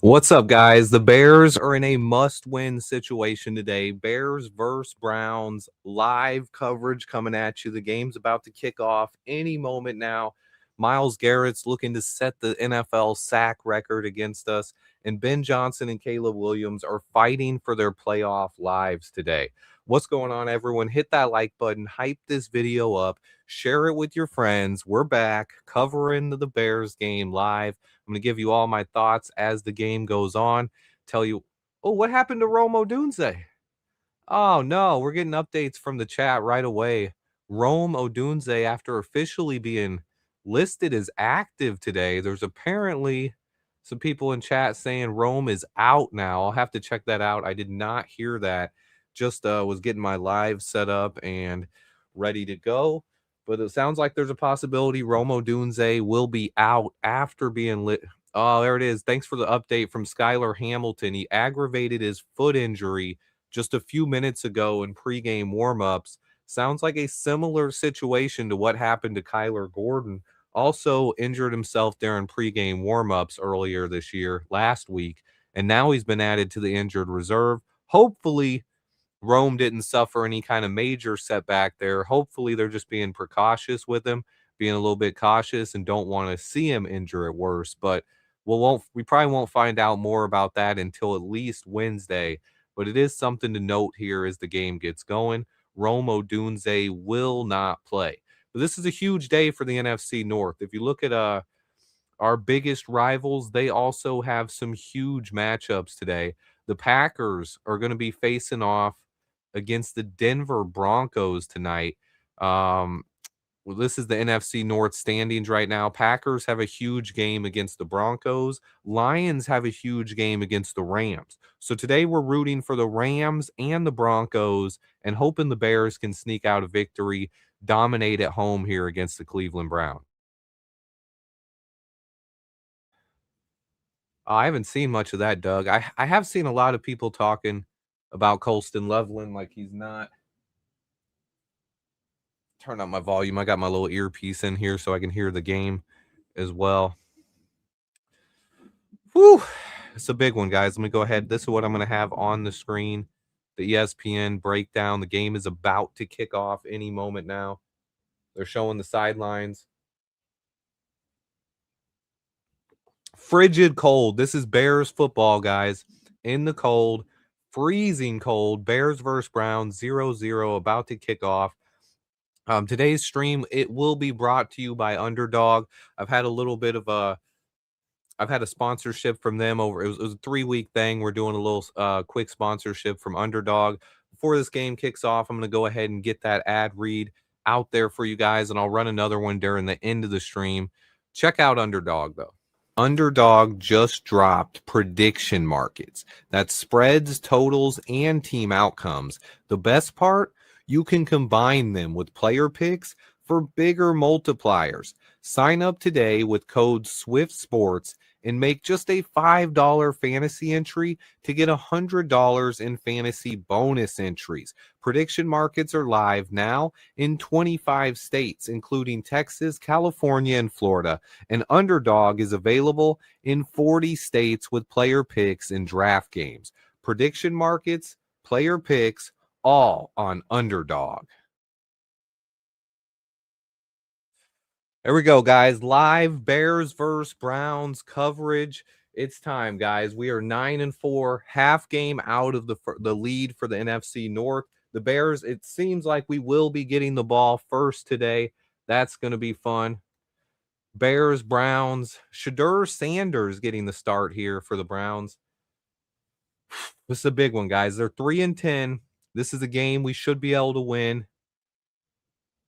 What's up, guys? The Bears are in a must-win situation today. Bears versus Browns, live coverage coming at you. The game's about to kick off any moment now. Myles Garrett's looking to set the NFL sack record against us, and Ben Johnson and Caleb Williams are fighting for their playoff lives today. What's going on, everyone? Hit that like button, hype this video up, share it with your friends. We're back covering the Bears game live. I'm going to give you all my thoughts as the game goes on. Tell you, oh, what happened to Rome Odunze? Oh, no, we're getting updates from the chat right away. Rome Odunze, after officially being listed as active today, there's apparently some people in chat saying Rome is out now. I'll have to check that out. I did not hear that. Just was getting my live set up and ready to go. But it sounds like there's a possibility Rome Odunze will be out after being lit. Oh, there it is. Thanks for the update from Skylar Hamilton. He aggravated his foot injury just a few minutes ago in pregame warmups. Sounds like a similar situation to what happened to Kyler Gordon. Also injured himself during pregame warmups earlier this year, last week, and now he's been added to the injured reserve. Hopefully, Rome didn't suffer any kind of major setback there. Hopefully, they're just being precautious with him, being a little bit cautious, and don't want to see him injure it worse. But we probably won't find out more about that until at least Wednesday. But it is something to note here as the game gets going. Rome Odunze will not play. But this is a huge day for the NFC North. If you look at our biggest rivals, they also have some huge matchups today. The Packers are going to be facing off against the Denver Broncos tonight. Well, this is the NFC North standings right now. Packers have a huge game against the Broncos. Lions have a huge game against the Rams. So today we're rooting for the Rams and the Broncos and hoping the Bears can sneak out a victory, dominate at home here against the Cleveland Browns. I haven't seen much of that, Doug. I have seen a lot of people talking about Colston Loveland like he's not. Turn up my volume. I got my little earpiece in here so I can hear the game as well. Whew. It's a big one, guys. Let me go ahead. This is what I'm going to have on the screen. The ESPN breakdown. The game is about to kick off any moment now. They're showing the sidelines. Frigid cold. This is Bears football, guys. In the cold. Freezing cold. Bears versus Browns. 0-0. About to kick off. Today's stream, it will be brought to you by Underdog. I've had a little bit of a sponsorship from them over. It was a 3-week thing. We're doing a little quick sponsorship from Underdog. Before this game kicks off, I'm going to go ahead and get that ad read out there for you guys, and I'll run another one during the end of the stream. Check out Underdog, though. Underdog just dropped prediction markets. That's spreads, totals, and team outcomes. The best part, you can combine them with player picks for bigger multipliers. Sign up today with code SWIFTSPORTS and make just a $5 fantasy entry to get $100 in fantasy bonus entries. Prediction markets are live now in 25 states, including Texas, California, and Florida. And Underdog is available in 40 states with player picks and draft games. Prediction markets, player picks, all on Underdog. There we go, guys. Live Bears versus Browns coverage. It's time, guys. We are 9-4, half game out of the lead for the NFC North. The Bears, it seems like we will be getting the ball first today. That's going to be fun. Bears, Browns. Shedeur Sanders getting the start here for the Browns. This is a big one, guys. They're 3-10. This is a game we should be able to win.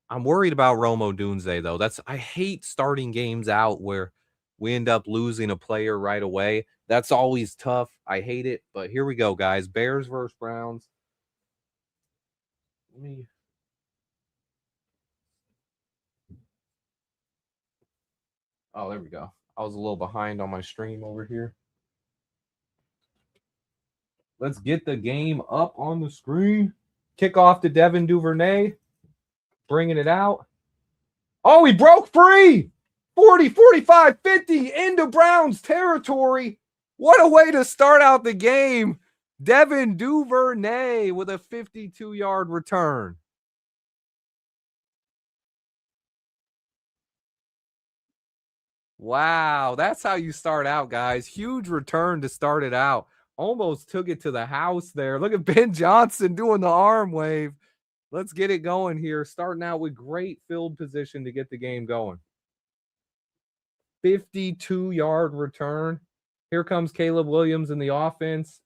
I'm worried about Rome Odunze, though. I hate starting games out where we end up losing a player right away. That's always tough. I hate it. But here we go, guys. Bears versus Browns. Oh, there we go. I was a little behind on my stream over here. Let's get the game up on the screen. Kickoff to Devin Duvernay. Bringing it out. Oh, he broke free. 40, 45, 50 into Browns territory. What a way to start out the game. Devin Duvernay with a 52-yard return. Wow, that's how you start out, guys. Huge return to start it out. Almost took it to the house there. Look at Ben Johnson doing the arm wave. Let's get it going here. Starting out with great field position to get the game going. 52-yard return. Here comes Caleb Williams in the offense.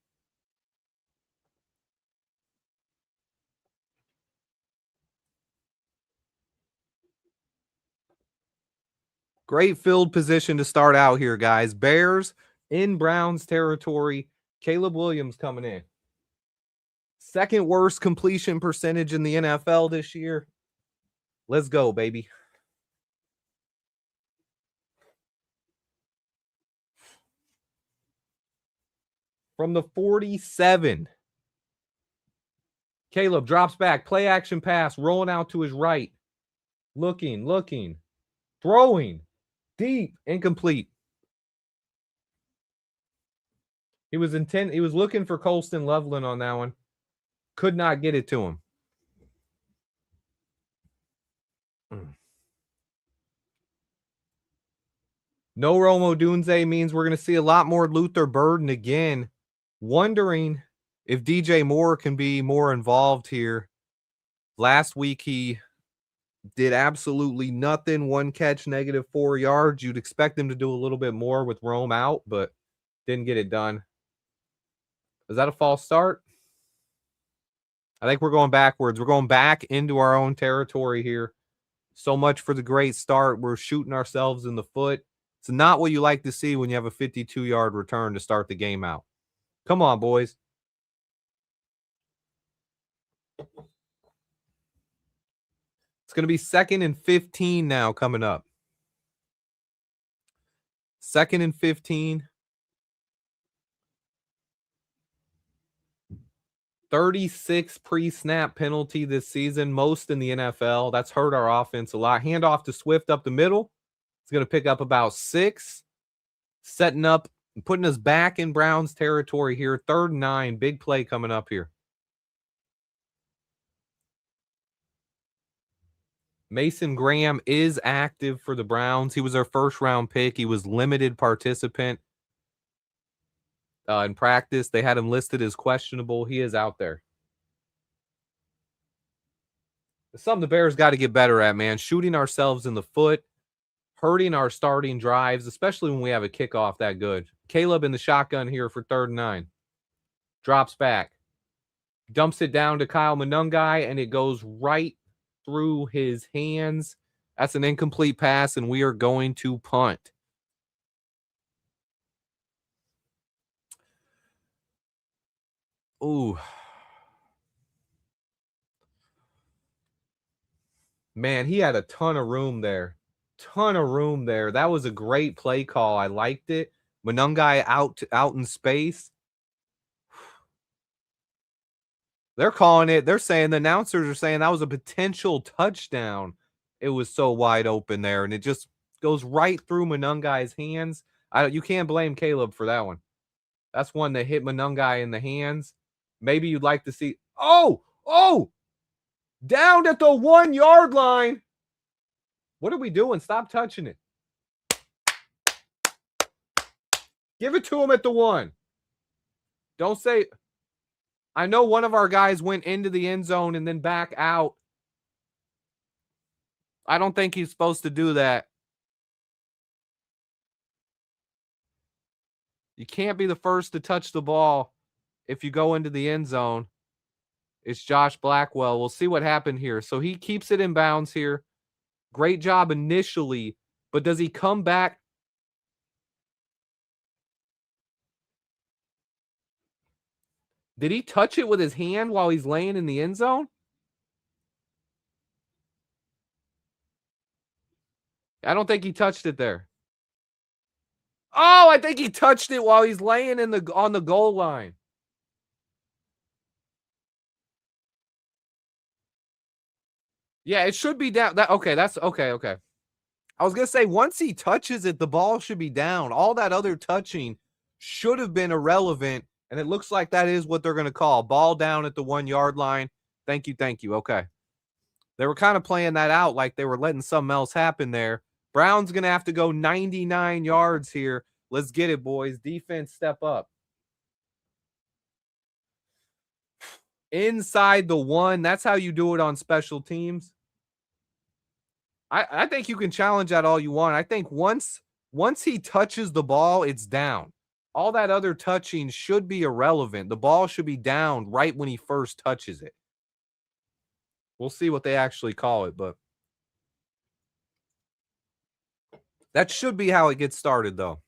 Great field position to start out here, guys. Bears in Browns territory. Caleb Williams coming in. Second worst completion percentage in the NFL this year. Let's go, baby. From the 47. Caleb drops back. Play action pass. Rolling out to his right. Looking. Throwing. Deep. Incomplete. He was looking for Colston Loveland on that one. Could not get it to him. No Rome Odunze means we're going to see a lot more Luther Burden again. Wondering if DJ Moore can be more involved here. Last week, he did absolutely nothing. 1 catch, -4 yards. You'd expect him to do a little bit more with Rome out, but didn't get it done. Is that a false start? I think we're going backwards. We're going back into our own territory here. So much for the great start. We're shooting ourselves in the foot. It's not what you like to see when you have a 52-yard return to start the game out. Come on, boys. It's going to be 2nd and 15 now coming up. 2nd and 15. 36 pre-snap penalty this season, most in the NFL. That's hurt our offense a lot. Handoff to Swift up the middle. It's going to pick up about 6. Setting up and putting us back in Browns territory here. 3rd and 9. Big play coming up here. Mason Graham is active for the Browns. He was our first-round pick. He was limited participant in practice. They had him listed as questionable. He is out there. It's something the Bears got to get better at, man. Shooting ourselves in the foot, hurting our starting drives, especially when we have a kickoff that good. Caleb in the shotgun here for 3rd and 9. Drops back. Dumps it down to Kyle Monungai, and it goes right through his hands. That's an incomplete pass, and we are going to punt. Ooh. Man, he had a ton of room there. That was a great play call. I liked it. Monungai out in space. They're calling it. They're saying, the announcers are saying that was a potential touchdown. It was so wide open there, and it just goes right through Monungai's hands. You can't blame Caleb for that one. That's one that hit Monungai in the hands. Maybe you'd like to see. Oh! Down at the 1-yard line. What are we doing? Stop touching it. Give it to him at the 1. Don't say. I know one of our guys went into the end zone and then back out. I don't think he's supposed to do that. You can't be the first to touch the ball if you go into the end zone. It's Josh Blackwell. We'll see what happened here. So he keeps it in bounds here. Great job initially, but does he come back? Did he touch it with his hand while he's laying in the end zone? I don't think he touched it there. Oh, I think he touched it while he's laying on the goal line. Yeah, it should be down. Okay. I was going to say, once he touches it, the ball should be down. All that other touching should have been irrelevant, and it looks like that is what they're going to call. Ball down at the 1 yard line. Thank you. Okay. They were kind of playing that out like they were letting something else happen there. Brown's going to have to go 99 yards here. Let's get it, boys. Defense, step up. Inside the 1. That's how you do it on special teams. I think you can challenge that all you want. I think once he touches the ball, it's down. All that other touching should be irrelevant. The ball should be down right when he first touches it. We'll see what they actually call it, but that should be how it gets started, though.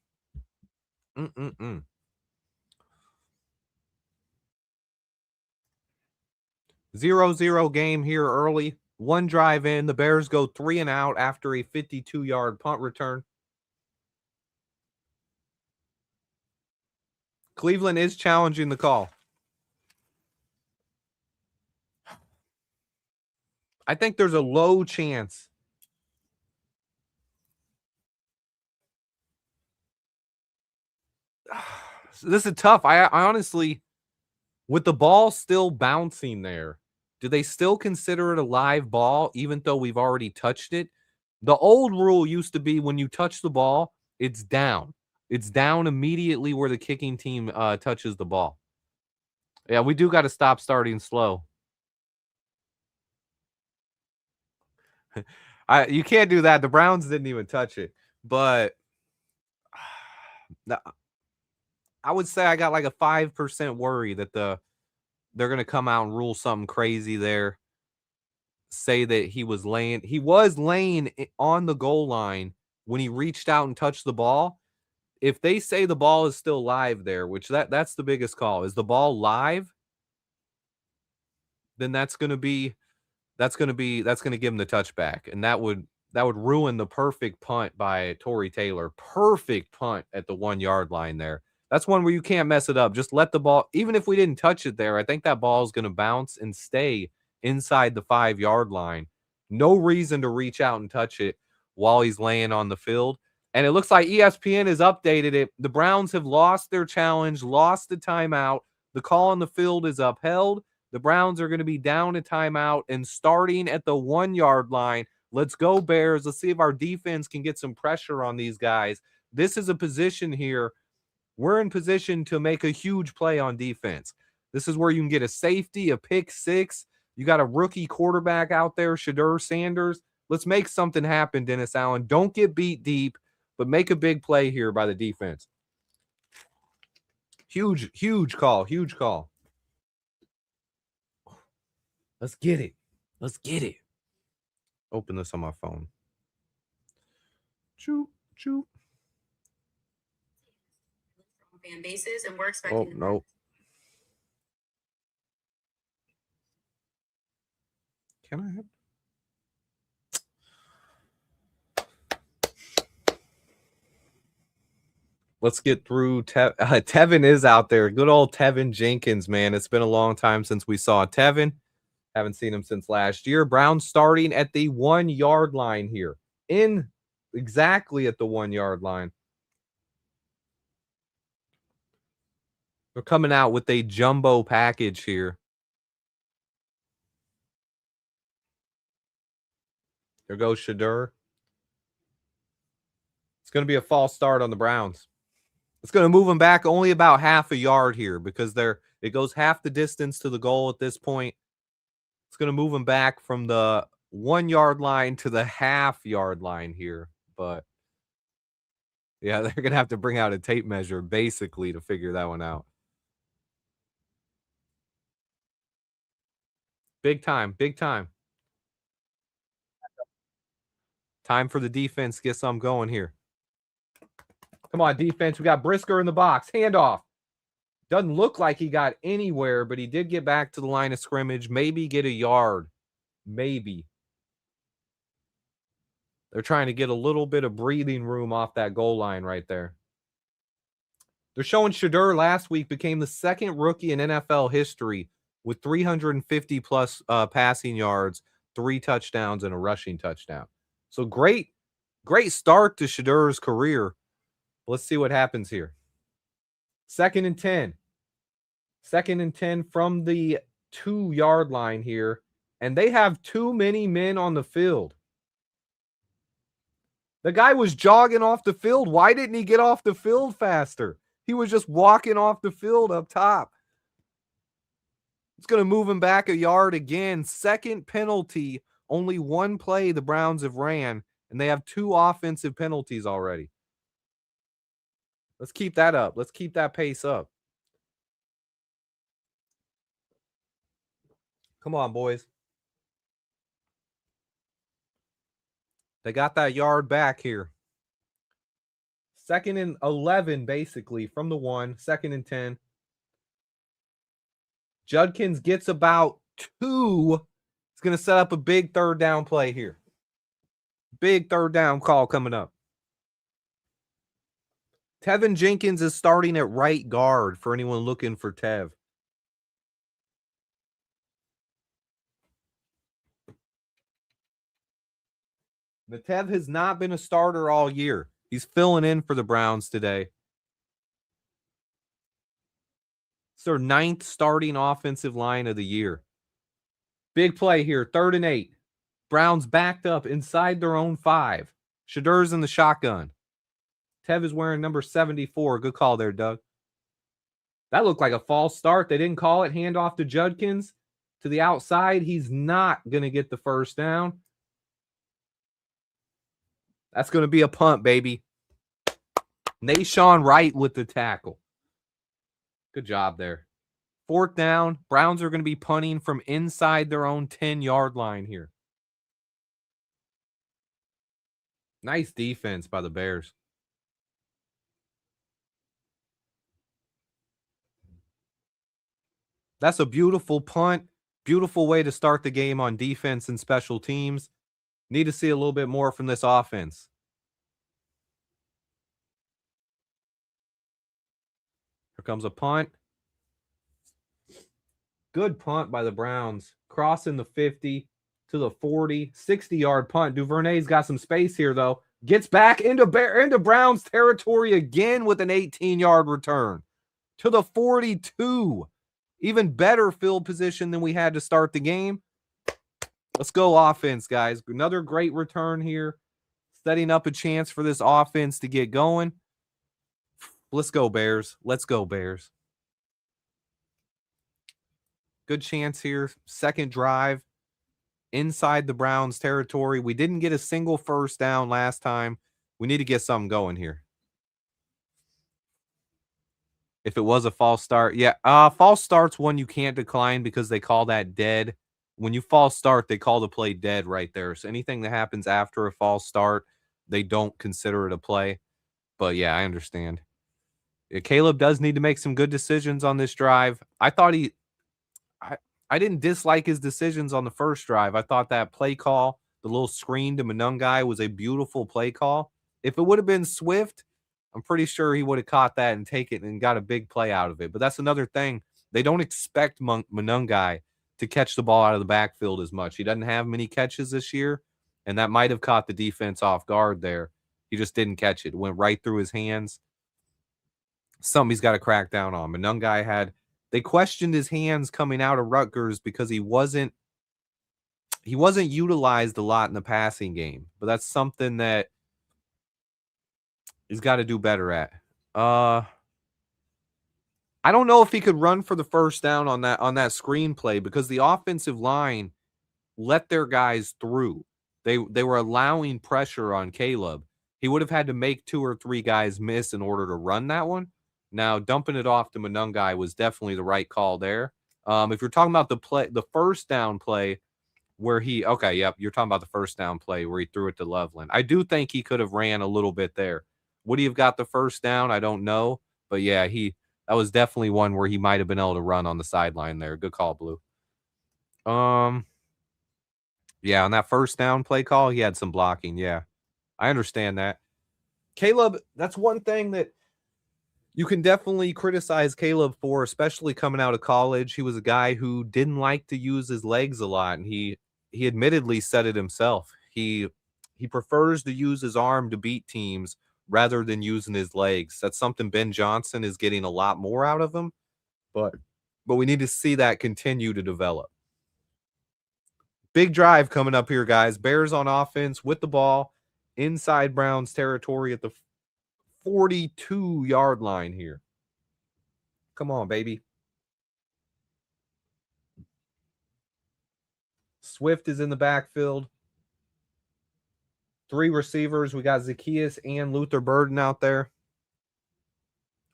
0-0 game here early. 1 drive in. The Bears go 3 and out after a 52-yard punt return. Cleveland is challenging the call. I think there's a low chance. This is tough. I honestly, with the ball still bouncing there, do they still consider it a live ball even though we've already touched it? The old rule used to be when you touch the ball, it's down. It's down immediately where the kicking team touches the ball. Yeah, we do got to stop starting slow. You can't do that. The Browns didn't even touch it. But I would say I got like a 5% worry that they're going to come out and rule something crazy there. Say that he was laying on the goal line when he reached out and touched the ball. If they say the ball is still live there, which that's the biggest call, is the ball live? Then that's going to give him the touchback, and that would ruin the perfect punt by Torrey Taylor. Perfect punt at the 1 yard line there. That's one where you can't mess it up. Just let the ball, even if we didn't touch it there, I think that ball is going to bounce and stay inside the 5 yard line. No reason to reach out and touch it while he's laying on the field. And it looks like ESPN has updated it. The Browns have lost their challenge, lost the timeout. The call on the field is upheld. The Browns are going to be down a timeout and starting at the 1 yard line. Let's go, Bears. Let's see if our defense can get some pressure on these guys. This is a position here. We're in position to make a huge play on defense. This is where you can get a safety, a pick six. You got a rookie quarterback out there, Shedeur Sanders. Let's make something happen, Dennis Allen. Don't get beat deep, but make a big play here by the defense. Huge call. Let's get it. Open this on my phone. Choo. Fan bases, and we're expecting. Oh, no. Can I have? Let's get through. Tevin is out there. Good old Tevin Jenkins, man. It's been a long time since we saw Tevin. Haven't seen him since last year. Browns starting at the 1 yard line here. Exactly at the 1 yard line. They're coming out with a jumbo package here. There goes Shedeur. It's going to be a false start on the Browns. It's going to move them back only about half a yard here because it goes half the distance to the goal at this point. It's going to move them back from the 1 yard line to the half yard line here. But yeah, they're going to have to bring out a tape measure basically to figure that one out. Big time. Time for the defense to get something going here. Come on, defense. We got Brisker in the box. Handoff. Doesn't look like he got anywhere, but he did get back to the line of scrimmage. Maybe get a yard. Maybe. They're trying to get a little bit of breathing room off that goal line right there. They're showing Shedeur last week became the second rookie in NFL history with 350-plus passing yards, 3 touchdowns, and a rushing touchdown. So great start to Shedeur's career. Let's see what happens here. 2nd and 10. 2nd and 10 from the 2-yard line here. And they have too many men on the field. The guy was jogging off the field. Why didn't he get off the field faster? He was just walking off the field up top. It's going to move him back a yard again. 2nd penalty. Only 1 play the Browns have ran, and they have 2 offensive penalties already. Let's keep that up. Let's keep that pace up. Come on, boys. They got that yard back here. 2nd and 11, basically, from the 1. 2nd and 10. Judkins gets about 2. He's going to set up a big 3rd down play here. Big 3rd down call coming up. Tevin Jenkins is starting at right guard for anyone looking for Tev. The Tev has not been a starter all year. He's filling in for the Browns today. It's their 9th starting offensive line of the year. Big play here, 3rd and 8. Browns backed up inside their own 5. Shadur's in the shotgun. Tev is wearing number 74. Good call there, Doug. That looked like a false start. They didn't call it. Hand off to Judkins to the outside. He's not going to get the 1st down. That's going to be a punt, baby. Nashawn Wright with the tackle. Good job there. 4th down. Browns are going to be punting from inside their own 10-yard line here. Nice defense by the Bears. That's a beautiful punt. Beautiful way to start the game on defense and special teams. Need to see a little bit more from this offense. Here comes a punt. Good punt by the Browns. Crossing the 50 to the 40. 60-yard punt. Duvernay's got some space here, though. Gets back into Browns territory again with an 18-yard return. To the 42. Even better field position than we had to start the game. Let's go offense, guys. Another great return here. Setting up a chance for this offense to get going. Let's go, Bears. Let's go, Bears. Good chance here. 2nd drive. Inside the Browns territory. We didn't get a single 1st down last time. We need to get something going here. If it was a false start. Yeah, false start's one you can't decline because they call that dead. When you false start, they call the play dead right there. So anything that happens after a false start, they don't consider it a play. But yeah, I understand. Caleb does need to make some good decisions on this drive. I thought I didn't dislike his decisions on the 1st drive. I thought that play call, the little screen to Monungai, was a beautiful play call. If it would have been Swift, I'm pretty sure he would have caught that and taken it and got a big play out of it. But that's another thing. They don't expect Monungai to catch the ball out of the backfield as much. He doesn't have many catches this year, and that might have caught the defense off guard there. He just didn't catch it. It went right through his hands. Something he's got to crack down on. Monungai they questioned his hands coming out of Rutgers because he wasn't utilized a lot in the passing game. But that's something that he's got to do better at. I don't know if he could run for the 1st down on that screenplay because the offensive line let their guys through. They were allowing pressure on Caleb. He would have had to make 2 or 3 guys miss in order to run that one. Now, dumping it off to Monungai was definitely the right call there. If you're talking about the 1st down play where you're talking about the 1st down play where he threw it to Loveland. I do think he could have ran a little bit there. Would he have got the 1st down? I don't know. But yeah, that was definitely one where he might have been able to run on the sideline there. Good call, Blue. Yeah, on that 1st down play call, he had some blocking. Yeah, I understand that. Caleb, that's one thing that you can definitely criticize Caleb for, especially coming out of college. He was a guy who didn't like to use his legs a lot, and he admittedly said it himself. He prefers to use his arm to beat teams rather than using his legs. That's something Ben Johnson is getting a lot more out of him, but we need to see that continue to develop. Big drive coming up here, guys. Bears on offense with the ball inside Browns territory at the 42-yard line here. Come on, baby. Swift is in the backfield. 3 receivers. We got Zacchaeus and Luther Burden out there.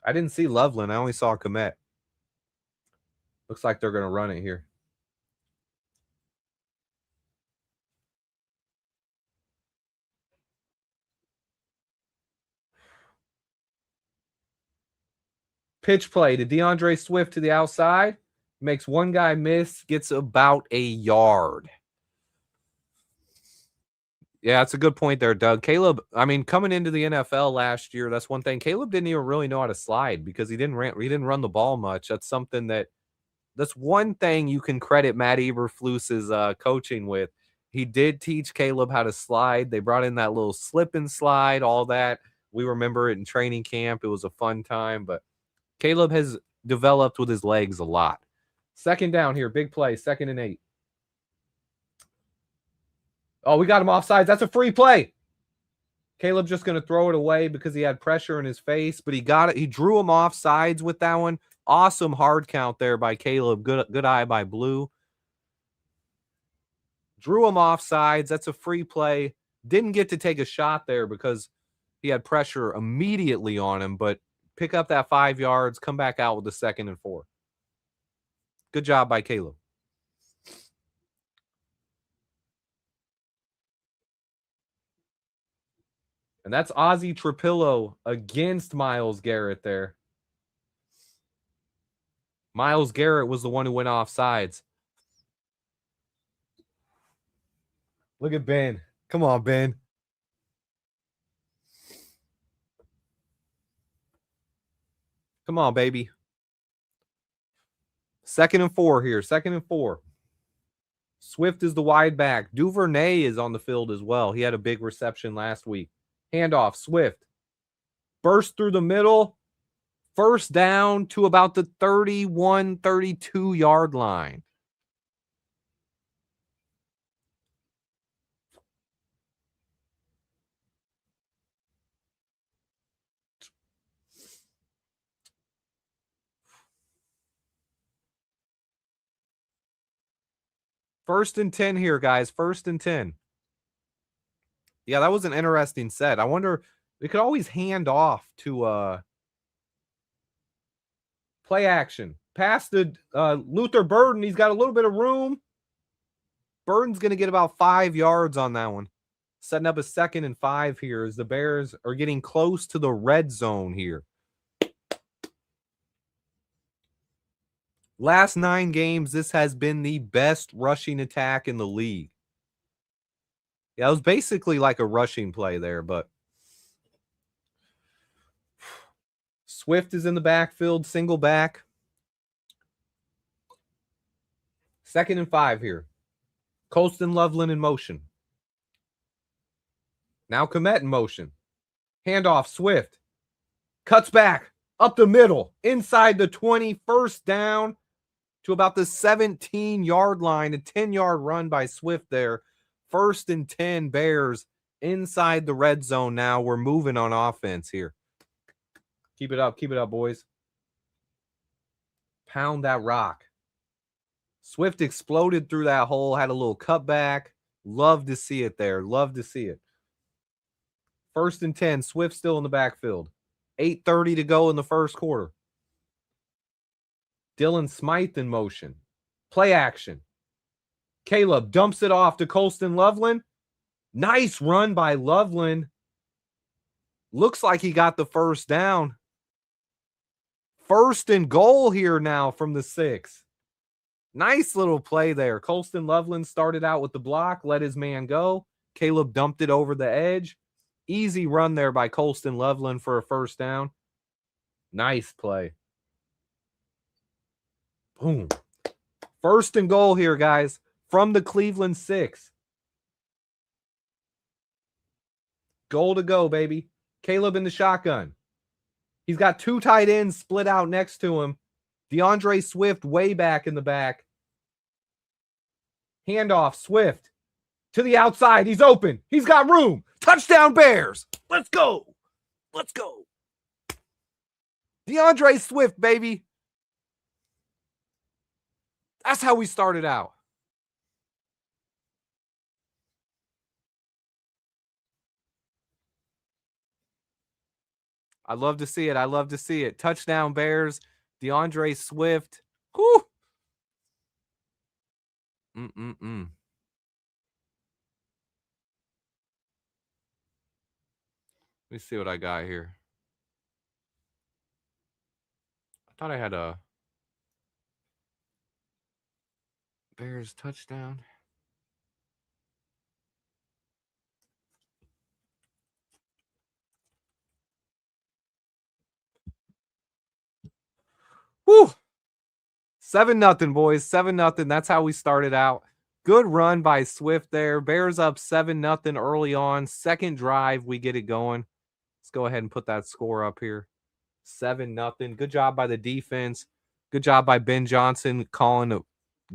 I didn't see Loveland. I only saw Komet. Looks like they're going to run it here. Pitch play to DeAndre Swift to the outside. Makes one guy miss. Gets about a yard. Yeah, that's a good point there, Doug. Caleb, I mean, coming into the NFL last year, that's one thing. Caleb didn't even really know how to slide because he didn't run the ball much. That's something that's one thing you can credit Matt Eberflus's coaching with. He did teach Caleb how to slide. They brought in that little slip and slide, all that. We remember it in training camp. It was a fun time, but Caleb has developed with his legs a lot. Second down here, big play, 2nd and 8. Oh, we got him offsides. That's a free play. Caleb just going to throw it away because he had pressure in his face, but he got it. He drew him offsides with that one. Awesome hard count there by Caleb. Good eye by Blue. Drew him offsides. That's a free play. Didn't get to take a shot there because he had pressure immediately on him, but pick up that 5 yards, come back out with the 2nd and 4. Good job by Caleb. And that's Ozzie Trapillo against Myles Garrett there. Myles Garrett was the one who went offsides. Look at Ben. Come on, Ben. Come on, baby. 2nd and 4 here. 2nd and 4. Swift is the wide back. Duvernay is on the field as well. He had a big reception last week. Handoff, Swift. Burst through the middle. First down to about the 31, 32-yard line. First and 10 here, guys. 1st and 10. Yeah, that was an interesting set. I wonder, we could always hand off to play action. Pass to Luther Burden. He's got a little bit of room. Burden's going to get about 5 yards on that one. Setting up a 2nd and 5 here as the Bears are getting close to the red zone here. Last 9 games, this has been the best rushing attack in the league. Yeah, it was basically like a rushing play there, but Swift is in the backfield, single back. 2nd and 5 here. Colston Loveland in motion. Now Komet in motion. Handoff, Swift. Cuts back, up the middle, inside the 20, first down to about the 17-yard line. A 10-yard run by Swift there. 1st and 10, Bears inside the red zone now. We're moving on offense here. Keep it up, boys. Pound that rock. Swift exploded through that hole, had a little cutback. Love to see it there. Love to see it. 1st and 10, Swift still in the backfield. 8:30 to go in the first quarter. Dylan Smythe in motion. Play action. Caleb dumps it off to Colston Loveland. Nice run by Loveland. Looks like he got the first down. 1st and goal here now from the 6. Nice little play there. Colston Loveland started out with the block, let his man go. Caleb dumped it over the edge. Easy run there by Colston Loveland for a first down. Nice play. Boom. 1st and goal here, guys, from the Cleveland 6. Goal to go, baby. Caleb in the shotgun. He's got 2 tight ends split out next to him. DeAndre Swift way back in the back. Handoff, Swift to the outside. He's open. He's got room. Touchdown Bears. Let's go. Let's go. DeAndre Swift, baby. That's how we started out. I love to see it. I love to see it. Touchdown Bears. DeAndre Swift. Whew. Let me see what I got here. I thought I had a Bears touchdown. Whew. 7-0, boys. 7-0. That's how we started out. Good run by Swift there. Bears up 7-0 early on. Second drive, we get it going. Let's go ahead and put that score up here. 7-0. Good job by the defense. Good job by Ben Johnson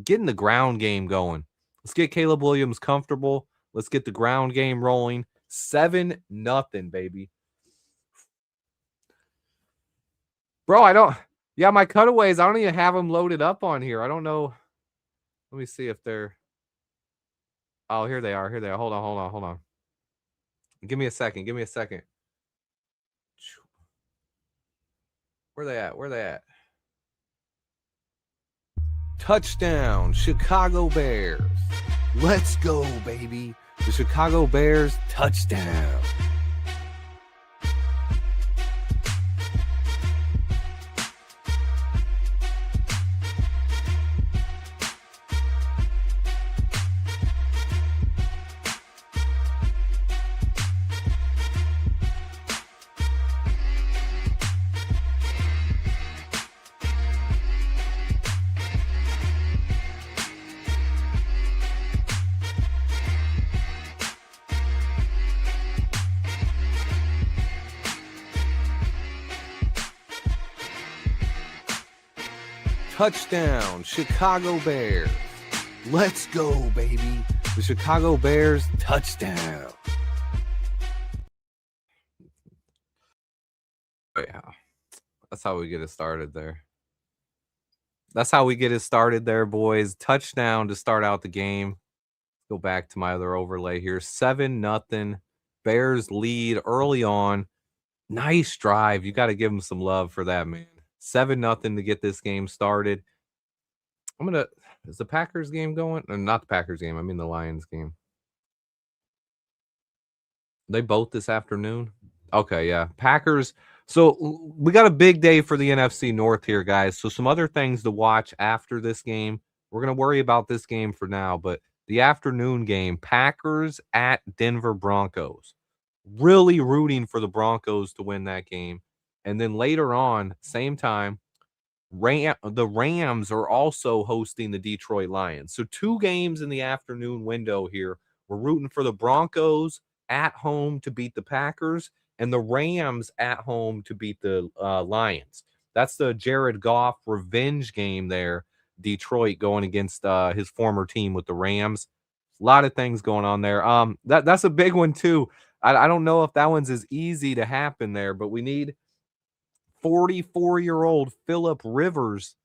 getting the ground game going. Let's get Caleb Williams comfortable. Let's get the ground game rolling. 7-0, baby. Bro, I don't... Yeah, my cutaways, I don't even have them loaded up on here. I don't know. Let me see if they're... Oh, here they are. Here they are. Hold on. Give me a second. Where they at? Touchdown, Chicago Bears. Let's go, baby. The Chicago Bears touchdown. Touchdown, Chicago Bears. Let's go, baby. The Chicago Bears touchdown. Yeah. That's how we get it started there. Boys. Touchdown to start out the game. Go back to my other overlay here. 7-0. Bears lead early on. Nice drive. You got to give them some love for that, man. 7-0 to get this game started. Is the Packers game going? Or not the Packers game. I mean the Lions game. They both this afternoon? Okay, yeah. Packers. So we got a big day for the NFC North here, guys. So some other things to watch after this game. We're going to worry about this game for now, but the afternoon game, Packers at Denver Broncos. Really rooting for the Broncos to win that game. And then later on, same time, the Rams are also hosting the Detroit Lions. So 2 games in the afternoon window here. We're rooting for the Broncos at home to beat the Packers and the Rams at home to beat the Lions. That's the Jared Goff revenge game there. Detroit going against his former team with the Rams. A lot of things going on there. That's a big one too. I don't know if that one's as easy to happen there, but we need 44-year-old Phillip Rivers.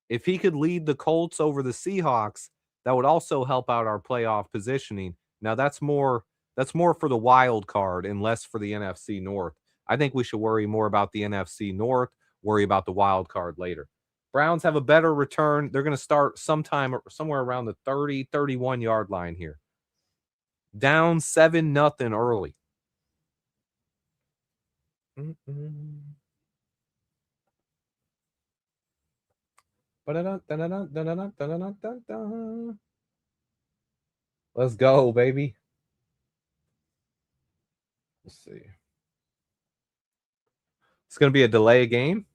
If he could lead the Colts over the Seahawks, that would also help out our playoff positioning. Now that's more for the wild card and less for the NFC North. I think we should worry more about the NFC North, worry about the wild card later. Browns have a better return. They're going to start somewhere around the 30, 31-yard line here. Down 7-0 early. Let's go, baby. Let's see. It's going to be a delay game.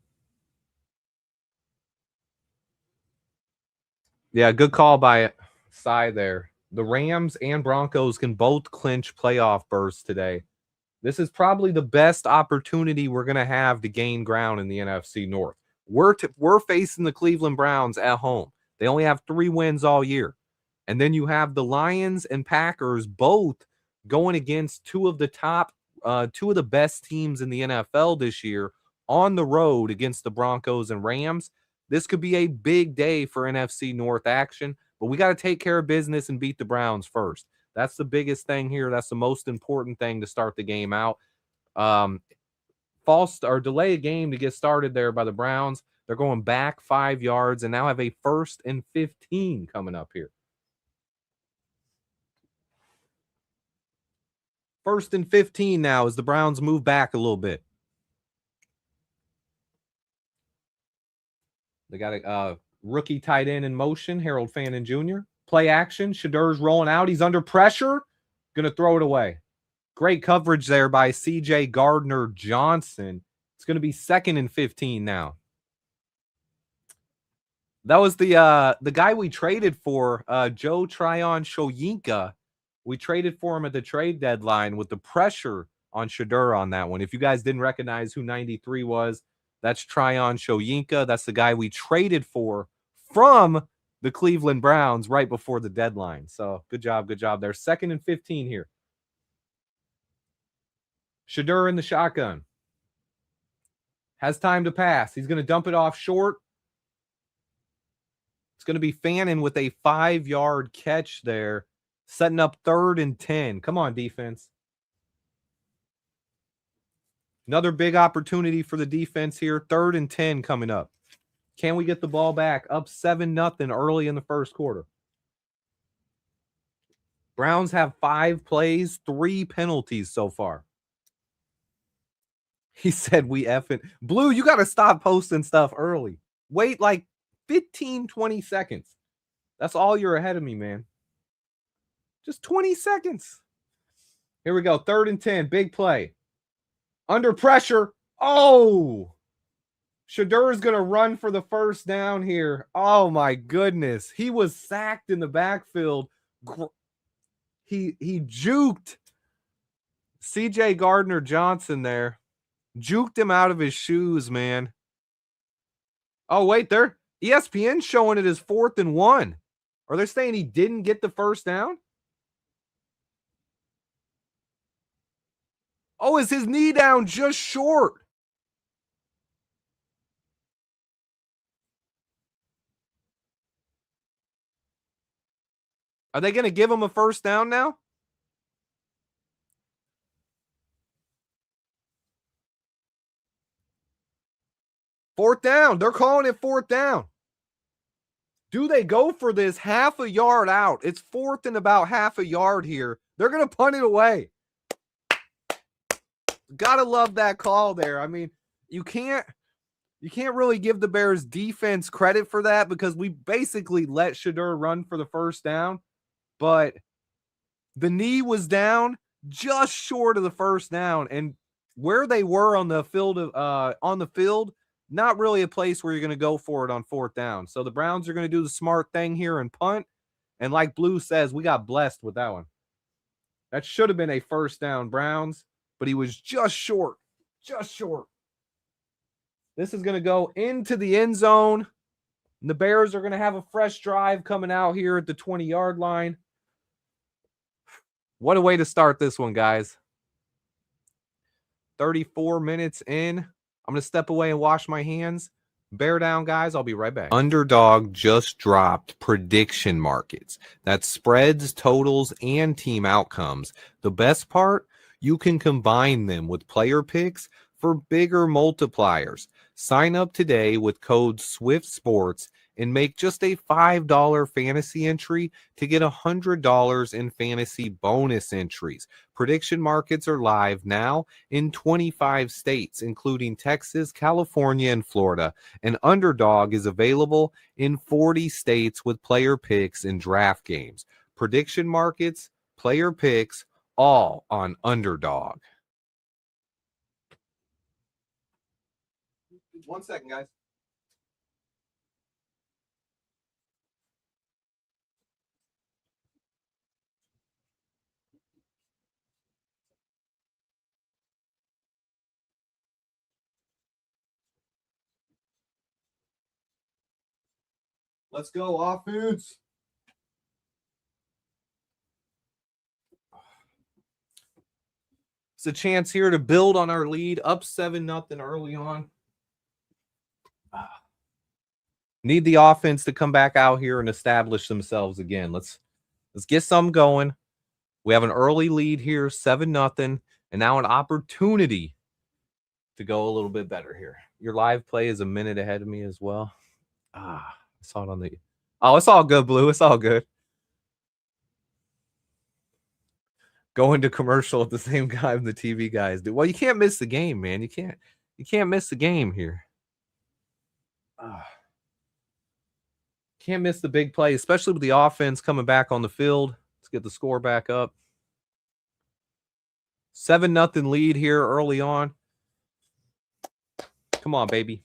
Yeah, good call by Cy there. The Rams and Broncos can both clinch playoff berths today. This is probably the best opportunity we're going to have to gain ground in the NFC North. We're facing the Cleveland Browns at home. They only have 3 wins all year. And then you have the Lions and Packers both going against two of the best teams in the NFL this year on the road against the Broncos and Rams. This could be a big day for NFC North action, but we got to take care of business and beat the Browns first. That's the biggest thing here. That's the most important thing to start the game out. False or delay a game to get started there by the Browns. They're going back 5 yards and now have a 1st and 15 coming up here. 1st and 15 now as the Browns move back a little bit. They got a rookie tight end in motion, Harold Fannin Jr. Play action. Shedur's rolling out. He's under pressure. Going to throw it away. Great coverage there by C.J. Gardner-Johnson. It's going to be 2nd and 15 now. That was the guy we traded for, Joe Tryon-Shoyinka. We traded for him at the trade deadline with the pressure on Shedur on that one. If you guys didn't recognize who 93 was, that's Tryon-Shoyinka. That's the guy we traded for from the Cleveland Browns right before the deadline. So good job there. 2nd and 15 here. Shedur in the shotgun. Has time to pass. He's going to dump it off short. It's going to be Fannin with a 5-yard catch there, setting up 3rd and 10. Come on, defense. Another big opportunity for the defense here. 3rd and 10 coming up. Can we get the ball back? Up 7-0 early in the first quarter. Browns have 5 plays, 3 penalties so far. He said we effing. Blue, you got to stop posting stuff early. Wait like 15, 20 seconds. That's all you're ahead of me, man. Just 20 seconds. Here we go. 3rd and 10. Big play. Under pressure. Oh! Shedur is going to run for the 1st down here. Oh, my goodness. He was sacked in the backfield. He juked C.J. Gardner-Johnson there. Juked him out of his shoes, man. Oh, wait, they're ESPN showing it as 4th and 1. Are they saying he didn't get the 1st down? Oh, is his knee down just short? Are they going to give him a 1st down now? Fourth down. They're calling it 4th down. Do they go for this half a yard out? It's 4th and about half a yard here. They're going to punt it away. Gotta love that call there. I mean, you can't really give the Bears defense credit for that because we basically let Shedur run for the 1st down, but the knee was down just short of the 1st down, and where they were on the field, not really a place where you're going to go for it on 4th down. So the Browns are going to do the smart thing here and punt. And like Blue says, we got blessed with that one. That should have been a 1st down Browns, but he was just short. Just short. This is going to go into the end zone. And the Bears are going to have a fresh drive coming out here at the 20-yard line. What a way to start this one, guys. 34 minutes in. I'm going to step away and wash my hands. Bear down, guys. I'll be right back. Underdog just dropped prediction markets. That's spreads, totals, and team outcomes. The best part, you can combine them with player picks for bigger multipliers. Sign up today with code SWIFTSPORTS and make just a $5 fantasy entry to get $100 in fantasy bonus entries. Prediction markets are live now in 25 states, including Texas, California, and Florida. And Underdog is available in 40 states with player picks and draft games. Prediction markets, player picks, all on Underdog. 1 second, guys. Let's go, offense. It's a chance here to build on our lead, up 7-0 early on. Need the offense to come back out here and establish themselves again. Let's get some going. We have an early lead here, 7-0, and now an opportunity to go a little bit better here. Your live play is a minute ahead of me as well. I saw it on the... Oh, it's all good, Blue. It's all good. Going to commercial at the same time the TV guys do. Well, you can't miss the game, man. You can't miss the game here. Can't miss the big play, especially with the offense coming back on the field. Let's get the score back up. 7-0 lead here early on. Come on, baby.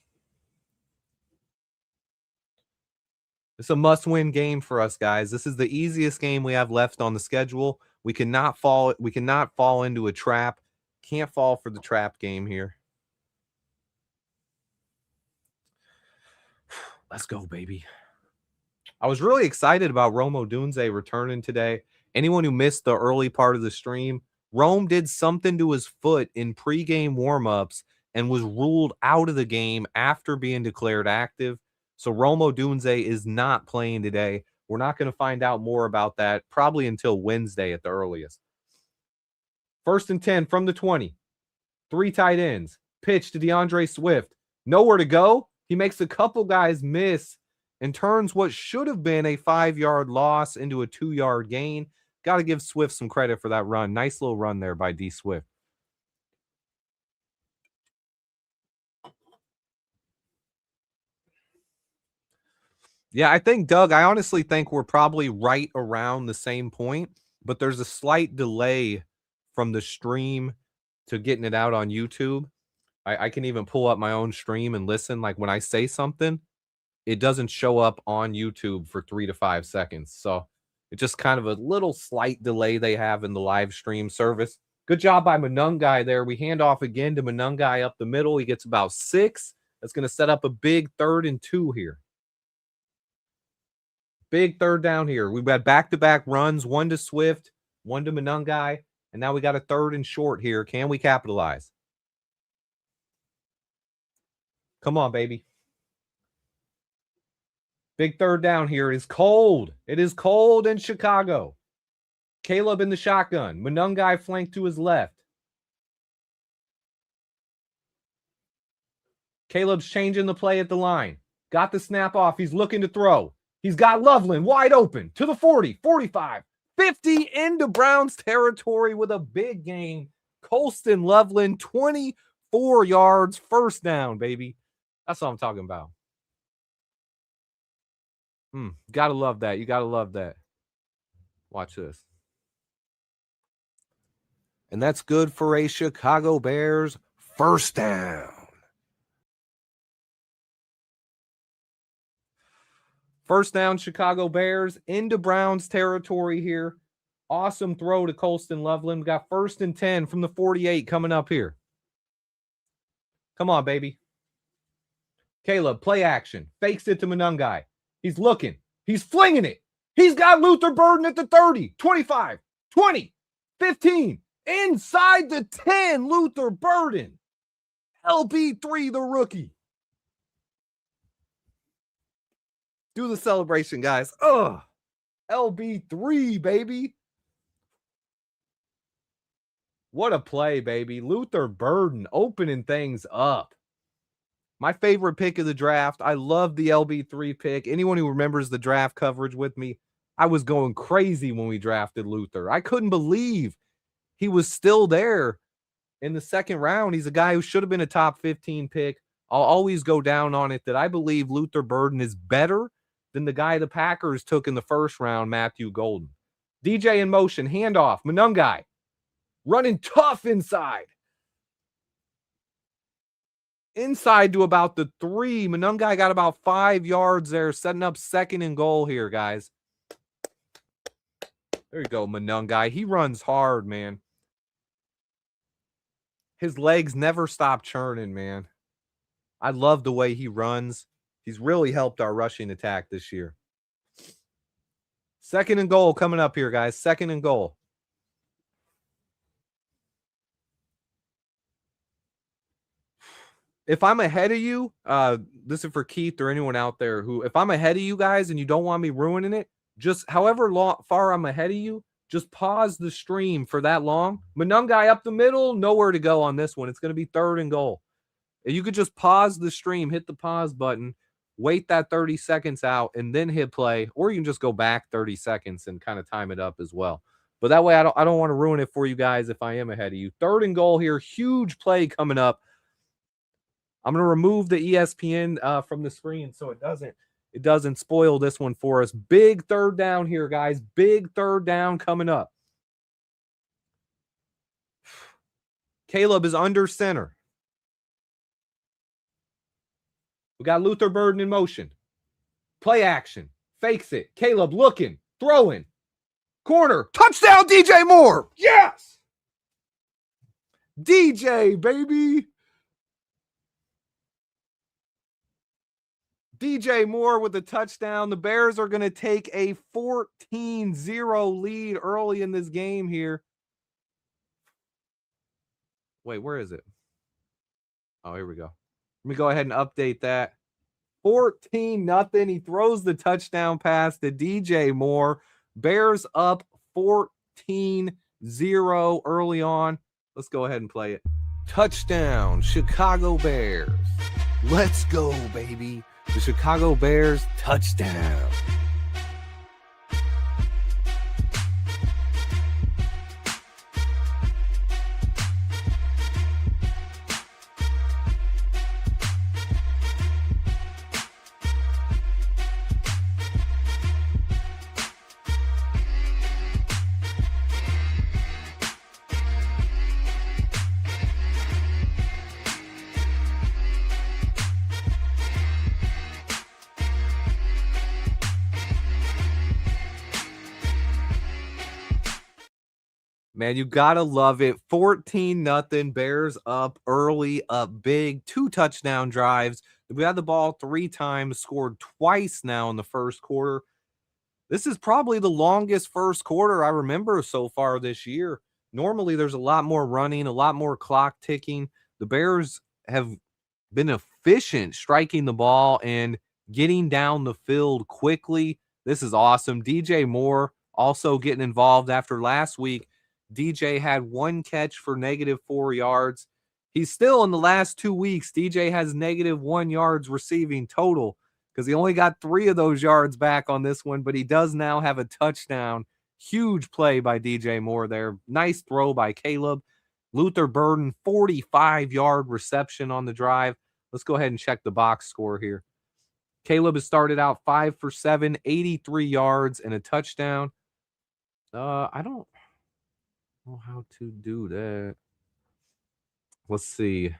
It's a must-win game for us, guys. This is the easiest game we have left on the schedule. We cannot fall into a trap. Can't fall for the trap game here. Let's go, baby. I was really excited about Rome Odunze returning today. Anyone who missed the early part of the stream, Rome did something to his foot in pregame warmups and was ruled out of the game after being declared active. So Rome Odunze is not playing today. We're not going to find out more about that probably until Wednesday at the earliest. 1st and 10 from the 20. 3 tight ends. Pitch to DeAndre Swift. Nowhere to go. He makes a couple guys miss and turns what should have been a 5-yard loss into a 2-yard gain. Got to give Swift some credit for that run. Nice little run there by D. Swift. Yeah, I think, Doug, I honestly think we're probably right around the same point, but there's a slight delay from the stream to getting it out on YouTube. I can even pull up my own stream and listen. Like when I say something, it doesn't show up on YouTube for 3 to 5 seconds. So it's just kind of a little slight delay they have in the live stream service. Good job by Manungai there. We hand off again to Manungai up the middle. He gets about 6. That's going to set up a big 3rd and 2 here. Big 3rd down here. We've got back-to-back runs, 1 to Swift, 1 to Manungai, and now we got a 3rd and short here. Can we capitalize? Come on, baby. Big 3rd down here. It is cold. It is cold in Chicago. Caleb in the shotgun. Manungai flanked to his left. Caleb's changing the play at the line. Got the snap off. He's looking to throw. He's got Loveland wide open to the 40, 45, 50 into Browns territory with a big gain. Colston Loveland, 24 yards, 1st down, baby. That's what I'm talking about. Gotta love that. You gotta love that. Watch this. And that's good for a Chicago Bears 1st down. 1st down, Chicago Bears into Browns territory here. Awesome throw to Colston Loveland. We got 1st and 10 from the 48 coming up here. Come on, baby. Caleb, play action. Fakes it to Manungai. He's looking. He's flinging it. He's got Luther Burden at the 30, 25, 20, 15. Inside the 10, Luther Burden. LB3, the rookie. Do the celebration, guys. LB3, baby. What a play, baby. Luther Burden opening things up. My favorite pick of the draft. I love the LB3 pick. Anyone who remembers the draft coverage with me, I was going crazy when we drafted Luther. I couldn't believe he was still there in the 2nd round. He's a guy who should have been a top 15 pick. I'll always go down on it that I believe Luther Burden is better than the guy the Packers took in the 1st round, Matthew Golden. DJ in motion, handoff, Manungai. Running tough inside. Inside to about the 3. Manungai got about 5 yards there, setting up 2nd and goal here, guys. There you go, Manungai. He runs hard, man. His legs never stop churning, man. I love the way he runs. He's really helped our rushing attack this year. 2nd and goal coming up here, guys. 2nd and goal. If I'm ahead of you, this is for Keith or anyone out there who, if I'm ahead of you guys and you don't want me ruining it, just however far I'm ahead of you, just pause the stream for that long. Manungai up the middle, nowhere to go on this one. It's going to be 3rd and goal. You could just pause the stream, hit the pause button, wait that 30 seconds out, and then hit play. Or you can just go back 30 seconds and kind of time it up as well. But that way I don't want to ruin it for you guys if I am ahead of you. 3rd and goal here. Huge play coming up. I'm going to remove the ESPN from the screen so it doesn't spoil this one for us. Big 3rd down here, guys. Big 3rd down coming up. Caleb is under center. We got Luther Burden in motion. Play action. Fakes it. Caleb looking. Throwing. Corner. Touchdown, DJ Moore. Yes! DJ, baby. DJ Moore with a touchdown. The Bears are going to take a 14-0 lead early in this game here. Wait, where is it? Oh, here we go. Let me go ahead and update that. 14-0. He throws the touchdown pass to DJ Moore. Bears up 14-0 early on. Let's go ahead and play it. Touchdown, Chicago Bears. Let's go, baby. The Chicago Bears touchdown. Man, you gotta love it. 14-0. Bears up early, up big. 2 touchdown drives. We had the ball 3 times, scored twice now in the first quarter. This is probably the longest first quarter I remember so far this year. Normally, there's a lot more running, a lot more clock ticking. The Bears have been efficient striking the ball and getting down the field quickly. This is awesome. DJ Moore also getting involved after last week. DJ had 1 catch for -4 yards. He's still in the last 2 weeks. DJ has -1 yards receiving total because he only got 3 of those yards back on this one, but he does now have a touchdown. Huge play by DJ Moore there. Nice throw by Caleb. Luther Burden, 45-yard reception on the drive. Let's go ahead and check the box score here. Caleb has started out 5 for 7, 83 yards and a touchdown. I don't know how to do that. Let's see.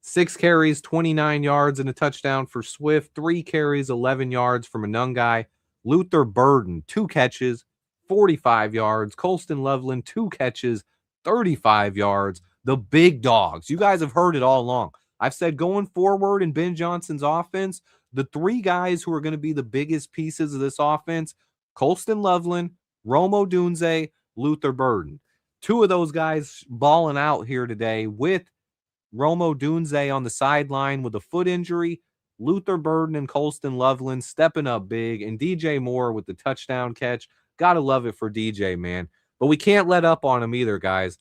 6 carries, 29 yards and a touchdown for Swift. 3 carries, 11 yards from Manungai. Luther Burden, 2 catches, 45 yards. Colston Loveland, 2 catches, 35 yards. The big dogs. You guys have heard it all along. I've said going forward in Ben Johnson's offense, the 3 guys who are going to be the biggest pieces of this offense, Colston Loveland, Rome Odunze, Luther Burden. 2 of those guys balling out here today with Rome Odunze on the sideline with a foot injury. Luther Burden and Colston Loveland stepping up big, and DJ Moore with the touchdown catch. Gotta love it for DJ, man. But we can't let up on him either, guys.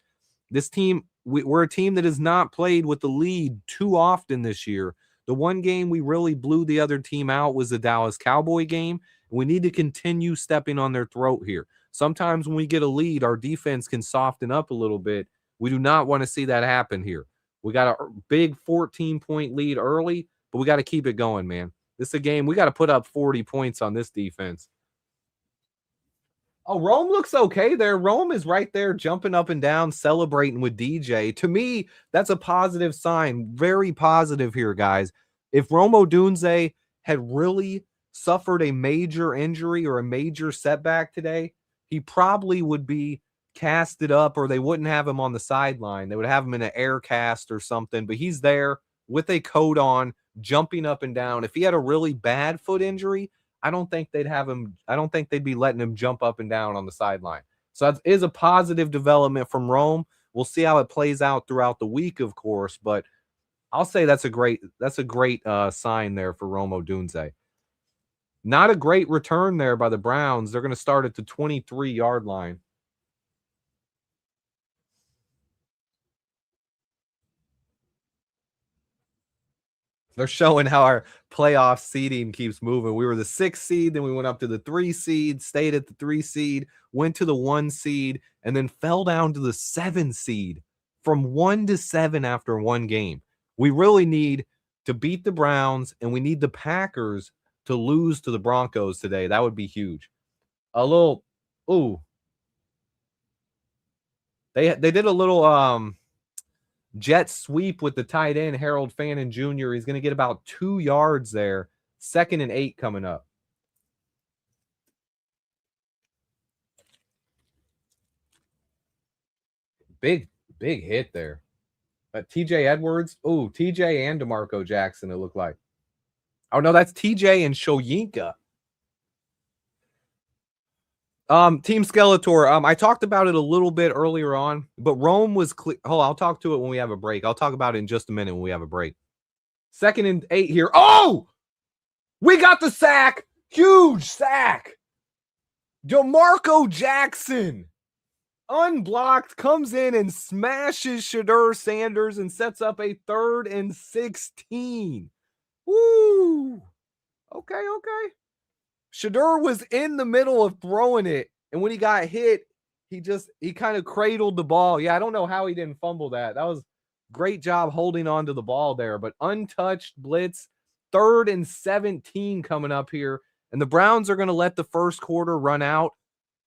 This team, we're a team that has not played with the lead too often this year. The one game we really blew the other team out was the Dallas Cowboy game. We need to continue stepping on their throat here. Sometimes when we get a lead, our defense can soften up a little bit. We do not want to see that happen here. We got a big 14-point lead early, but we got to keep it going, man. This is a game. We got to put up 40 points on this defense. Oh, Rome looks okay there. Rome is right there jumping up and down, celebrating with DJ. To me, that's a positive sign. Very positive here, guys. If Rome Odunze had really suffered a major injury or a major setback today, he probably would be casted up, or they wouldn't have him on the sideline. They would have him in an air cast or something, but he's there with a coat on, jumping up and down. If he had a really bad foot injury, I don't think they'd have him. I don't think they'd be letting him jump up and down on the sideline. So that is a positive development from Rome. We'll see how it plays out throughout the week, of course, but I'll say that's a great sign there for Rome Odunze. Not a great return there by the Browns. They're going to start at the 23-yard line. They're showing how our playoff seeding keeps moving. We were the 6th seed, then we went up to the 3 seed, stayed at the 3 seed, went to the 1 seed, and then fell down to the 7 seed from 1 to 7 after one game. We really need to beat the Browns, and we need the Packers to lose to the Broncos today. That would be huge. A little, they did a little jet sweep with the tight end, Harold Fannin Jr. He's going to get about 2 yards there. 2nd and 8 coming up. Big hit there. TJ Edwards. Oh, TJ and DeMarco Jackson, it looked like. Oh, no, that's TJ and Shoyinka. Team Skeletor. I talked about it a little bit earlier on, but Rome was clear. Oh, I'll talk to it when we have a break. I'll talk about it in just a minute when we have a break. 2nd and 8 here. Oh, we got the sack. Huge sack. DeMarco Jackson, unblocked, comes in and smashes Shedeur Sanders and sets up a 3rd and 16. Woo. Okay. Shedeur was in the middle of throwing it, and when he got hit, he kind of cradled the ball. Yeah, I don't know how he didn't fumble that. That was great job holding on to the ball there, but untouched blitz, 3rd and 17 coming up here, and the Browns are going to let the first quarter run out.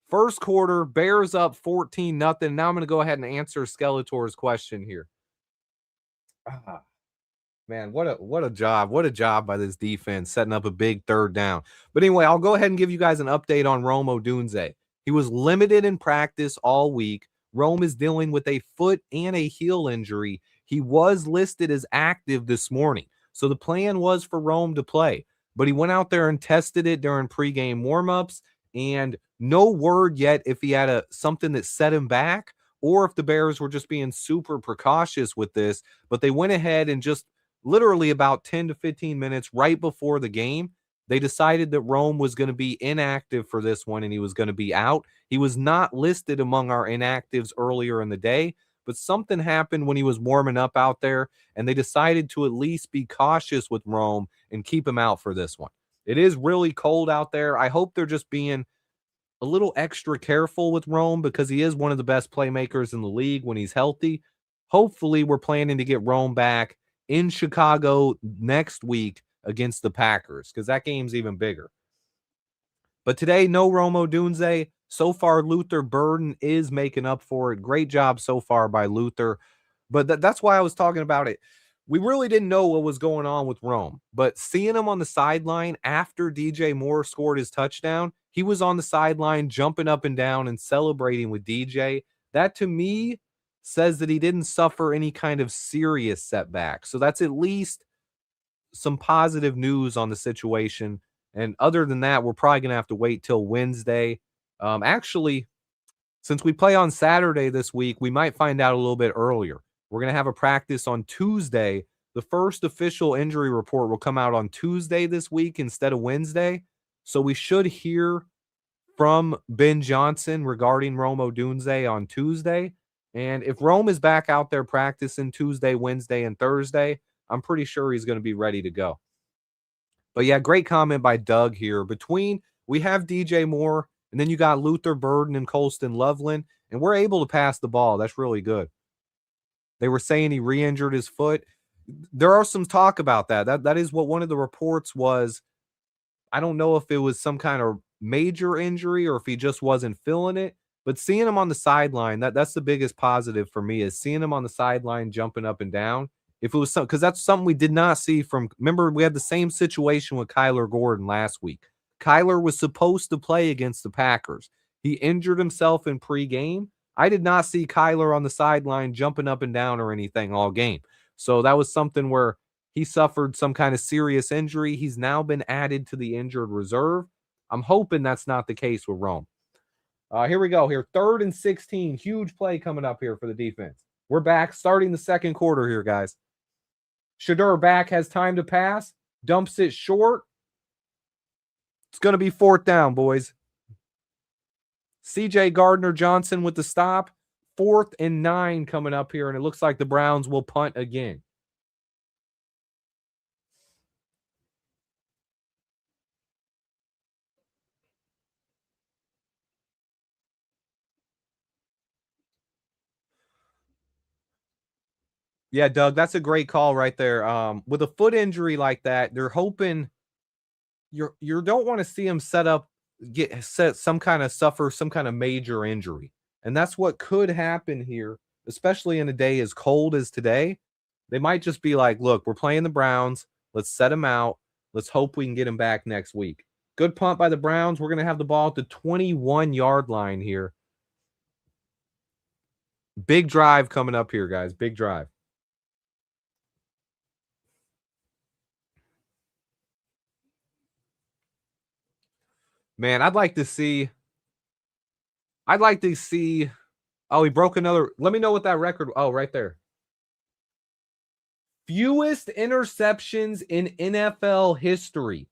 First quarter, Bears up 14-0. Now I'm going to go ahead and answer Skeletor's question here. Man, what a job. What a job by this defense, setting up a big 3rd down. But anyway, I'll go ahead and give you guys an update on Rome Odunze. He was limited in practice all week. Rome is dealing with a foot and a heel injury. He was listed as active this morning. So the plan was for Rome to play. But he went out there and tested it during pregame warmups, and no word yet if he had something that set him back or if the Bears were just being super precautious with this. But they went ahead and just literally about 10 to 15 minutes right before the game, they decided that Rome was going to be inactive for this one and he was going to be out. He was not listed among our inactives earlier in the day, but something happened when he was warming up out there, and they decided to at least be cautious with Rome and keep him out for this one. It is really cold out there. I hope they're just being a little extra careful with Rome because he is one of the best playmakers in the league when he's healthy. Hopefully, we're planning to get Rome back in Chicago next week against the Packers because that game's even bigger. But today, no Rome Odunze. So far, Luther Burden is making up for it. Great job so far by Luther. But that's why I was talking about it. We really didn't know what was going on with Rome. But seeing him on the sideline after DJ Moore scored his touchdown, he was on the sideline jumping up and down and celebrating with DJ. That, to me, says that he didn't suffer any kind of serious setback. So that's at least some positive news on the situation. And other than that, we're probably going to have to wait till Wednesday. Actually, since we play on Saturday this week, we might find out a little bit earlier. We're going to have a practice on Tuesday. The first official injury report will come out on Tuesday this week instead of Wednesday. So we should hear from Ben Johnson regarding Rome Odunze on Tuesday. And if Rome is back out there practicing Tuesday, Wednesday, and Thursday, I'm pretty sure he's going to be ready to go. But yeah, great comment by Doug here. We have DJ Moore, and then you got Luther Burden and Colston Loveland, and we're able to pass the ball. That's really good. They were saying he re-injured his foot. There are some talk about that. That is what one of the reports was. I don't know if it was some kind of major injury or if he just wasn't feeling it. But seeing him on the sideline, that's the biggest positive for me, is seeing him on the sideline jumping up and down. If it was something, because that's something we did not see from, remember, we had the same situation with Kyler Gordon last week. Kyler was supposed to play against the Packers. He injured himself in pregame. I did not see Kyler on the sideline jumping up and down or anything all game. So that was something where He suffered some kind of serious injury. He's now been added to the injured reserve. I'm hoping that's not the case with Rome. Here we go. Here, 3rd and 16. Huge play coming up here for the defense. We're back starting the second quarter here, guys. Shadur back, has time to pass. Dumps it short. It's going to be 4th down, boys. C.J. Gardner-Johnson with the stop. 4th and 9 coming up here, and it looks like the Browns will punt again. Yeah, Doug, that's a great call right there. With a foot injury like that, they're hoping you don't want to see him suffer some kind of major injury. And that's what could happen here, especially in a day as cold as today. They might just be like, look, we're playing the Browns. Let's set him out. Let's hope we can get him back next week. Good punt by the Browns. We're going to have the ball at the 21-yard line here. Big drive coming up here, guys. Big drive. Man, I'd like to see. Oh, he broke another. Let me know what that record. Oh, right there. Fewest interceptions in NFL history.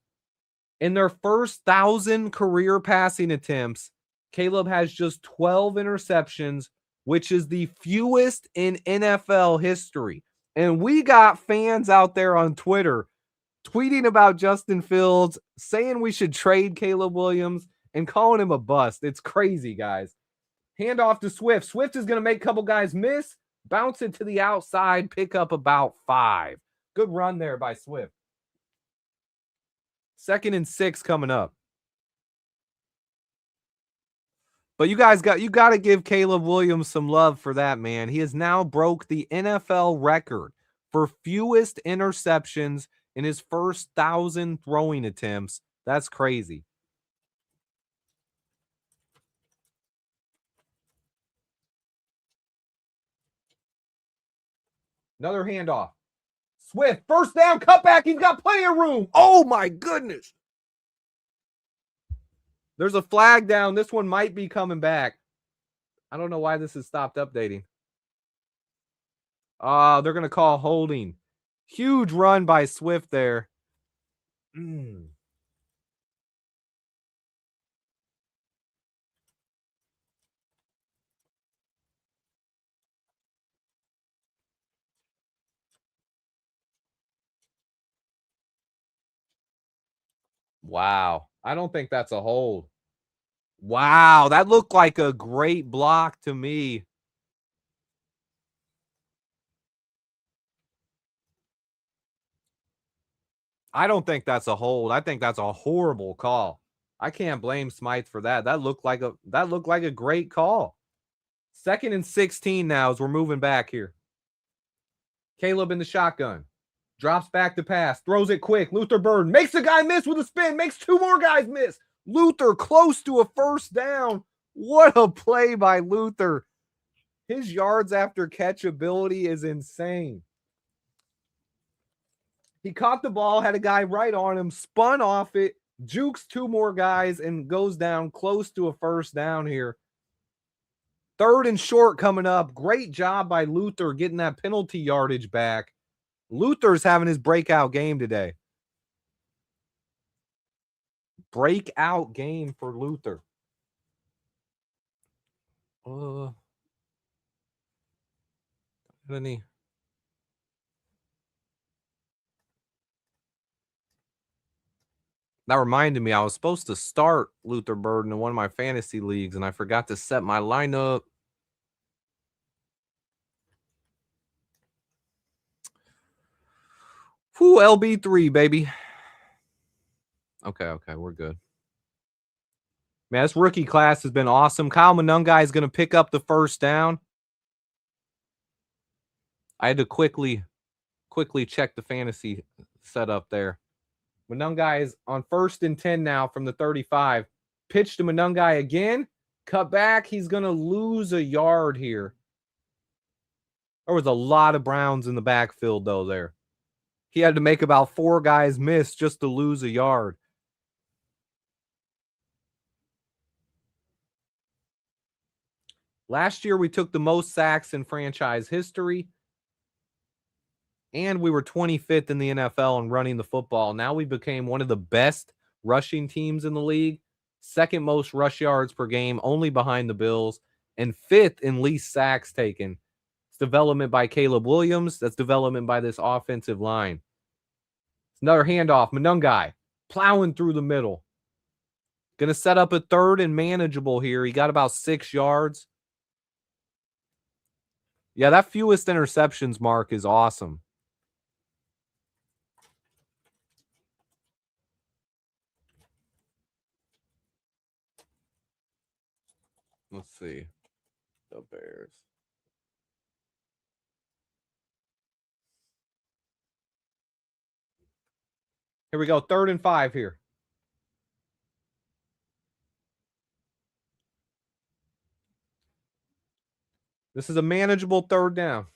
In their first 1,000 career passing attempts, Caleb has just 12 interceptions, which is the fewest in NFL history. And we got fans out there on Twitter tweeting about Justin Fields, saying we should trade Caleb Williams, and calling him a bust. It's crazy, guys. Hand off to Swift. Swift is going to make a couple guys miss, bounce it to the outside, pick up about 5. Good run there by Swift. 2nd and 6 coming up. But you got to give Caleb Williams some love for that, man. He has now broke the NFL record for fewest interceptions in his first 1,000 throwing attempts. That's crazy. Another handoff. Swift, first down, cutback. He's got plenty of room. Oh, my goodness. There's a flag down. This one might be coming back. I don't know why this has stopped updating. They're going to call holding. Huge run by Swift there. Wow. I don't think that's a hold. Wow. That looked like a great block to me. I don't think that's a hold. I think that's a horrible call. I can't blame Smythe for that. That looked like a great call. 2nd and 16 now as we're moving back here. Caleb in the shotgun. Drops back to pass. Throws it quick. Luther Burden makes a guy miss with a spin. Makes 2 more guys miss. Luther close to a first down. What a play by Luther. His yards after catch ability is insane. He caught the ball, had a guy right on him, spun off it, jukes 2 more guys, and goes down close to a first down here. 3rd and short coming up. Great job by Luther getting that penalty yardage back. Luther's having his breakout game today. Breakout game for Luther. Any? That reminded me, I was supposed to start Luther Burden in one of my fantasy leagues, and I forgot to set my lineup. Whew, LB3, baby. Okay, we're good. Man, this rookie class has been awesome. Kyle Monungai is going to pick up the first down. I had to quickly check the fantasy setup there. Monungai is on 1st and 10 now from the 35. Pitch to Monungai again. Cut back. He's going to lose a yard here. There was a lot of Browns in the backfield, though, there. He had to make about 4 guys miss just to lose a yard. Last year, we took the most sacks in franchise history, and we were 25th in the NFL in running the football. Now we became one of the best rushing teams in the league, second most rush yards per game, only behind the Bills, and 5th in least sacks taken. It's development by Caleb Williams. That's development by this offensive line. It's another handoff. Monungai plowing through the middle. Going to set up a 3rd and manageable here. He got about 6 yards. Yeah, that fewest interceptions mark is awesome. Let's see. The Bears. Here we go. 3rd and 5 here. This is a manageable 3rd down.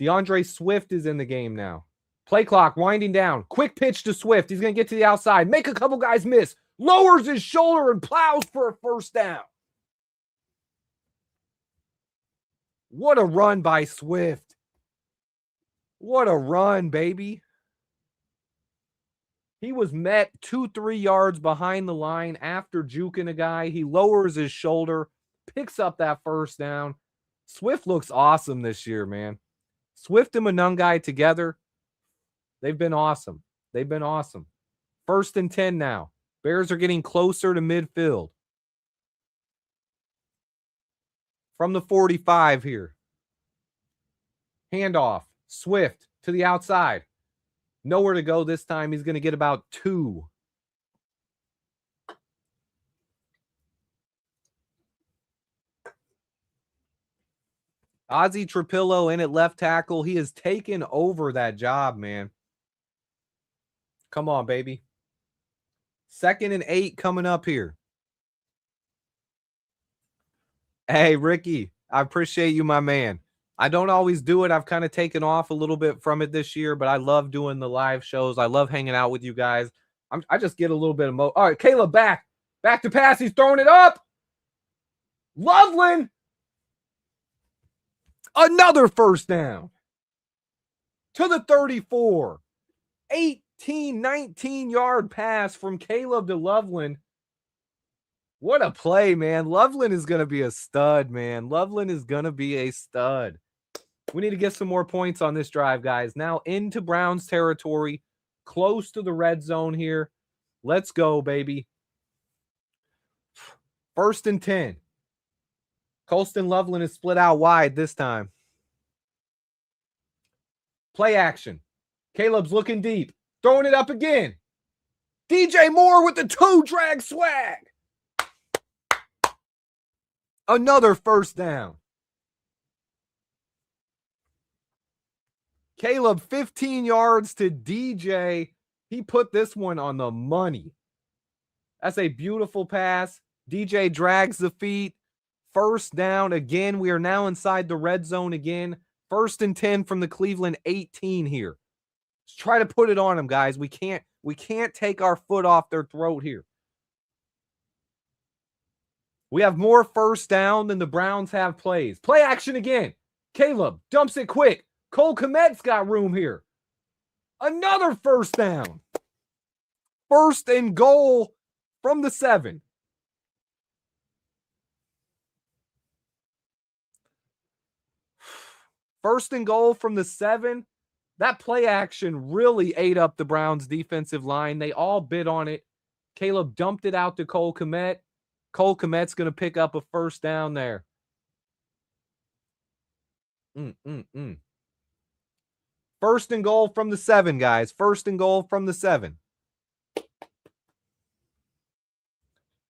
DeAndre Swift is in the game now. Play clock winding down. Quick pitch to Swift. He's going to get to the outside. Make a couple guys miss. Lowers his shoulder and plows for a 1st down. What a run by Swift. What a run, baby. He was met 2-3 yards behind the line after juking a guy. He lowers his shoulder, picks up that 1st down. Swift looks awesome this year, man. Swift and Monungai together, they've been awesome. They've been awesome. 1st and 10 now. Bears are getting closer to midfield. From the 45 here. Handoff. Swift to the outside. Nowhere to go this time. He's going to get about 2. Ozzie Trapillo in at left tackle. He has taken over that job, man. Come on, baby. 2nd and 8 coming up here. Hey, Ricky, I appreciate you, my man. I don't always do it. I've kind of taken off a little bit from it this year, but I love doing the live shows. I love hanging out with you guys. I just get a little bit of all right, Caleb back. Back to pass. He's throwing it up. Loveland. Another 1st down. To the 34. 19-yard pass from Caleb to Loveland. What a play, man. Loveland is going to be a stud, man. Loveland is going to be a stud. We need to get some more points on this drive, guys. Now into Browns territory, close to the red zone here. Let's go, baby. 1st and 10. Colston Loveland is split out wide this time. Play action. Caleb's looking deep. Throwing it up again. DJ Moore with the toe drag swag. Another 1st down. Caleb, 15 yards to DJ. He put this one on the money. That's a beautiful pass. DJ drags the feet. 1st down again. We are now inside the red zone again. 1st and 10 from the Cleveland 18 here. Let's try to put it on them, guys. We can't take our foot off their throat here. We have more 1st down than the Browns have plays. Play action again. Caleb dumps it quick. Cole Kmet's got room here. Another 1st down. 1st and goal from the 7. First and goal from the 7. That play action really ate up the Browns' defensive line. They all bid on it. Caleb dumped it out to Cole Kmet. Cole Kmet's going to pick up a 1st down there. First and goal from the 7, guys. 1st and goal from the 7.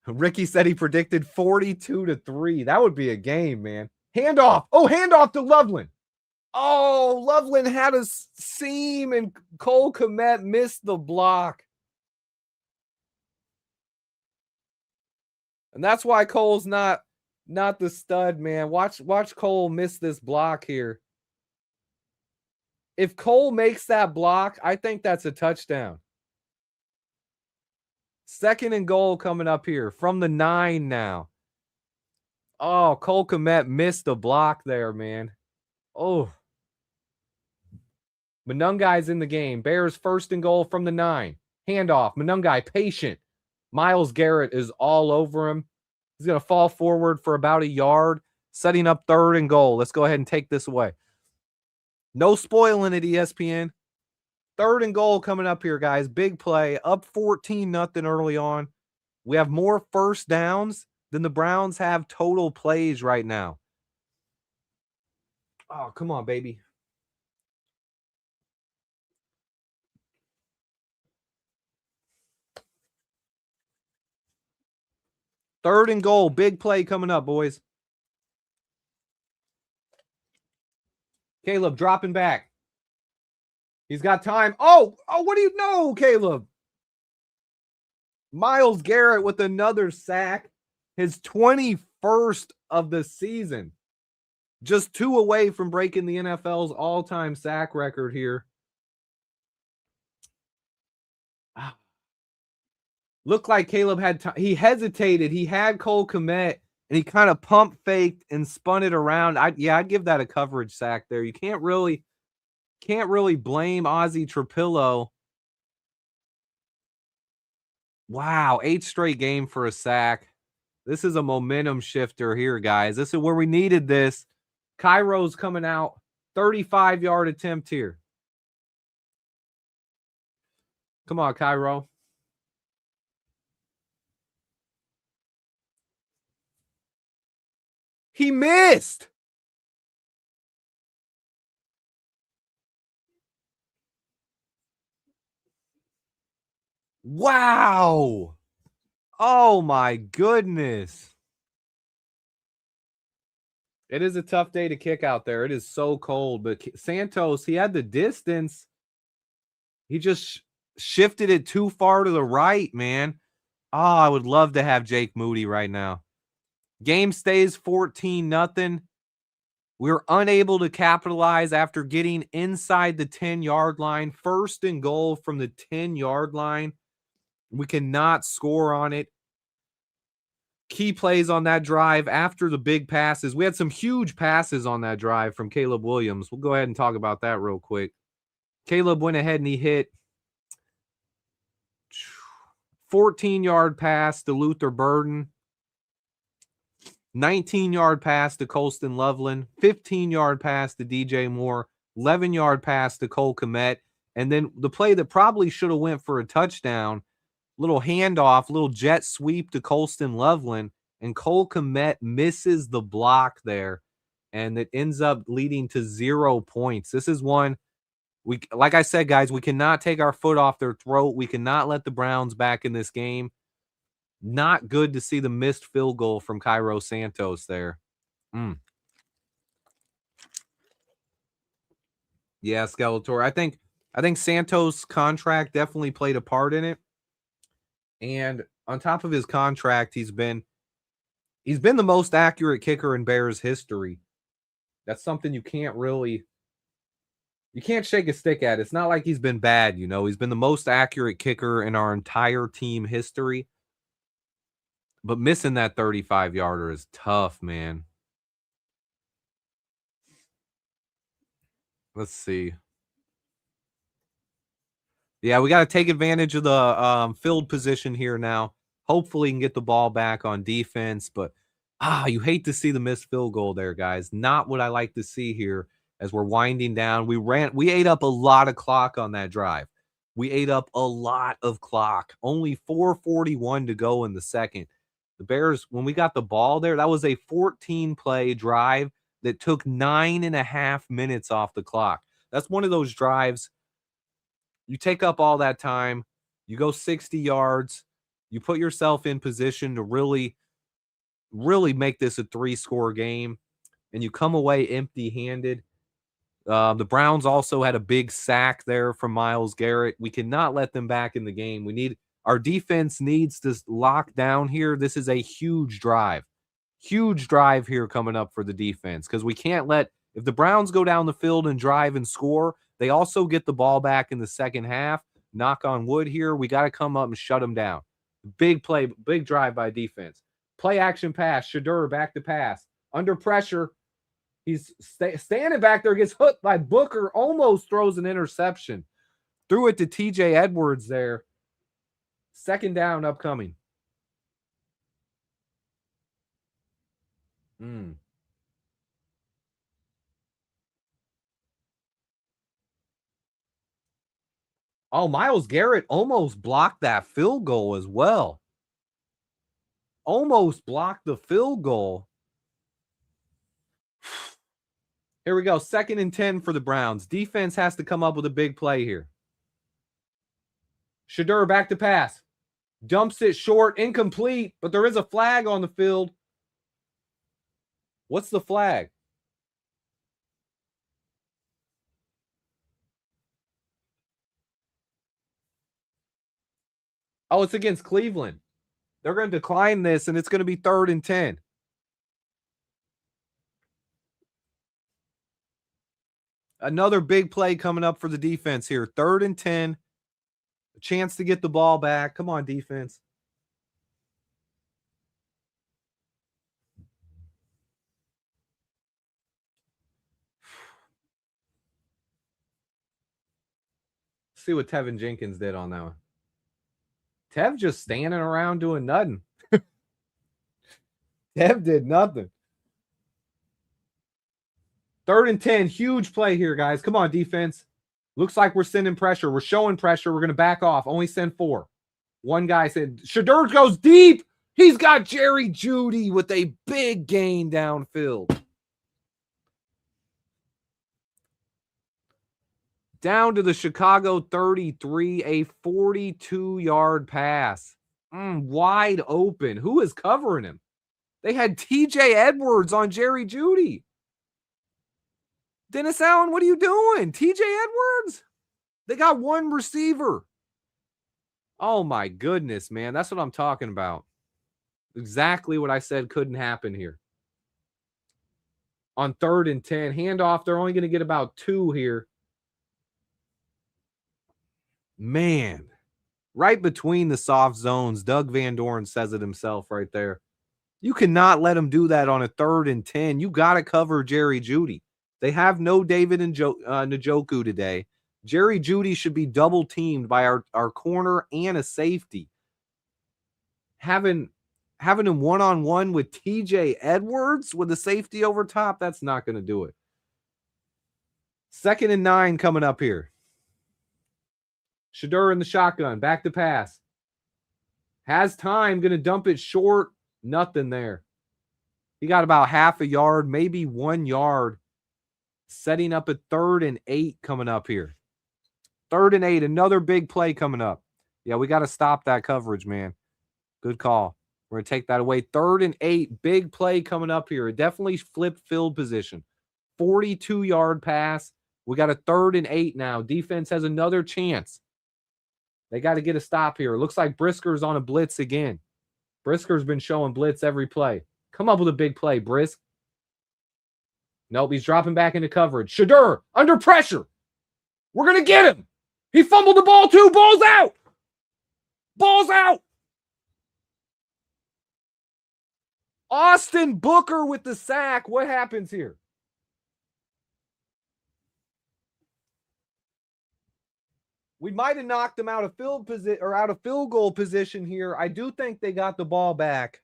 Ricky said he predicted 42-3. That would be a game, man. Handoff. Oh, handoff to Loveland. Oh, Loveland had a seam and Cole Kmet missed the block. And that's why Cole's not the stud, man. Watch Cole miss this block here. If Cole makes that block, I think that's a touchdown. 2nd and goal coming up here from the 9 now. Oh, Cole Kmet missed the block there, man. Oh. Monungai's in the game. Bears 1st and goal from the 9. Handoff. Monungai patient. Myles Garrett is all over him. He's going to fall forward for about a yard, setting up 3rd and goal. Let's go ahead and take this away. No spoiling it, ESPN. 3rd and goal coming up here, guys. Big play. Up 14-0 early on. We have more first downs than the Browns have total plays right now. Oh, come on, baby. Third and goal. Big play coming up, boys. Caleb dropping back. He's got time. Oh, what do you know, Caleb? Myles Garrett with another sack. His 21st of the season. Just 2 away from breaking the NFL's all-time sack record here. Looked like Caleb had time. He hesitated. He had Cole Kmet, and he kind of pump faked and spun it around. I'd give that a coverage sack there. You can't really blame Ozzie Trapillo. Wow, 8th straight game for a sack. This is a momentum shifter here, guys. This is where we needed this. Cairo's coming out. 35-yard attempt here. Come on, Cairo. He missed. Wow. Oh, my goodness. It is a tough day to kick out there. It is so cold. But Santos, he had the distance. He just shifted it too far to the right, man. Oh, I would love to have Jake Moody right now. Game stays 14-0. We're unable to capitalize after getting inside the 10-yard line. 1st and goal from the 10-yard line. We cannot score on it. Key plays on that drive after the big passes. We had some huge passes on that drive from Caleb Williams. We'll go ahead and talk about that real quick. Caleb went ahead and he hit 14-yard pass to Luther Burden. 19-yard pass to Colston Loveland. 15-yard pass to DJ Moore. 11-yard pass to Cole Kmet. And then the play that probably should have went for a touchdown, little handoff, little jet sweep to Colston Loveland, and Cole Kmet misses the block there, and it ends up leading to 0 points. This is one, like I said, guys, we cannot take our foot off their throat. We cannot let the Browns back in this game. Not good to see the missed field goal from Cairo Santos there. Yeah, Skeletor. I think Santos' contract definitely played a part in it. And on top of his contract, he's been the most accurate kicker in Bears history. That's something you can't shake a stick at. It's not like he's been bad, you know. He's been the most accurate kicker in our entire team history. But missing that 35-yarder is tough, man. Let's see. Yeah, we got to take advantage of the field position here now. Hopefully, you can get the ball back on defense. But, you hate to see the missed field goal there, guys. Not what I like to see here as we're winding down. We ate up a lot of clock on that drive. We ate up a lot of clock. Only 4:41 to go in the second. The Bears, when we got the ball there, that was a 14-play drive that took 9.5 minutes off the clock. That's one of those drives. You take up all that time, you go 60 yards, you put yourself in position to really, really make this a 3-score game, and you come away empty-handed. The Browns also had a big sack there from Myles Garrett. We cannot let them back in the game. Our defense needs to lock down here. This is a huge drive. Huge drive here coming up for the defense, because we can't if the Browns go down the field and drive and score, They also get the ball back in the second half. Knock on wood here. We got to come up and shut them down. Big play, big drive by defense. Play action pass. Shadur back to pass. Under pressure. He's standing back there, gets hooked by Booker, almost throws an interception. Threw it to TJ Edwards there. Second down upcoming. Oh, Myles Garrett almost blocked that field goal as well. Almost blocked the field goal. Here we go. 2nd and 10 for the Browns. Defense has to come up with a big play here. Shadur back to pass. Dumps it short, incomplete, but there is a flag on the field. What's the flag? Oh, it's against Cleveland. They're going to decline this, and it's going to be 3rd and 10. Another big play coming up for the defense here. 3rd and 10. A chance to get the ball back. Come on, defense. See what Tevin Jenkins did on that one. Tev just standing around doing nothing. Tev did nothing. 3rd and 10. Huge play here, guys. Come on, defense. Looks like we're sending pressure. We're showing pressure. We're going to back off. Only send 4. One guy said, Shadur goes deep. He's got Jerry Jeudy with a big gain downfield. Down to the Chicago 33, a 42-yard pass. Wide open. Who is covering him? They had TJ Edwards on Jerry Jeudy. Dennis Allen, what are you doing? TJ Edwards? They got one receiver. Oh, my goodness, man. That's what I'm talking about. Exactly what I said couldn't happen here. On 3rd and 10. Handoff, they're only going to get about 2 here. Man, right between the soft zones, Doug Van Dorn says it himself right there. You cannot let him do that on a 3rd and 10. You got to cover Jerry Jeudy. They have no David Njoku today. Jerry Jeudy should be double teamed by our corner and a safety. Having him one-on-one with TJ Edwards with the safety over top, that's not going to do it. 2nd and 9 coming up here. Shadur in the shotgun, back to pass. Has time, going to dump it short. Nothing there. He got about half a yard, maybe 1 yard. Setting up a 3rd and 8 coming up here. 3rd and 8, another big play coming up. Yeah, we got to stop that coverage, man. Good call. We're going to take that away. 3rd and 8, big play coming up here. It definitely flipped field position. 42-yard pass. We got a 3rd and 8 now. Defense has another chance. They got to get a stop here. It looks like Brisker's on a blitz again. Brisker's been showing blitz every play. Come up with a big play, Brisk. Nope, he's dropping back into coverage. Shadur, under pressure. We're going to get him. He fumbled the ball too. Ball's out. Ball's out. Austin Booker with the sack. What happens here? We might have knocked them out of field goal position here. I do think they got the ball back.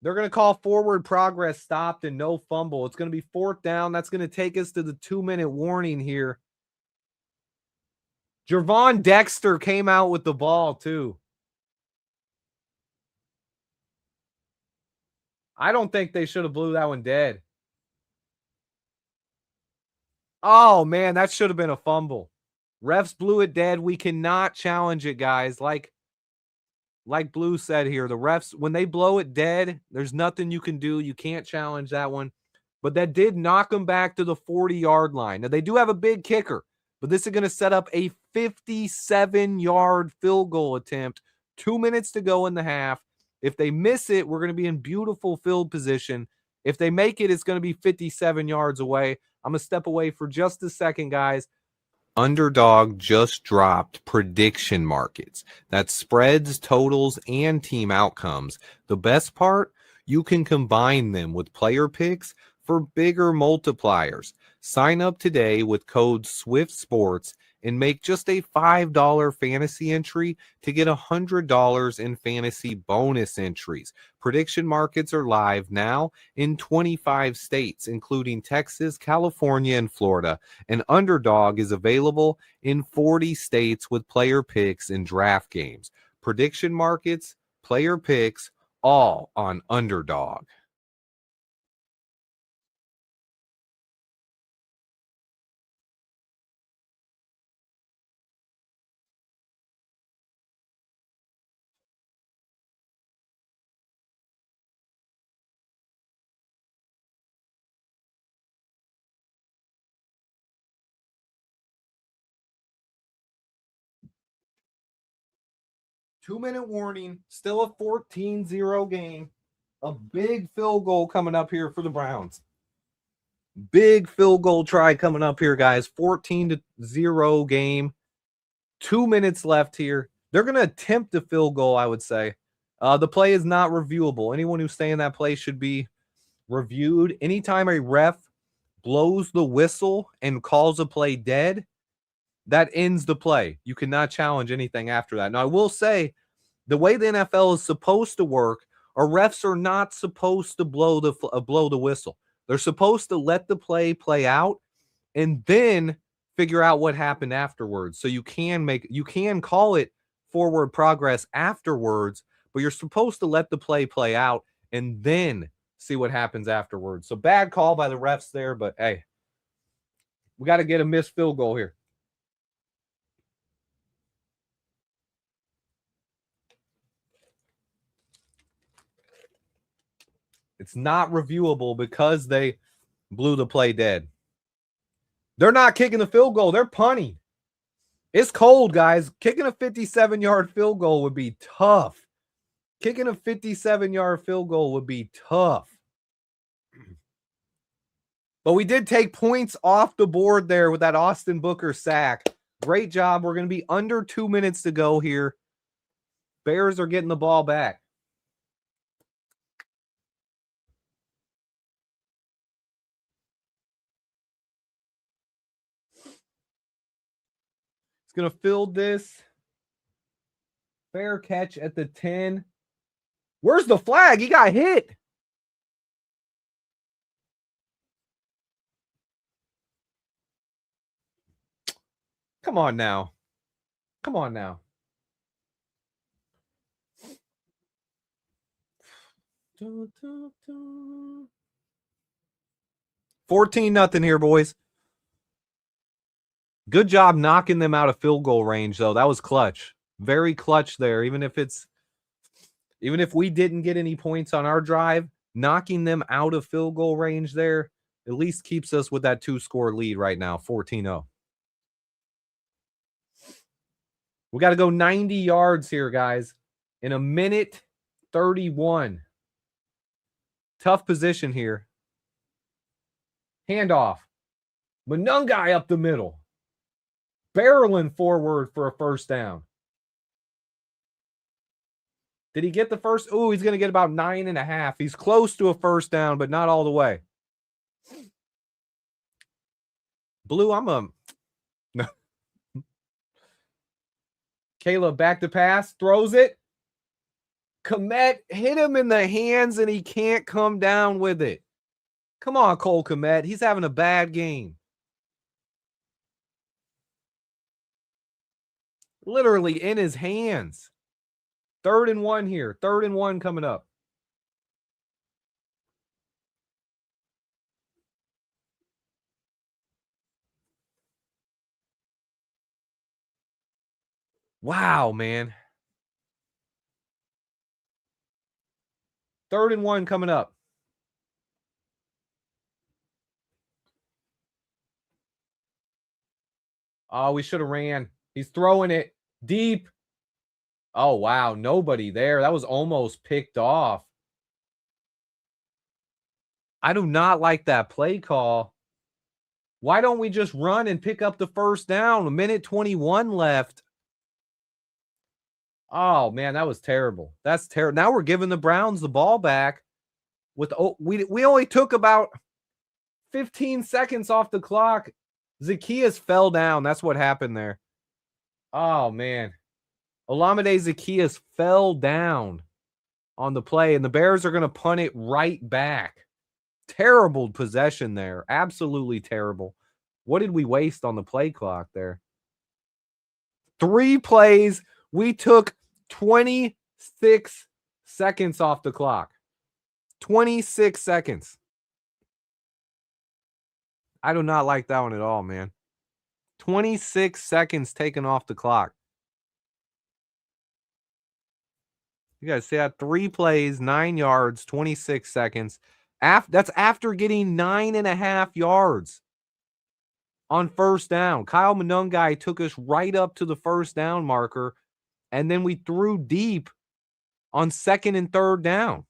They're going to call forward progress stopped and no fumble. It's going to be 4th down. That's going to take us to the 2-minute warning here. Gervon Dexter came out with the ball too. I don't think they should have blew that one dead. Oh, man, that should have been a fumble. Refs blew it dead. We cannot challenge it, guys. Like Blue said here, the refs, when they blow it dead, there's nothing you can do. You can't challenge that one. But that did knock them back to the 40-yard line. Now, they do have a big kicker, but this is going to set up a 57-yard field goal attempt. 2 minutes to go in the half. If they miss it, we're going to be in beautiful field position. If they make it, it's going to be 57 yards away. I'm going to step away for just a second, guys. Underdog just dropped prediction markets. That's spreads, totals, and team outcomes. The best part, you can combine them with player picks for bigger multipliers. Sign up today with code SWIFTSPORTS and make just a $5 fantasy entry to get $100 in fantasy bonus entries. Prediction markets are live now in 25 states, including Texas, California, and Florida. And Underdog is available in 40 states with player picks and draft games. Prediction markets, player picks, all on Underdog. Two-minute warning, still a 14-0 game. A big field goal coming up here for the Browns. Big field goal try coming up here, guys. 14-0 game. 2 minutes left here. They're going to attempt a field goal, I would say. The play is not reviewable. Anyone who's saying that play should be reviewed. Anytime a ref blows the whistle and calls a play dead, that ends the play. You cannot challenge anything after that. Now, I will say, the way the NFL is supposed to work, our refs are not supposed to blow the whistle. They're supposed to let the play out and then figure out what happened afterwards. So you can call it forward progress afterwards, but you're supposed to let the play out and then see what happens afterwards. So bad call by the refs there, but hey, we got to get a missed field goal here. It's not reviewable because they blew the play dead. They're not kicking the field goal. They're punting. It's cold, guys. Kicking a 57-yard field goal would be tough. Kicking a 57-yard field goal would be tough. But we did take points off the board there with that Austin Booker sack. Great job. We're going to be under 2 minutes to go here. Bears are getting the ball back. It's going to field this. Fair catch at the 10. Where's the flag? He got hit. Come on now. Come on now. 14-0 here, boys. Good job knocking them out of field goal range, though. That was clutch. Very clutch there. Even if we didn't get any points on our drive, knocking them out of field goal range there at least keeps us with that 2-score lead right now, 14-0. We got to go 90 yards here, guys, in a minute 31. Tough position here. Handoff. Manungai up the middle. Barreling forward for a first down. Did he get the first? Oh, he's going to get about 9.5. He's close to a first down, but not all the way. Blue, no. Caleb back to pass, throws it. Kmet hit him in the hands, and he can't come down with it. Come on, Cole Kmet. He's having a bad game. Literally in his hands. 3rd and 1 here. 3rd and 1 coming up. Wow, man. 3rd and 1 coming up. Oh, we should have ran. He's throwing it deep. Oh, wow. Nobody there. That was almost picked off. I do not like that play call. Why don't we just run and pick up the first down? A minute 21 left. Oh, man, that was terrible. That's terrible. Now we're giving the Browns the ball back. We only took about 15 seconds off the clock. Zacchaeus fell down. That's what happened there. Oh, man. Olamide Zacchaeus fell down on the play, and the Bears are going to punt it right back. Terrible possession there. Absolutely terrible. What did we waste on the play clock there? 3 plays. We took 26 seconds off the clock. 26 seconds. I do not like that one at all, man. 26 seconds taken off the clock. You guys see that? 3 plays, 9 yards, 26 seconds. That's after getting 9.5 yards on first down. Kyle Monungai took us right up to the first down marker, and then we threw deep on second and third down.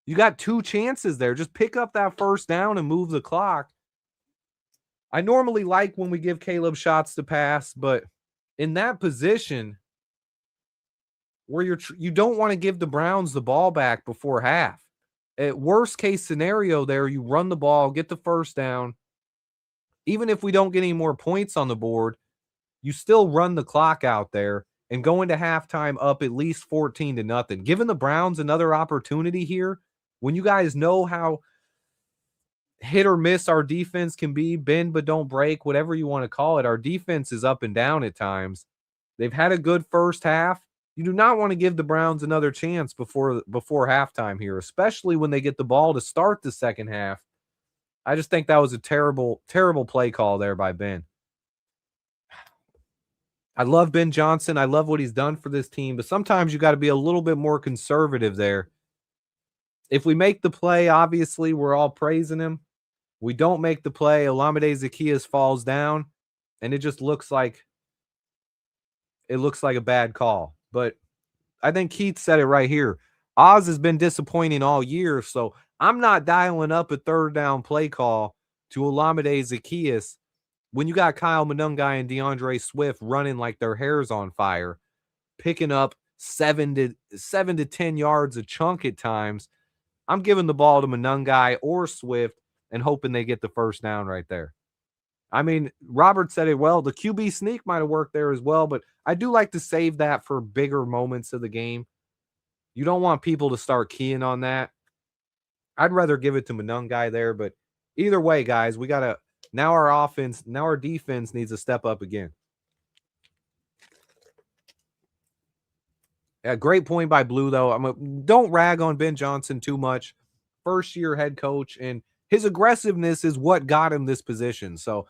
You got 2 chances there. Just pick up that first down and move the clock. I normally like when we give Caleb shots to pass, but in that position where you don't want to give the Browns the ball back before half. At worst case scenario there, you run the ball, get the first down. Even if we don't get any more points on the board, you still run the clock out there and go into halftime up at least 14-0. Giving the Browns another opportunity here, when you guys know how hit or miss our defense can be, bend but don't break, whatever you want to call it. Our defense is up and down at times. They've had a good first half. You do not want to give the Browns another chance before halftime here, especially when they get the ball to start the second half. I just think that was a terrible, terrible play call there by Ben. I love Ben Johnson. I love what he's done for this team, but sometimes you got to be a little bit more conservative there. If we make the play, obviously, we're all praising him. We don't make the play, Olamide Zacchaeus falls down, and it just looks like a bad call. But I think Keith said it right here. Oz has been disappointing all year, so I'm not dialing up a third down play call to Olamide Zacchaeus when you got Kyle Monungai and DeAndre Swift running like their hair's on fire, picking up 7 to 10 yards a chunk at times. I'm giving the ball to Monungai or Swift and hoping they get the first down right there. I mean, Robert said it well. The QB sneak might have worked there as well, but I do like to save that for bigger moments of the game. You don't want people to start keying on that. I'd rather give it to Monungai there, but either way, guys, we got to now our defense needs to step up again. Yeah, great point by Blue, though. Don't rag on Ben Johnson too much. First-year head coach, and his aggressiveness is what got him this position. So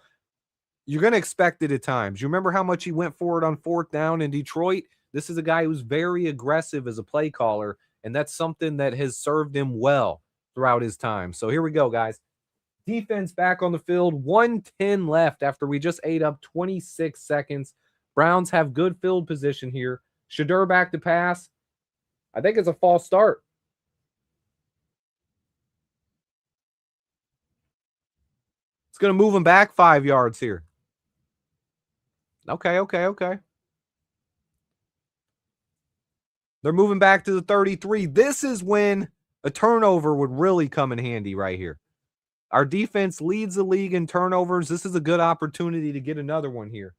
you're going to expect it at times. You remember how much he went for it on fourth down in Detroit? This is a guy who's very aggressive as a play caller, and that's something that has served him well throughout his time. So here we go, guys. Defense back on the field, 1:10 left after we just ate up 26 seconds. Browns have good field position here. Shadur back to pass. I think it's a false start. It's going to move him back 5 yards here. Okay. They're moving back to the 33. This is when a turnover would really come in handy right here. Our defense leads the league in turnovers. This is a good opportunity to get another one here.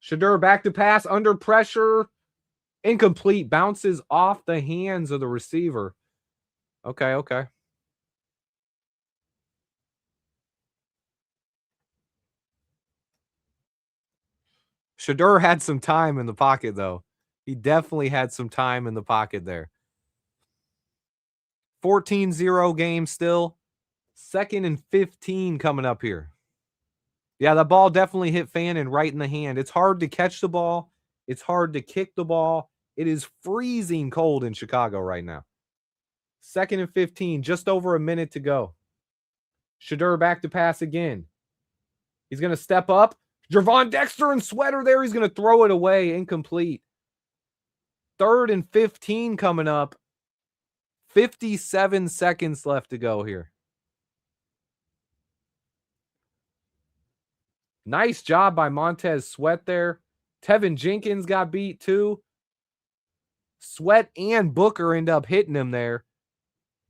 Shadur back to pass, under pressure. Incomplete, bounces off the hands of the receiver. Okay. Shadur had some time in the pocket, though. He definitely had some time in the pocket there. 14-0 game still. 2nd and 15 coming up here. Yeah, that ball definitely hit Fannin right in the hand. It's hard to catch the ball. It's hard to kick the ball. It is freezing cold in Chicago right now. 2nd and 15, just over a minute to go. Shadur back to pass again. He's going to step up. Javon Dexter and Sweater there. He's going to throw it away. Incomplete. 3rd and 15 coming up. 57 seconds left to go here. Nice job by Montez Sweat there. Tevin Jenkins got beat too. Sweat and Booker end up hitting him there.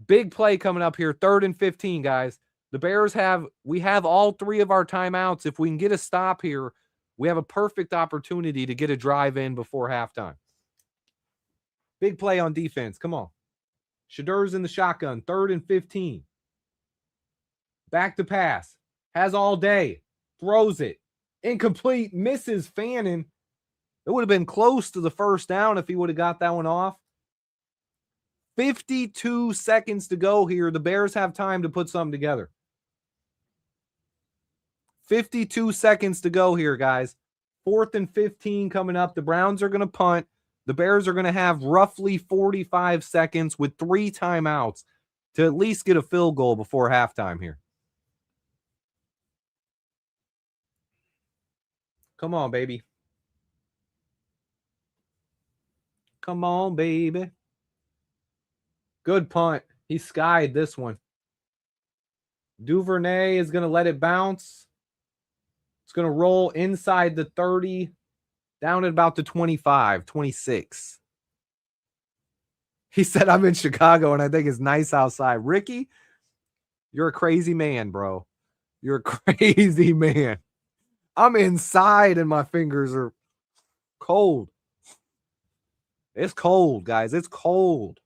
Big play coming up here. 3rd and 15, guys. The Bears we have all 3 of our timeouts. If we can get a stop here, we have a perfect opportunity to get a drive in before halftime. Big play on defense. Come on. Shadur's in the shotgun. 3rd and 15. Back to pass. Has all day. Throws it. Incomplete. Misses Fannin. It would have been close to the first down if he would have got that one off. 52 seconds to go here. The Bears have time to put something together. 52 seconds to go here, guys. 4th and 15 coming up. The Browns are going to punt. The Bears are going to have roughly 45 seconds with 3 timeouts to at least get a field goal before halftime here. Come on, baby. Come on, baby. Good punt. He skied this one. Duvernay is going to let it bounce. It's going to roll inside the 30, down at about the 25, 26. He said, I'm in Chicago and I think it's nice outside. Ricky, you're a crazy man, bro. You're a crazy man. I'm inside and my fingers are cold. It's cold, guys. It's cold.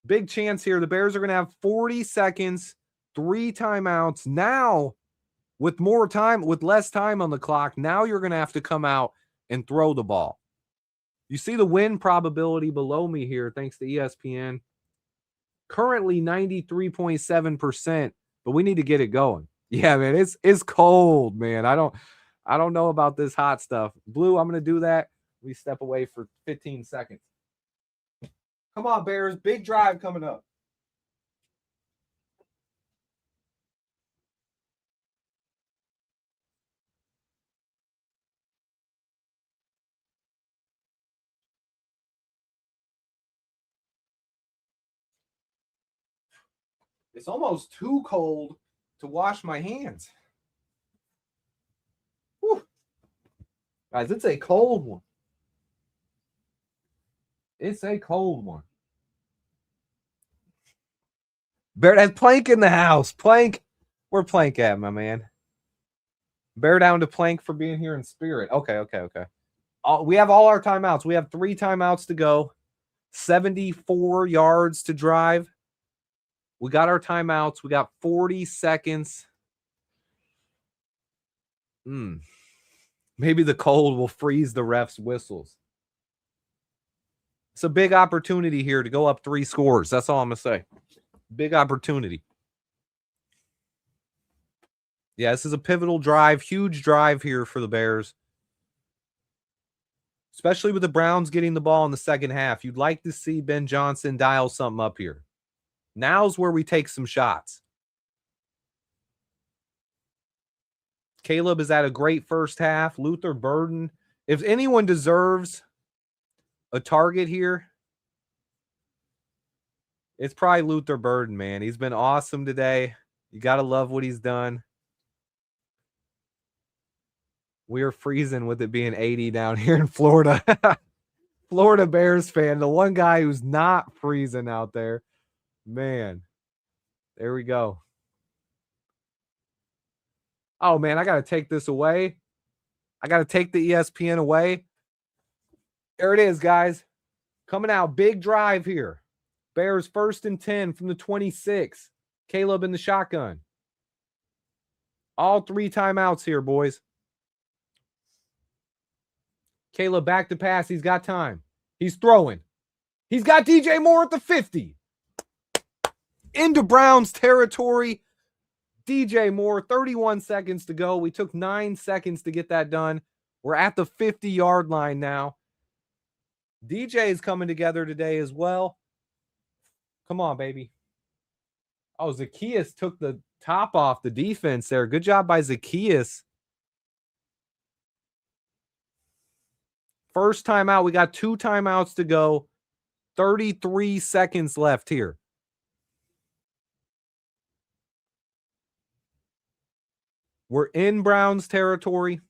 Big chance here. The Bears are going to have 40 seconds, 3 timeouts. Now, with more time, with less time on the clock, now you're going to have to come out and throw the ball. You see the win probability below me here, thanks to ESPN. Currently 93.7%, but we need to get it going. Yeah, man, it's cold, man. I don't know about this hot stuff. Blue, I'm going to do that. We step away for 15 seconds. Come on, Bears. Big drive coming up. It's almost too cold to wash my hands. Whew. Guys, it's a cold one. It's a cold one. Bear, that's Plank in the house. Plank. Where Plank at, my man? Bear down to Plank for being here in spirit. Okay. We have all our timeouts. We have 3 timeouts to go. 74 yards to drive. We got our timeouts. We got 40 seconds. Maybe the cold will freeze the refs' whistles. It's a big opportunity here to go up 3 scores. That's all I'm going to say. Big opportunity. Yeah, this is a pivotal drive. Huge drive here for the Bears. Especially with the Browns getting the ball in the second half. You'd like to see Ben Johnson dial something up here. Now's where we take some shots. Caleb is at a great first half. Luther Burden. If anyone deserves a target here, it's probably Luther Burden, man. He's been awesome today. You got to love what he's done. We are freezing with it being 80 down here in Florida. Florida Bears fan, the one guy who's not freezing out there. Man, there we go. Oh, man, I got to take this away. I got to take the ESPN away. There it is, guys. Coming out, big drive here. Bears 1st and 10 from the 26. Caleb in the shotgun. All 3 timeouts here, boys. Caleb back to pass. He's got time. He's throwing. He's got DJ Moore at the 50. Into Browns territory. DJ Moore, 31 seconds to go. We took 9 seconds to get that done. We're at the 50-yard line now. DJ is coming together today as well. Come on, baby. Oh, Zacchaeus took the top off the defense there. Good job by Zacchaeus. First timeout. We got 2 timeouts to go. 33 seconds left here. We're in Browns territory.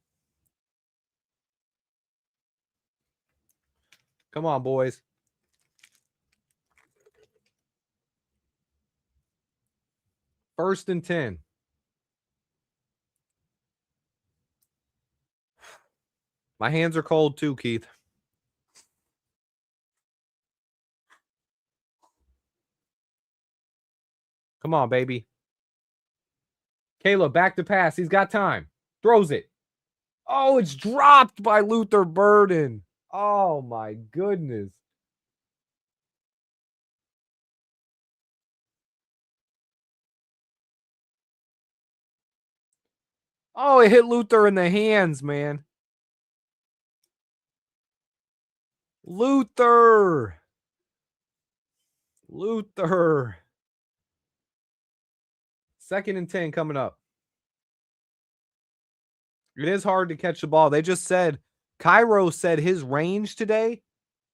Come on, boys. First and 10. My hands are cold too, Keith. Come on, baby. Caleb, back to pass. He's got time. Throws it. Oh, it's dropped by Luther Burden. Oh, my goodness. Oh, it hit Luther in the hands, man. Luther. Second and 10 coming up. It is hard to catch the ball. They just said, Cairo said his range today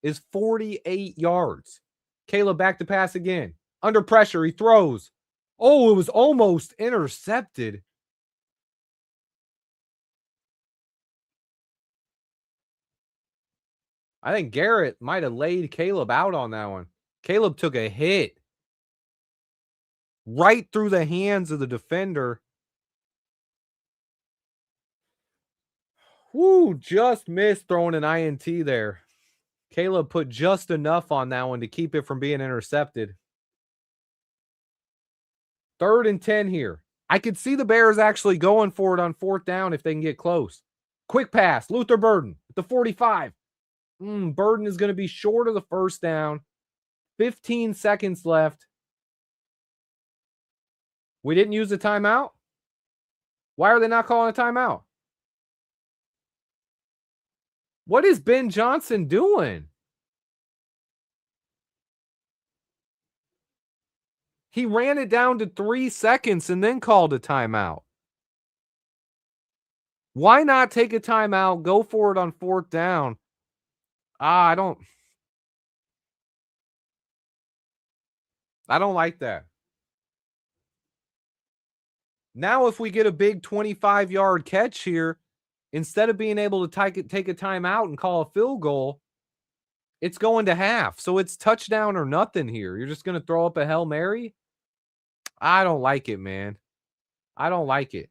is 48 yards. Caleb back to pass again. Under pressure, he throws. Oh, it was almost intercepted. I think Garrett might have laid Caleb out on that one. Caleb took a hit right through the hands of the defender. Woo, just missed throwing an INT there. Caleb put just enough on that one to keep it from being intercepted. 3rd and 10 here. I could see the Bears actually going for it on 4th down if they can get close. Quick pass, Luther Burden at the 45. Burden is going to be short of the first down. 15 seconds left. We didn't use the timeout? Why are they not calling a timeout? What is Ben Johnson doing? He ran it down to 3 seconds and then called a timeout. Why not take a timeout, go for it on 4th down? I don't like that. Now, if we get a big 25-yard catch here, instead of being able to take a timeout and call a field goal, it's going to half. So it's touchdown or nothing here. You're just going to throw up a Hail Mary? I don't like it, man. I don't like it.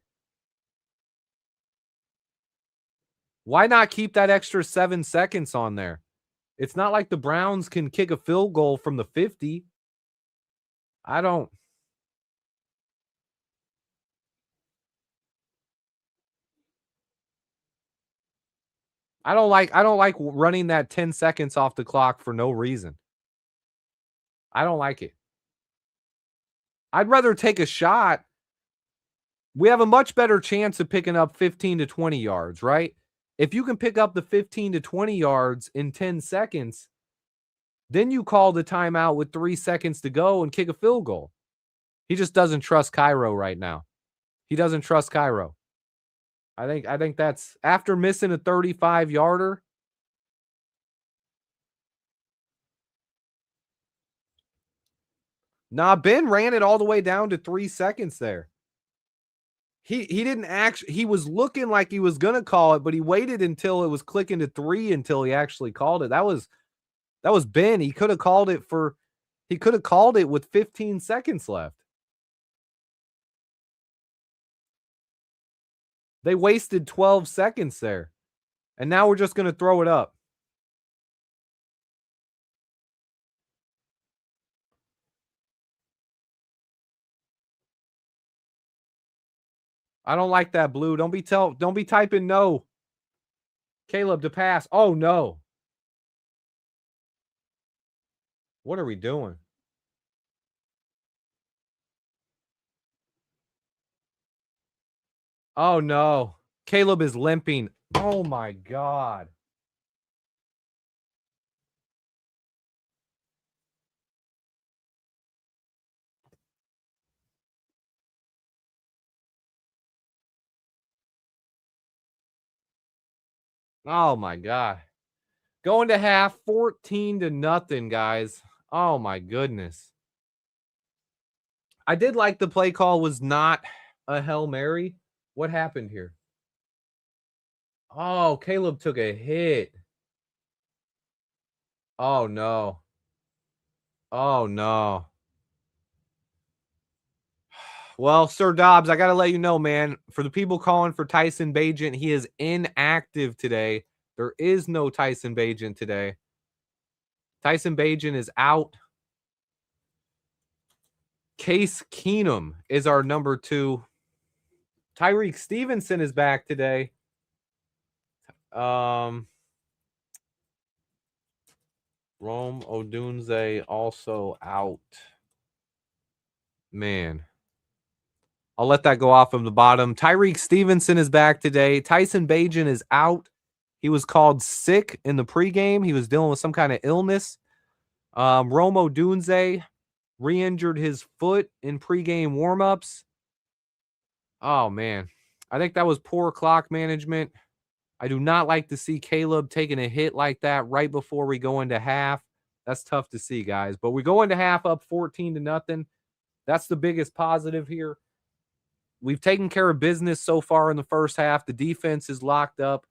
Why not keep that extra 7 seconds on there? It's not like the Browns can kick a field goal from the 50. I don't like running that 10 seconds off the clock for no reason. I don't like it. I'd rather take a shot. We have a much better chance of picking up 15 to 20 yards, right? If you can pick up the 15 to 20 yards in 10 seconds, then you call the timeout with 3 seconds to go and kick a field goal. He just doesn't trust Cairo right now. He doesn't trust Cairo. I think that's after missing a 35-yarder. Nah, Ben ran it all the way down to 3 seconds there. He didn't actually, he was looking like he was going to call it, but he waited until it was clicking to 3 until he actually called it. That was Ben. He could have called it with 15 seconds left. They wasted 12 seconds there. And now we're just going to throw it up. I don't like that, Blue. Don't be typing no. Caleb to pass. Oh, no. What are we doing? Oh, no. Caleb is limping. Oh, my God. Oh my God. Going to half 14-0, guys. Oh my goodness. I did like the play call was not a Hail Mary. What happened here? Oh, Caleb took a hit. Oh no. Oh no. Well, Sir Dobbs, I got to let you know, man, for the people calling for Tyson Bagent, he is inactive today. There is no Tyson Bagent today. Tyson Bagent is out. Case Keenum is our number 2. Tyreek Stevenson is back today. Rome Odunze also out. Man. I'll let that go off from the bottom. Tyreek Stevenson is back today. Tyson Bagent is out. He was called sick in the pregame. He was dealing with some kind of illness. Rome Odunze re-injured his foot in pregame warmups. Oh, man. I think that was poor clock management. I do not like to see Caleb taking a hit like that right before we go into half. That's tough to see, guys. But we go into half up 14-0. That's the biggest positive here. We've taken care of business so far in the first half. The defense is locked up.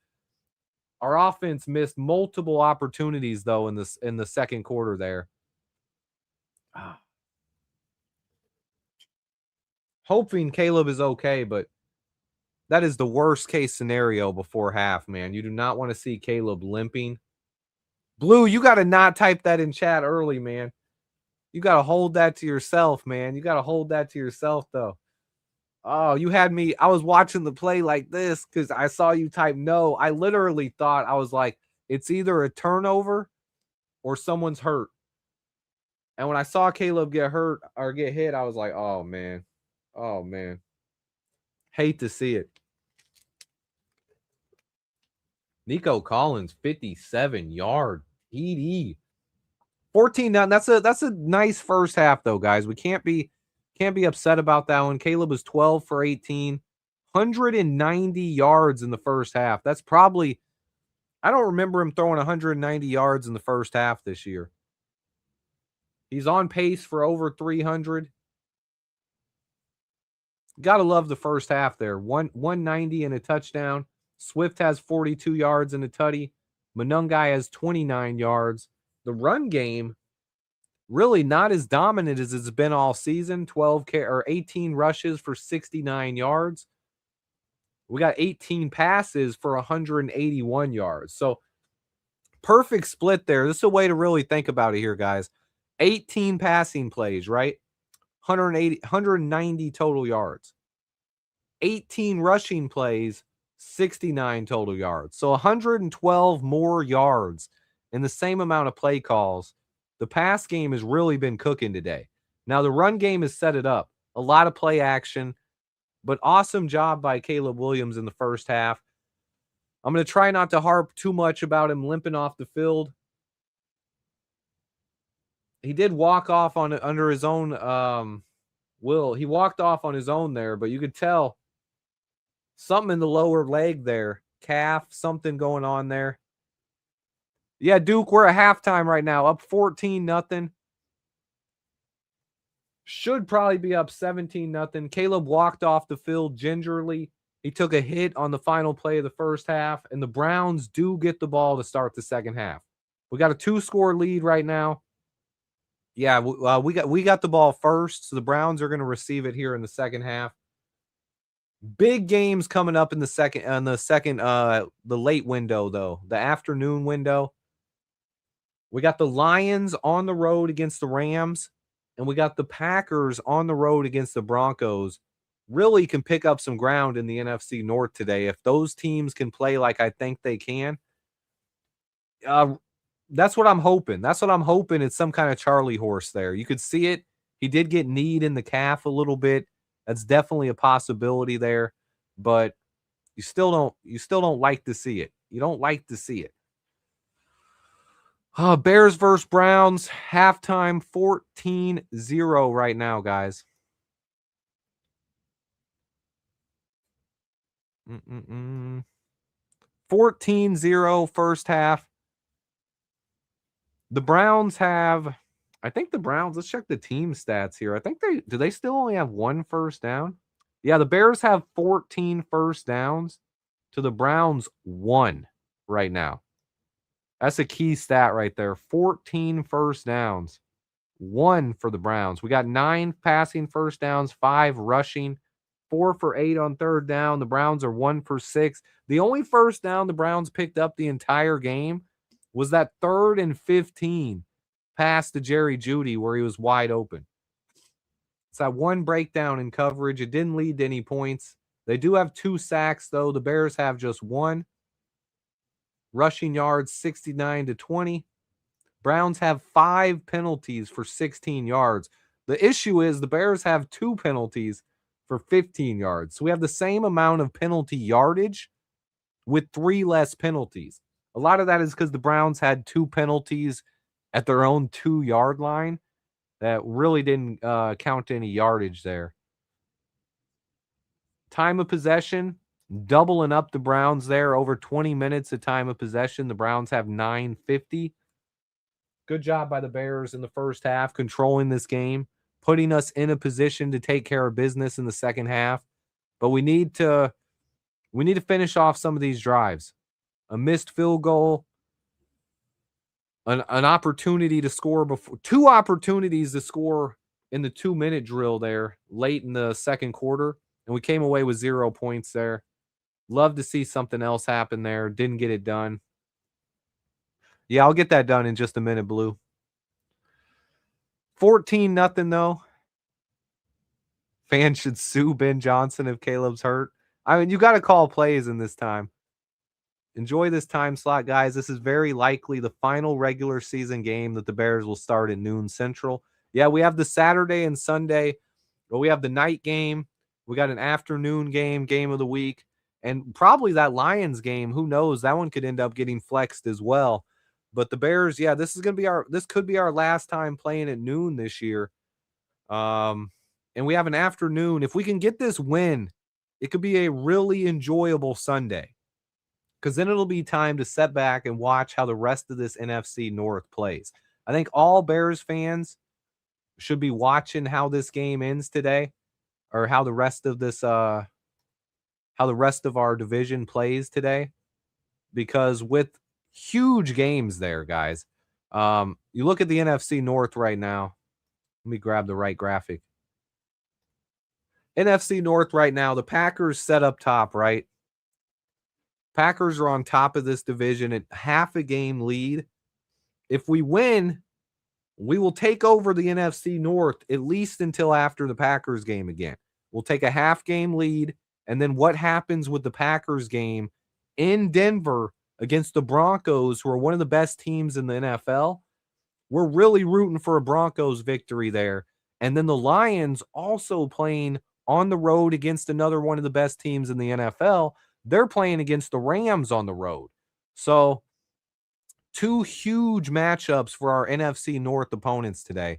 Our offense missed multiple opportunities, though, in the second quarter there. Hoping Caleb is okay, but that is the worst case scenario before half, man. You do not want to see Caleb limping. Blue, you got to not type that in chat early, man. You got to hold that to yourself, man. You got to hold that to yourself, though. Oh, you had me. I was watching the play like this because I saw you type no. I literally thought, I was like, it's either a turnover or someone's hurt. And when I saw Caleb get hurt or get hit, I was like, oh, man. Oh, man. Hate to see it. Nico Collins, 57-yard TD. 14-0. That's a nice first half, though, guys. We can't be upset about that one. Caleb was 12 for 18, 190 yards in the first half. That's probably, I don't remember him throwing 190 yards in the first half this year. He's on pace for over 300. Gotta love the first half there. 190 and a touchdown. Swift has 42 yards and a tutty. Monungai has 29 yards. The run game really not as dominant as it's been all season. 18 rushes for 69 yards. We got 18 passes for 181 yards. So perfect split there. This is a way to really think about it here, guys. 18 passing plays, right? 190 total yards. 18 rushing plays, 69 total yards. So 112 more yards in the same amount of play calls. The pass game has really been cooking today. Now, the run game has set it up. A lot of play action, but awesome job by Caleb Williams in the first half. I'm going to try not to harp too much about him limping off the field. He did walk off on under his own will. He walked off on his own there, but you could tell something in the lower leg there. Calf, something going on there. Yeah, Duke, we're at halftime right now, up 14-0. Should probably be up 17-0. Caleb walked off the field gingerly. He took a hit on the final play of the first half, and the Browns do get the ball to start the second half. We got a 2-score lead right now. Yeah, we got the ball first, so the Browns are going to receive it here in the second half. Big games coming up in the late window, though, the afternoon window. We got the Lions on the road against the Rams, and we got the Packers on the road against the Broncos. Really can pick up some ground in the NFC North today. If those teams can play like I think they can, that's what I'm hoping. That's what I'm hoping. It's some kind of Charlie horse there. You could see it. He did get kneed in the calf a little bit. That's definitely a possibility there, but you still don't like to see it. You don't like to see it. Bears versus Browns, halftime 14-0 right now, guys. 14-0 first half. The Browns have, I think the Browns, let's check the team stats here. I think do they still only have 1 first down? Yeah, the Bears have 14 first downs to the Browns 1 right now. That's a key stat right there. 14 first downs, 1 for the Browns. We got 9 passing first downs, 5 rushing, 4 for 8 on third down. The Browns are 1 for 6. The only first down the Browns picked up the entire game was that 3rd and 15 pass to Jerry Jeudy where he was wide open. It's that one breakdown in coverage. It didn't lead to any points. They do have 2 sacks, though. The Bears have just 1. Rushing yards, 69-20. Browns have 5 penalties for 16 yards. The issue is the Bears have 2 penalties for 15 yards. So we have the same amount of penalty yardage with 3 less penalties. A lot of that is because the Browns had 2 penalties at their own 2-yard line that really didn't count any yardage there. Time of possession, doubling up the Browns there, over 20 minutes of time of possession. The Browns have 9:50. Good job by the Bears in the first half, controlling this game, putting us in a position to take care of business in the second half. But we need to finish off some of these drives. A missed field goal, an opportunity to score before, 2 opportunities to score in the 2-minute drill there late in the second quarter, and we came away with 0 points there. Love to see something else happen there. Didn't get it done. Yeah, I'll get that done in just a minute, Blue. 14-0 though. Fans should sue Ben Johnson if Caleb's hurt. I mean, you got to call plays in this time. Enjoy this time slot, guys. This is very likely the final regular season game that the Bears will start at noon Central. Yeah, we have the Saturday and Sunday, but we have the night game. We got an afternoon game of the week, and probably that Lions game. Who knows? That one could end up getting flexed as well. But the Bears, yeah, this could be our last time playing at noon this year. And we have an afternoon. If we can get this win, it could be a really enjoyable Sunday. Because then it'll be time to sit back and watch how the rest of this NFC North plays. I think all Bears fans should be watching how this game ends today, or how the rest of this how the rest of our division plays today. Because with huge games there, guys. You look at the NFC North right now. Let me grab the right graphic. NFC North right now, the Packers set up top, right? Packers are on top of this division at half a game lead. If we win, we will take over the NFC North at least until after the Packers game again. We'll take a half game lead, and then what happens with the Packers game in Denver against the Broncos, who are one of the best teams in the NFL? We're really rooting for a Broncos victory there. And then the Lions also playing on the road against another one of the best teams in the NFL. They're playing against the Rams on the road. So 2 huge matchups for our NFC North opponents today.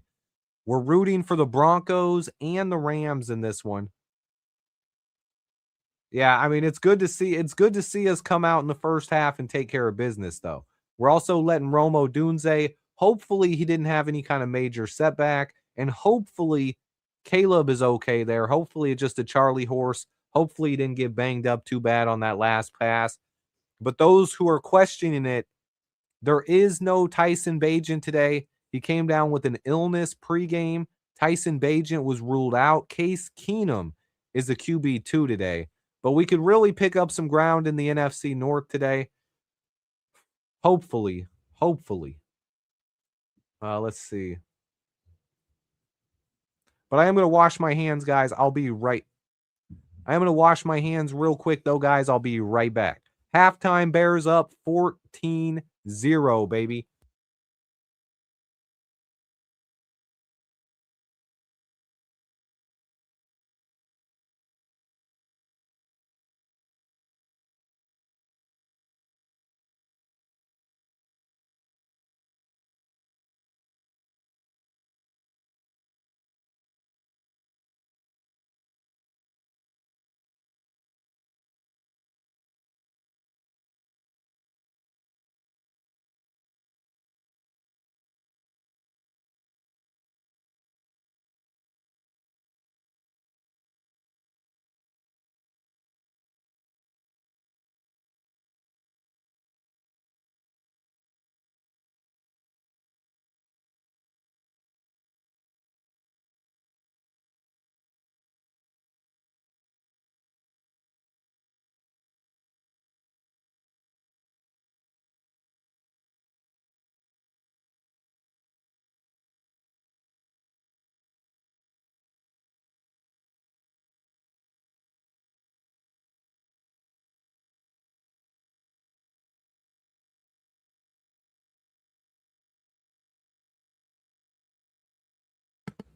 We're rooting for the Broncos and the Rams in this one. Yeah, I mean, it's good to see us come out in the first half and take care of business, though. We're also letting Rome Odunze, hopefully he didn't have any kind of major setback, and hopefully Caleb is okay there. Hopefully it's just a Charlie horse. Hopefully he didn't get banged up too bad on that last pass. But those who are questioning it, there is no Tyson Bagent today. He came down with an illness pregame. Tyson Bagent was ruled out. Case Keenum is the QB2 today. But we could really pick up some ground in the NFC North today. Hopefully. Let's see. But I am going to wash my hands, guys. I am going to wash my hands real quick, though, guys. I'll be right back. Halftime, Bears up 14-0, baby.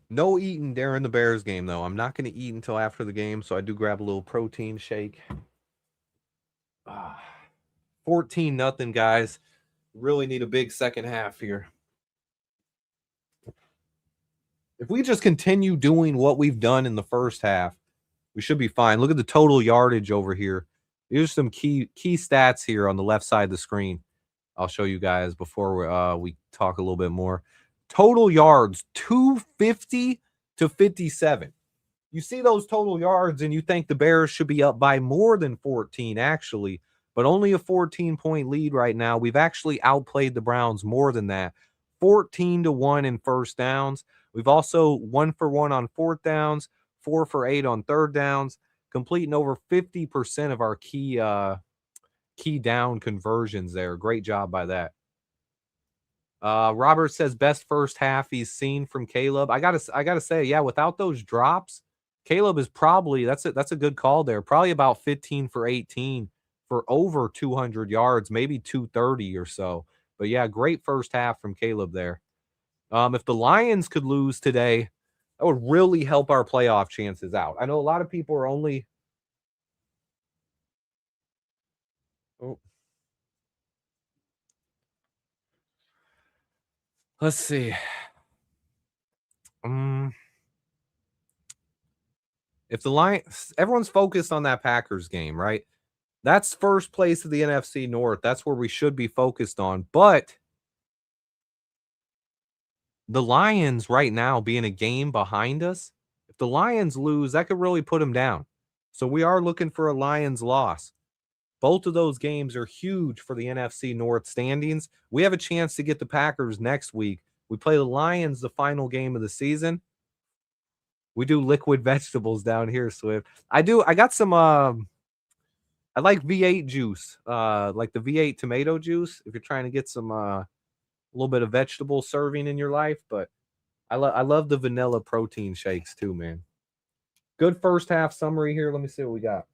No eating during the Bears game, though. I'm not going to eat until after the game, so I do grab a little protein shake. 14-0, guys. Really need a big second half here. If we just continue doing what we've done in the first half, we should be fine. Look at the total yardage over here. Here's some key stats here on the left side of the screen. I'll show you guys before we talk a little bit more. Total yards, 250 to 57. You see those total yards and you think the Bears should be up by more than 14, actually, but only a 14-point lead right now. We've actually outplayed the Browns more than that. 14-1 in first downs. We've also 1 for 1 on fourth downs, 4 for 8 on third downs, completing over 50% of our key down conversions there. Great job by that. Robert says best first half he's seen from Caleb. I gotta say, yeah, without those drops, Caleb is probably that's a good call there. Probably about 15 for 18 for over 200 yards, maybe 230 or so. But yeah, great first half from Caleb there. If the Lions could lose today, that would really help our playoff chances out. I know a lot of people are only. Oh. Let's see. If the Lions, everyone's focused on that Packers game, right? That's first place of the NFC North. That's where we should be focused on. But the Lions right now being a game behind us, if the Lions lose, that could really put them down. So we are looking for a Lions loss. Both of those games are huge for the NFC North standings. We have a chance to get the Packers next week. We play the Lions the final game of the season. We do liquid vegetables down here, Swift. I got some I like V8 juice, like the V8 tomato juice, if you're trying to get some a little bit of vegetable serving in your life. But I love the vanilla protein shakes too, man. Good first half summary here. Let me see what we got.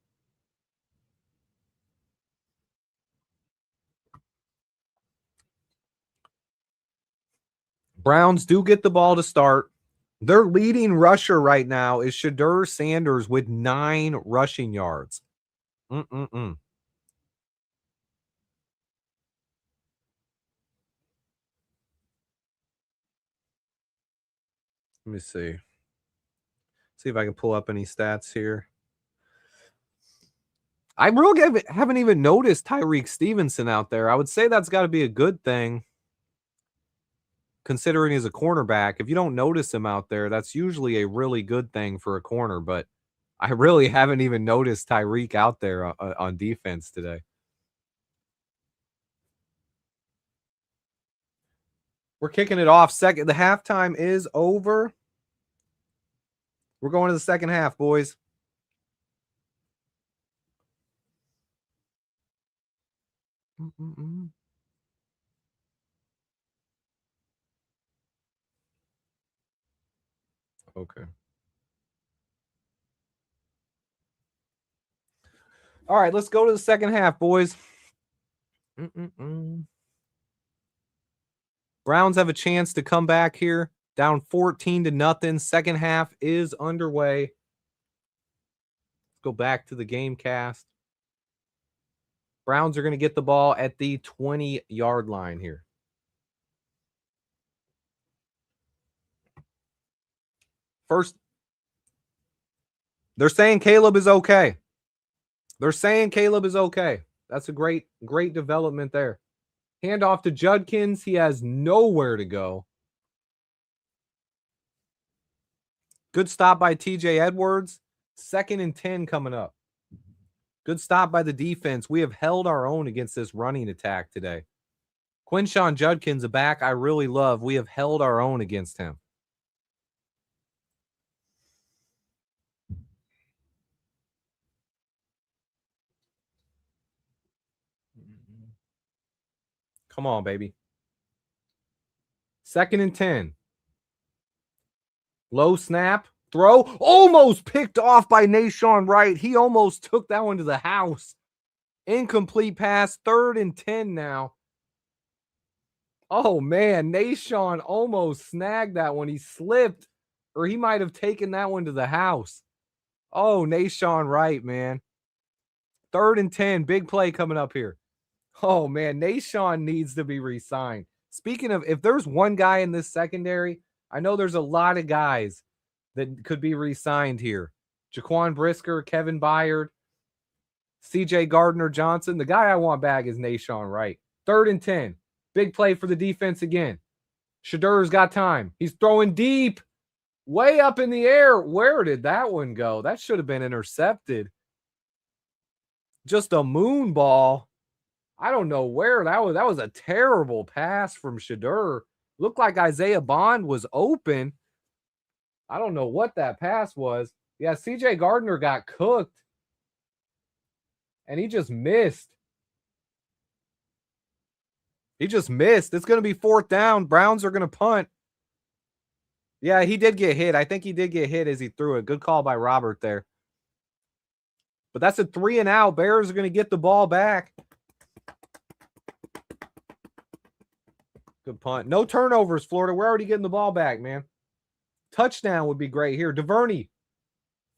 Browns do get the ball to start. Their leading rusher right now is Shadur Sanders with 9 rushing yards. Let me see. See if I can pull up any stats here. I really haven't even noticed Tyreek Stevenson out there. I would say that's got to be a good thing, considering he's a cornerback. If you don't notice him out there, that's usually a really good thing for a corner. But I really haven't even noticed Tyreek out there on defense today. We're kicking it off. The halftime is over. We're going to the second half, boys. Okay. All right, let's go to the second half, boys. Browns have a chance to come back here, down 14-0. Second half is underway. Let's go back to the game cast. Browns are going to get the ball at the 20-yard line here. First, they're saying Caleb is okay. That's a great development there. Handoff to Judkins. He has nowhere to go. Good stop by TJ Edwards. 2nd and 10 coming up. Good stop by the defense. We have held our own against this running attack today. Quinshon Judkins, a back I really love. We have held our own against him. Come on, baby. 2nd and 10. Low snap. Throw. Almost picked off by Nashawn Wright. He almost took that one to the house. Incomplete pass. 3rd and 10 now. Oh, man. Nashawn almost snagged that one. He slipped. or he might have taken that one to the house. Oh, Nashawn Wright, man. 3rd and 10, big play coming up here. Oh, man, Nashawn needs to be re-signed. Speaking of, if there's one guy in this secondary, I know there's a lot of guys that could be re-signed here. Jaquan Brisker, Kevin Byard, CJ Gardner-Johnson. The guy I want back is Nashawn Wright. 3rd and 10. Big play for the defense again. Shedur's got time. He's throwing deep. Way up in the air. Where did that one go? That should have been intercepted. Just a moon ball. I don't know where that was. That was a terrible pass from Shedur. Looked like Isaiah Bond was open. I don't know what that pass was. Yeah, CJ Gardner got cooked. And he just missed. He just missed. It's going to be 4th down. Browns are going to punt. Yeah, he did get hit. I think he did get hit as he threw it. Good call by Robert there. But that's a 3 and out. Bears are going to get the ball back. Good punt. No turnovers, Florida. We're already getting the ball back, man. Touchdown would be great here. DuVernay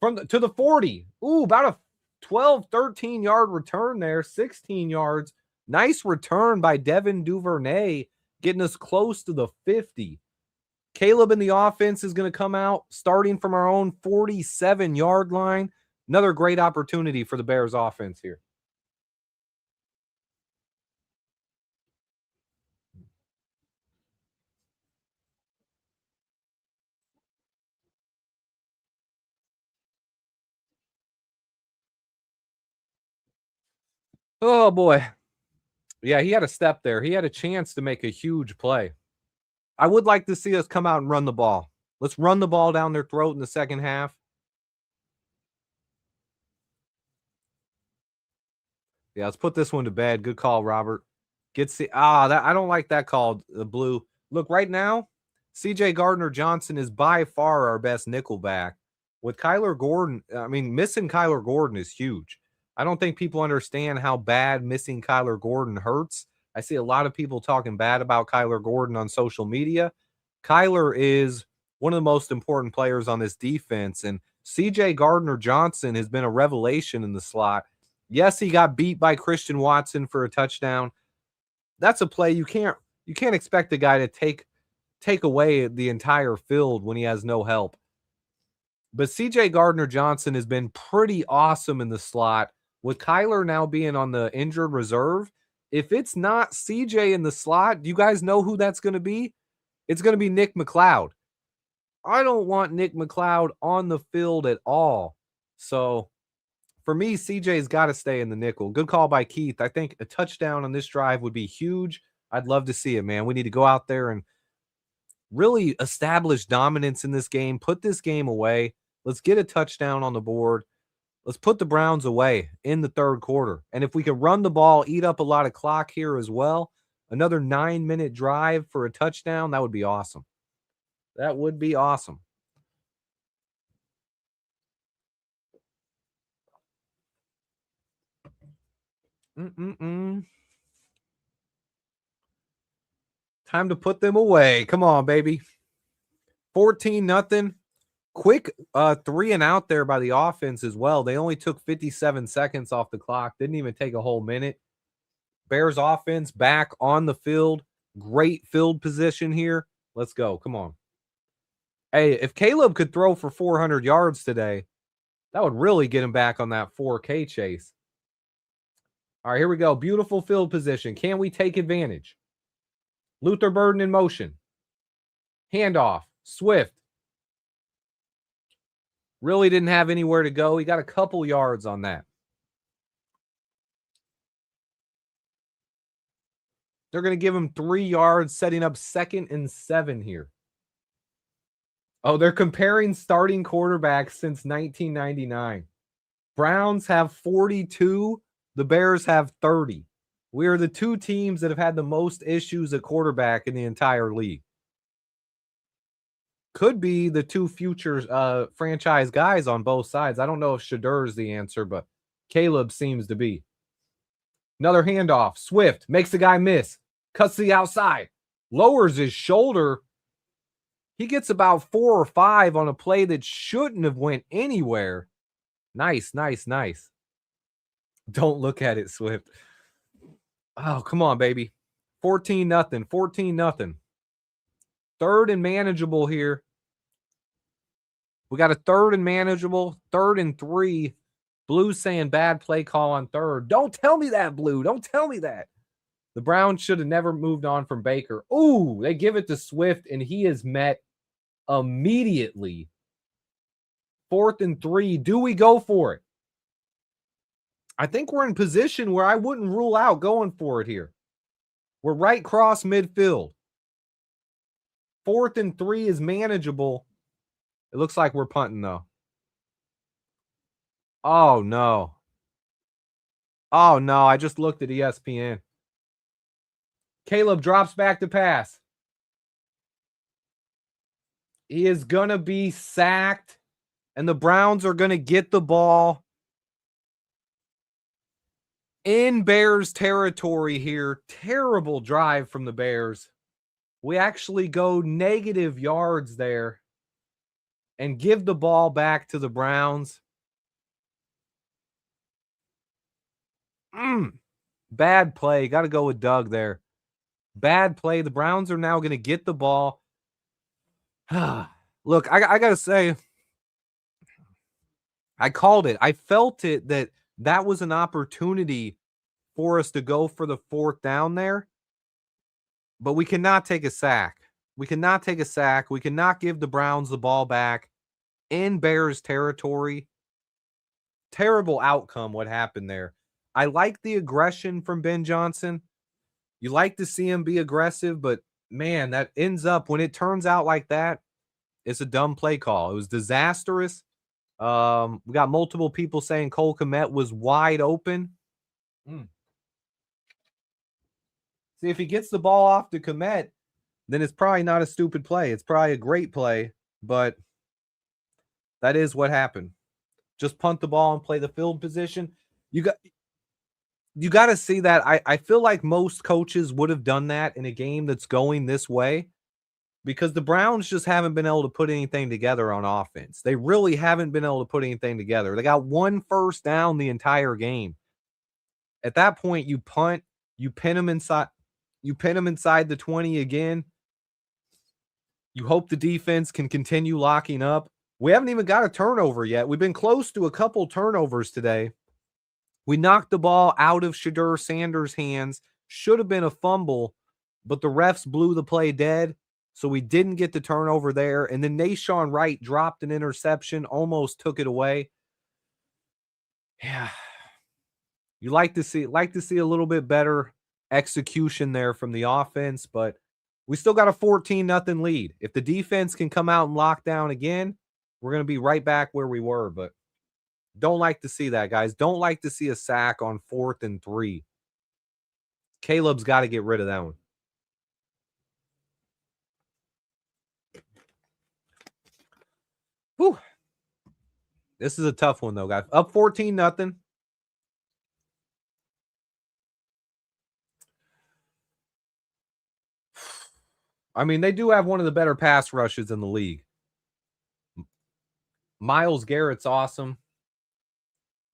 to the 40. Ooh, about a 12, 13-yard return there. 16 yards. Nice return by Devin Duvernay, getting us close to the 50. Caleb in the offense is going to come out starting from our own 47-yard line. Another great opportunity for the Bears offense here. Oh, boy. Yeah, he had a step there. He had a chance to make a huge play. I would like to see us come out and run the ball. Let's run the ball down their throat in the second half. Yeah, let's put this one to bed. Good call, Robert. I don't like that call, Blue. Look, right now, CJ Gardner-Johnson is by far our best nickel back. With Kyler Gordon, missing Kyler Gordon is huge. I don't think people understand how bad missing Kyler Gordon hurts. I see a lot of people talking bad about Kyler Gordon on social media. Kyler is one of the most important players on this defense, and CJ Gardner-Johnson has been a revelation in the slot. Yes, he got beat by Christian Watson for a touchdown. That's a play you can't expect a guy to take away the entire field when he has no help. But CJ Gardner-Johnson has been pretty awesome in the slot. With Kyler now being on the injured reserve, if it's not CJ in the slot, do you guys know who that's going to be? It's going to be Nick McLeod. I don't want Nick McLeod on the field at all. So for me, CJ's got to stay in the nickel. Good call by Keith. I think a touchdown on this drive would be huge. I'd love to see it, man. We need to go out there and really establish dominance in this game. Put this game away. Let's get a touchdown on the board. Let's put the Browns away in the 3rd quarter. And if we could run the ball, eat up a lot of clock here as well, another 9-minute drive for a touchdown, that would be awesome. That would be awesome. Time to put them away. Come on, baby. 14-0. Quick 3 and out there by the offense as well. They only took 57 seconds off the clock. Didn't even take a whole minute. Bears offense back on the field. Great field position here. Let's go. Come on. Hey, if Caleb could throw for 400 yards today, that would really get him back on that 4K chase. All right, here we go. Beautiful field position. Can we take advantage? Luther Burden in motion. Handoff. Swift. Really didn't have anywhere to go. He got a couple yards on that. They're going to give him 3 yards, setting up 2nd and 7 here. Oh, they're comparing starting quarterbacks since 1999. Browns have 42. The Bears have 30. We are the 2 teams that have had the most issues at quarterback in the entire league. Could be the 2 future franchise guys on both sides. I don't know if Shedur is the answer, but Caleb seems to be. Another handoff. Swift makes the guy miss. Cuts to the outside. Lowers his shoulder. He gets about 4 or 5 on a play that shouldn't have went anywhere. Nice, nice, nice. Don't look at it, Swift. Oh, come on, baby. 14-0, 14-0. Third and manageable here. We got a third and manageable, 3rd and 3. Blue saying bad play call on 3rd. Don't tell me that, Blue. Don't tell me that. The Browns should have never moved on from Baker. Ooh, they give it to Swift, and he is met immediately. 4th and 3. Do we go for it? I think we're in position where I wouldn't rule out going for it here. We're right cross midfield. 4th and 3 is manageable. It looks like we're punting, though. Oh, no. Oh, no. I just looked at ESPN. Caleb drops back to pass. He is going to be sacked, and the Browns are going to get the ball in Bears territory here. Terrible drive from the Bears. We actually go negative yards there and give the ball back to the Browns. Bad play. Got to go with Doug there. Bad play. The Browns are now going to get the ball. Look, I got to say, I called it. I felt it that was an opportunity for us to go for the 4th down there. But we cannot take a sack. We cannot take a sack. We cannot give the Browns the ball back in Bears territory. Terrible outcome what happened there. I like the aggression from Ben Johnson. You like to see him be aggressive, but man, that ends up, when it turns out like that, it's a dumb play call. It was disastrous. We got multiple people saying Cole Kmet was wide open. See, if he gets the ball off to Kmet, then it's probably not a stupid play. It's probably a great play, but that is what happened. Just punt the ball and play the field position. You got to see that. I feel like most coaches would have done that in a game that's going this way, because the Browns just haven't been able to put anything together on offense. They really haven't been able to put anything together. They got 1 first down the entire game. At that point, you punt, you pin them inside the 20 again. You hope the defense can continue locking up. We haven't even got a turnover yet. We've been close to a couple turnovers today. We knocked the ball out of Shadur Sanders' hands. Should have been a fumble, but the refs blew the play dead, so we didn't get the turnover there. And then Nashawn Wright dropped an interception, almost took it away. Yeah. You like to see a little bit better execution there from the offense, but we still got a 14-0 lead. If the defense can come out and lock down again, we're going to be right back where we were, but don't like to see that, guys. Don't like to see a sack on 4th and 3. Caleb's got to get rid of that one. Whew. This is a tough one, though, guys. Up 14-0. I mean, they do have one of the better pass rushes in the league. Myles Garrett's awesome.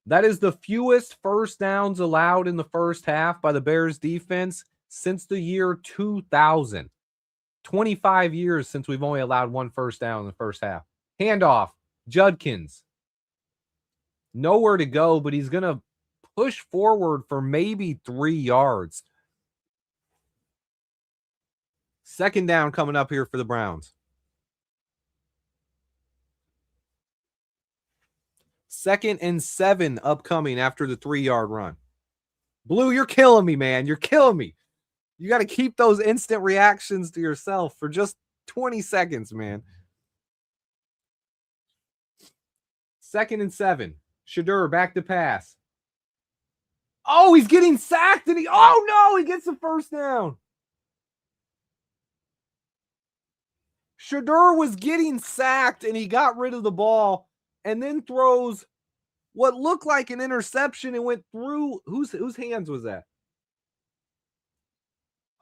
That is the fewest first downs allowed in the first half by the Bears defense since the year 2000. 25 years since we've only allowed 1 first down in the first half. Handoff, Judkins. Nowhere to go, but he's going to push forward for maybe 3 yards. 2nd down coming up here for the Browns. 2nd and 7 upcoming after the 3-yard run. Blue, you're killing me, man. You're killing me. You got to keep those instant reactions to yourself for just 20 seconds, man. 2nd and 7. Shadur back to pass. Oh, he's getting sacked, and he gets the first down. Shadur was getting sacked, and he got rid of the ball, and then throws what looked like an interception and went through. Whose hands was that?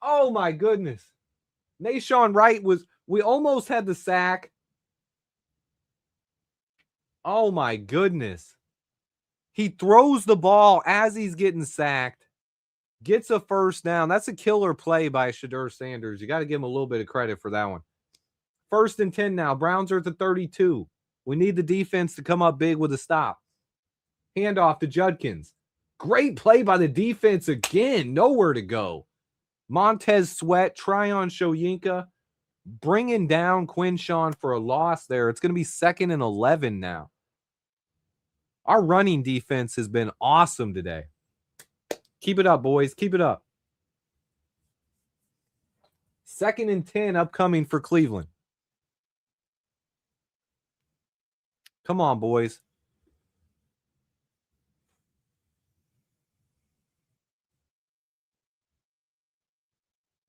Oh, my goodness. Nashawn Wright was We almost had the sack. Oh, my goodness. He throws the ball as he's getting sacked. Gets a first down. That's a killer play by Shedeur Sanders. You got to give him a little bit of credit for that one. 1st and 10 now. Browns are at the 32. We need the defense to come up big with a stop. Handoff to Judkins. Great play by the defense again. Nowhere to go. Montez Sweat, Tryon Shoyinka, bringing down Quinshawn for a loss there. It's going to be 2nd and 11 now. Our running defense has been awesome today. Keep it up, boys. Keep it up. 2nd and 10 upcoming for Cleveland. Come on, boys.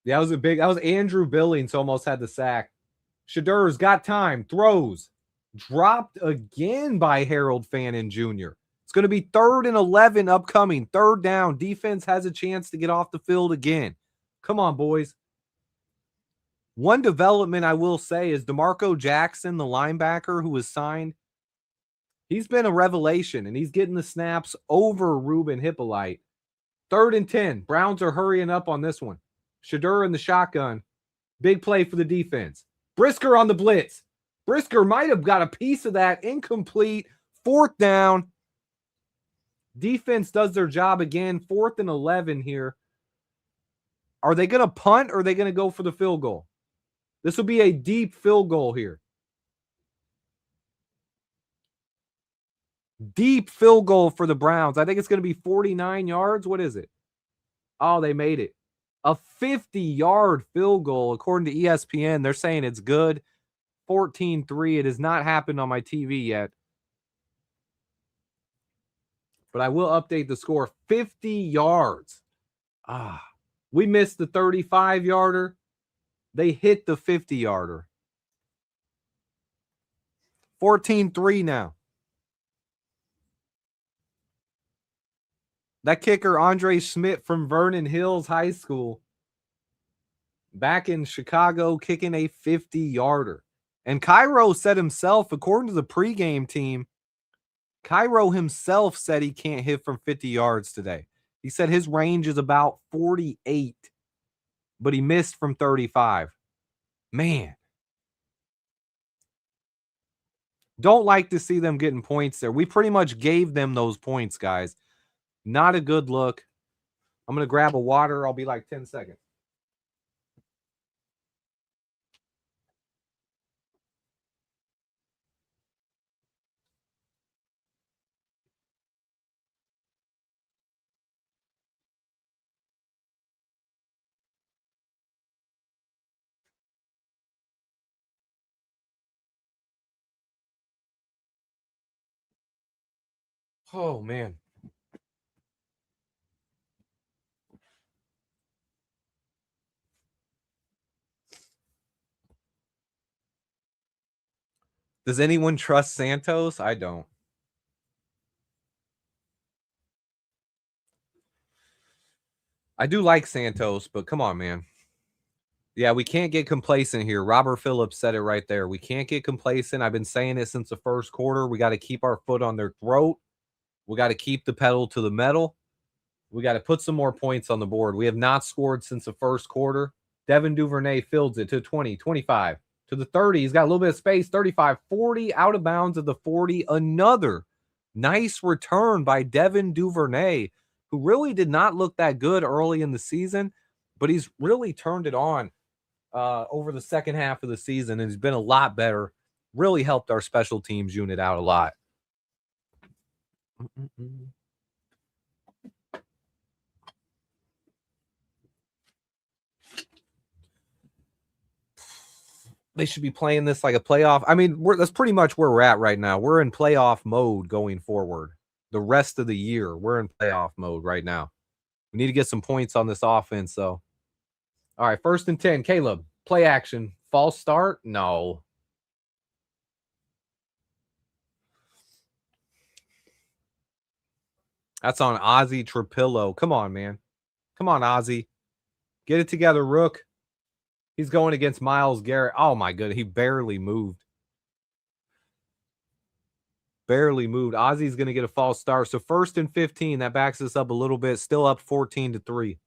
Yeah, that was Andrew Billings almost had the sack. Shedeur's got time. Throws. Dropped again by Harold Fannin Jr. It's going to be 3rd and 11 upcoming. 3rd down. Defense has a chance to get off the field again. Come on, boys. One development I will say is DeMarco Jackson, the linebacker who was signed. He's been a revelation, and he's getting the snaps over Ruben Hippolyte. 3rd and 10. Browns are hurrying up on this one. Shedeur in the shotgun. Big play for the defense. Brisker on the blitz. Brisker might have got a piece of that. Incomplete. 4th down. Defense does their job again. 4th and 11 here. Are they going to punt or are they going to go for the field goal? This will be a deep field goal here. Deep field goal for the Browns. I think it's going to be 49 yards. What is it? Oh, they made it. A 50-yard field goal, according to ESPN. They're saying it's good. 14-3. It has not happened on my TV yet. But I will update the score. 50 yards. We missed the 35-yarder. They hit the 50-yarder. 14-3 now. That kicker, Andre Schmidt from Vernon Hills High School, back in Chicago, kicking a 50-yarder. And Cairo said himself, according to the pregame team, Cairo himself said he can't hit from 50 yards today. He said his range is about 48, but he missed from 35. Man. Don't like to see them getting points there. We pretty much gave them those points, guys. Not a good look. I'm going to grab a water. I'll be like 10 seconds. Oh, man. Does anyone trust Santos? I don't. I do like Santos, but come on, man. Yeah, we can't get complacent here. Robert Phillips said it right there. We can't get complacent. I've been saying it since the first quarter. We got to keep our foot on their throat. We got to keep the pedal to the metal. We got to put some more points on the board. We have not scored since the first quarter. Devin Duvernay fields it to 20, 25, to the 30. He's got a little bit of space, 35, 40, out of bounds at the 40. Another nice return by Devin Duvernay, who really did not look that good early in the season, but he's really turned it on over the second half of the season, and he's been a lot better. Really helped our special teams unit out a lot. They should be playing this like a playoff. I mean, that's pretty much where we're at right now. We're in playoff mode going forward. The rest of the year, we're in playoff mode right now. We need to get some points on this offense, so. All right, 1st and 10. Caleb, play action. False start? No. That's on Ozzie Trapillo. Come on, man. Come on, Ozzie. Get it together, Rook. He's going against Myles Garrett. Oh, my goodness. He barely moved. Barely moved. Ozzy's going to get a false start. So 1st and 15. That backs us up a little bit. Still up 14-3.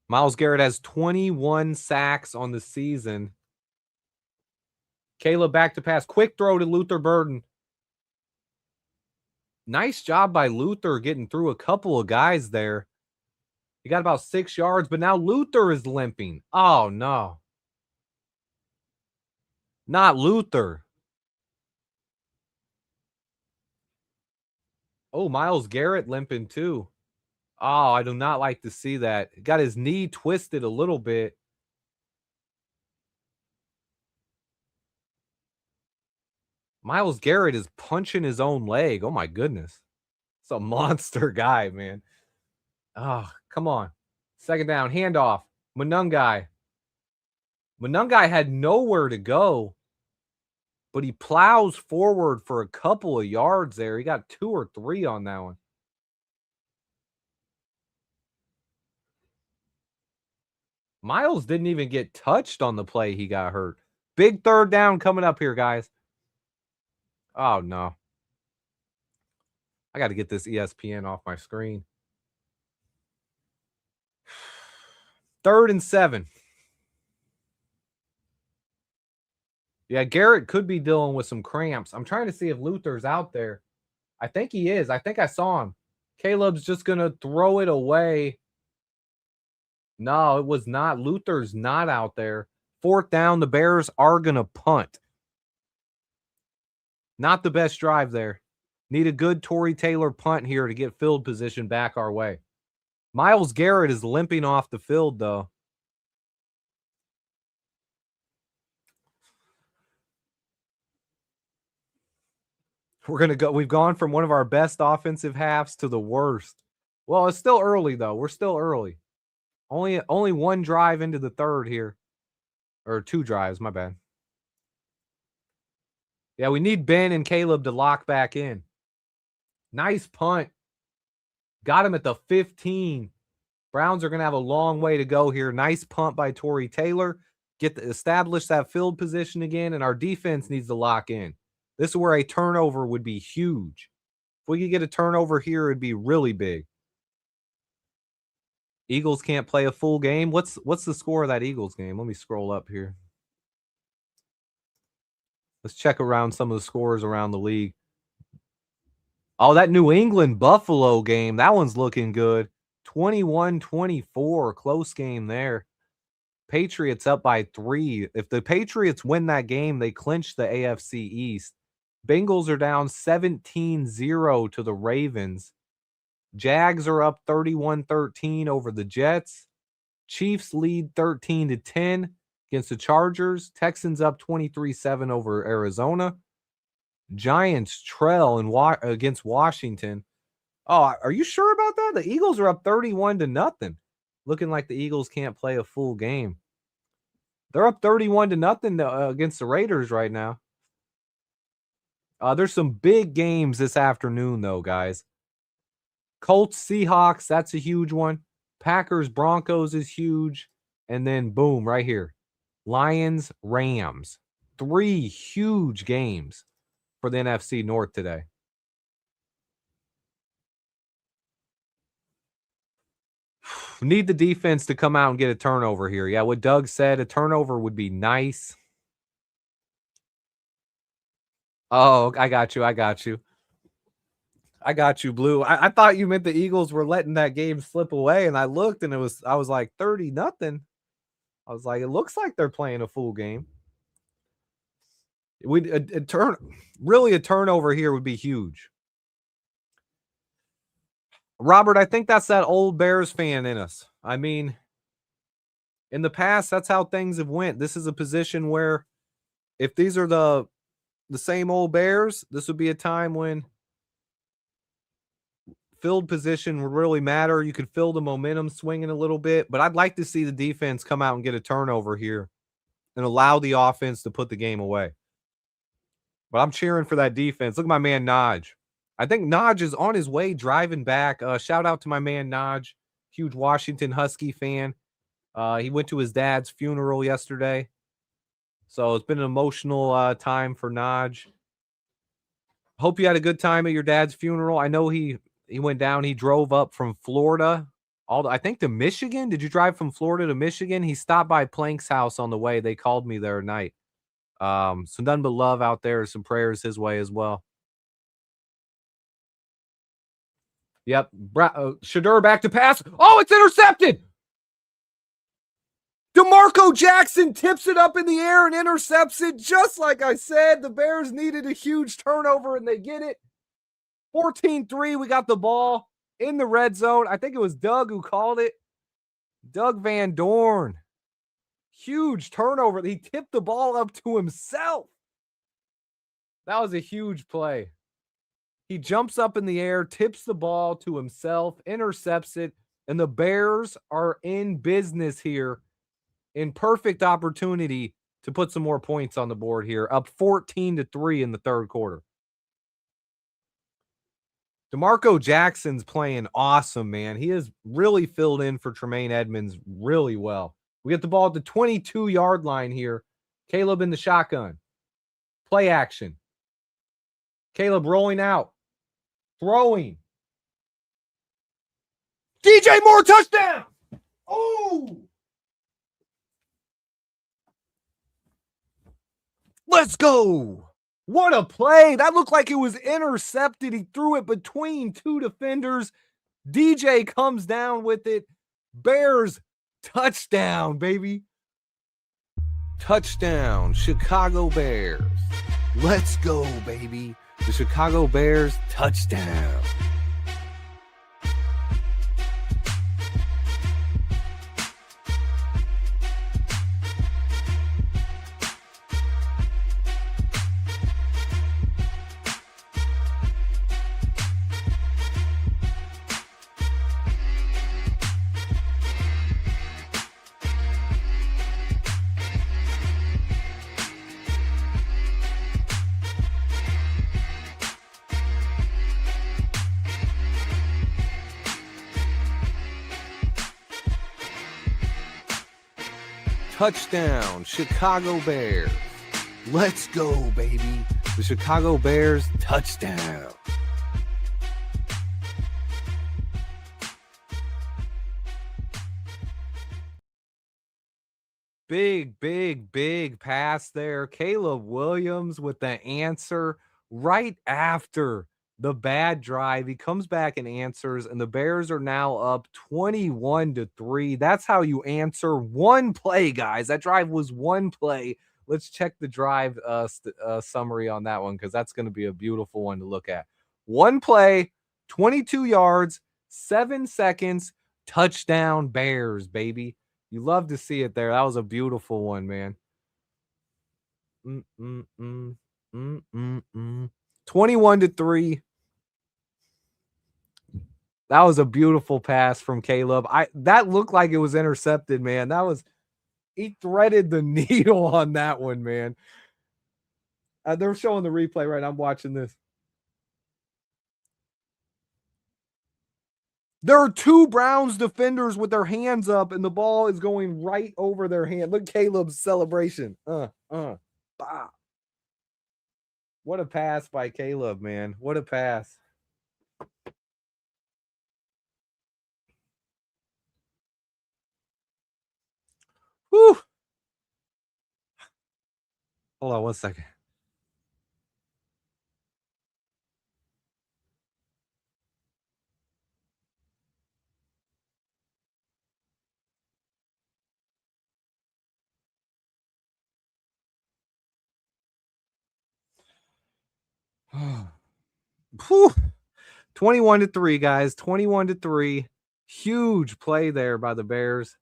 Myles Garrett has 21 sacks on the season. Caleb back to pass. Quick throw to Luther Burden. Nice job by Luther getting through a couple of guys there. He got about 6 yards, but now Luther is limping. Oh, no. Not Luther. Oh, Myles Garrett limping too. Oh, I do not like to see that. Got his knee twisted a little bit. Myles Garrett is punching his own leg. Oh, my goodness. It's a monster guy, man. Oh, come on. 2nd down, handoff. Monungai. Monungai had nowhere to go, but he plows forward for a couple of yards there. He got 2 or 3 on that one. Myles didn't even get touched on the play. He got hurt. Big 3rd down coming up here, guys. Oh, no. I got to get this ESPN off my screen. 3rd and 7. Yeah, Garrett could be dealing with some cramps. I'm trying to see if Luther's out there. I think he is. I think I saw him. Caleb's just going to throw it away. No, it was not. Luther's not out there. 4th down. The Bears are going to punt. Not the best drive there. Need a good Tory Taylor punt here to get field position back our way. Myles Garrett is limping off the field, though. We're going to go. We've gone from one of our best offensive halves to the worst. Well, it's still early, though. We're still early. Only one drive into the 3rd here. Or 2 drives, my bad. Yeah, we need Ben and Caleb to lock back in. Nice punt. Got him at the 15. Browns are going to have a long way to go here. Nice punt by Tory Taylor. Establish that field position again, and our defense needs to lock in. This is where a turnover would be huge. If we could get a turnover here, it'd be really big. Eagles can't play a full game. What's the score of that Eagles game? Let me scroll up here. Let's check around some of the scores around the league. Oh, that New England Buffalo game, that one's looking good. 21-24, close game there. Patriots up by 3. If the Patriots win that game, they clinch the AFC East. Bengals are down 17-0 to the Ravens. Jags are up 31-13 over the Jets. Chiefs lead 13-10 against the Chargers. Texans up 23-7 over Arizona. Giants trail against Washington. Oh, are you sure about that? The Eagles are up 31-0. Looking like the Eagles can't play a full game. They're up 31-0 against the Raiders right now. There's some big games this afternoon, though, guys. Colts, Seahawks, that's a huge one. Packers, Broncos is huge. And then, boom, right here. Lions, Rams. 3 huge games for the NFC North today. Need the defense to come out and get a turnover here. Yeah, what Doug said, a turnover would be nice. Oh, I got you. I got you, Blue. I thought you meant the Eagles were letting that game slip away, and I looked, and I was like 30-0. I was like, it looks like they're playing a full game. A turnover here would be huge. Robert, I think that's that old Bears fan in us. I mean, in the past, that's how things have went. This is a position where if these are the same old Bears, this would be a time when field position would really matter. You could feel the momentum swinging a little bit, but I'd like to see the defense come out and get a turnover here and allow the offense to put the game away. But I'm cheering for that defense. Look at my man Naj. I think Naj is on his way driving back. Shout out to my man Naj, huge Washington Husky fan. He went to his dad's funeral yesterday. So it's been an emotional time for Naj. Hope you had a good time at your dad's funeral. I know he went down. He drove up from Florida, I think to Michigan. Did you drive from Florida to Michigan? He stopped by Plank's house on the way. They called me there tonight. So none but love out there. Some prayers his way as well. Yep. Shadur back to pass. Oh, it's intercepted. DeMarco Jackson tips it up in the air and intercepts it. Just like I said, the Bears needed a huge turnover, and they get it. 14-3, we got the ball in the red zone. I think it was Doug who called it. Doug Van Dorn. Huge turnover. He tipped the ball up to himself. That was a huge play. He jumps up in the air, tips the ball to himself, intercepts it, and the Bears are in business here. In perfect opportunity to put some more points on the board here, up 14-3 in the third quarter. DeMarco Jackson's playing awesome, man. He has really filled in for Tremaine Edmonds really well. We get the ball at the 22-yard line here. Caleb in the shotgun. Play action. Caleb rolling out. Throwing. DJ Moore touchdown! Oh! Let's go. What a play. That looked like it was intercepted. He threw it between two defenders. DJ comes down with it. Bears touchdown, baby. Touchdown, Chicago Bears. Let's go, baby. The Chicago Bears touchdown. Touchdown, Chicago Bears. Let's go, baby. The Chicago Bears touchdown. Big pass there. Caleb Williams with the answer right after the bad drive. He comes back and answers, and the Bears are now up 21-3. That's how you answer one play, guys. That drive was one play. Let's check the drive summary on that one, because that's going to be a beautiful one to look at. One play, 22 yards, 7 seconds, touchdown Bears, baby. You love to see it there. That was a beautiful one, man. 21-3. That was a beautiful pass from Caleb. That looked like it was intercepted, man. He threaded the needle on that one, man. They're showing the replay right now. I'm watching this. There are two Browns defenders with their hands up, and the ball is going right over their hand. Look at Caleb's celebration. Bah. What a pass by Caleb, man. What a pass. Whew. Hold on 1 second. Whew. 21-3, guys. 21-3. Huge play there by the Bears.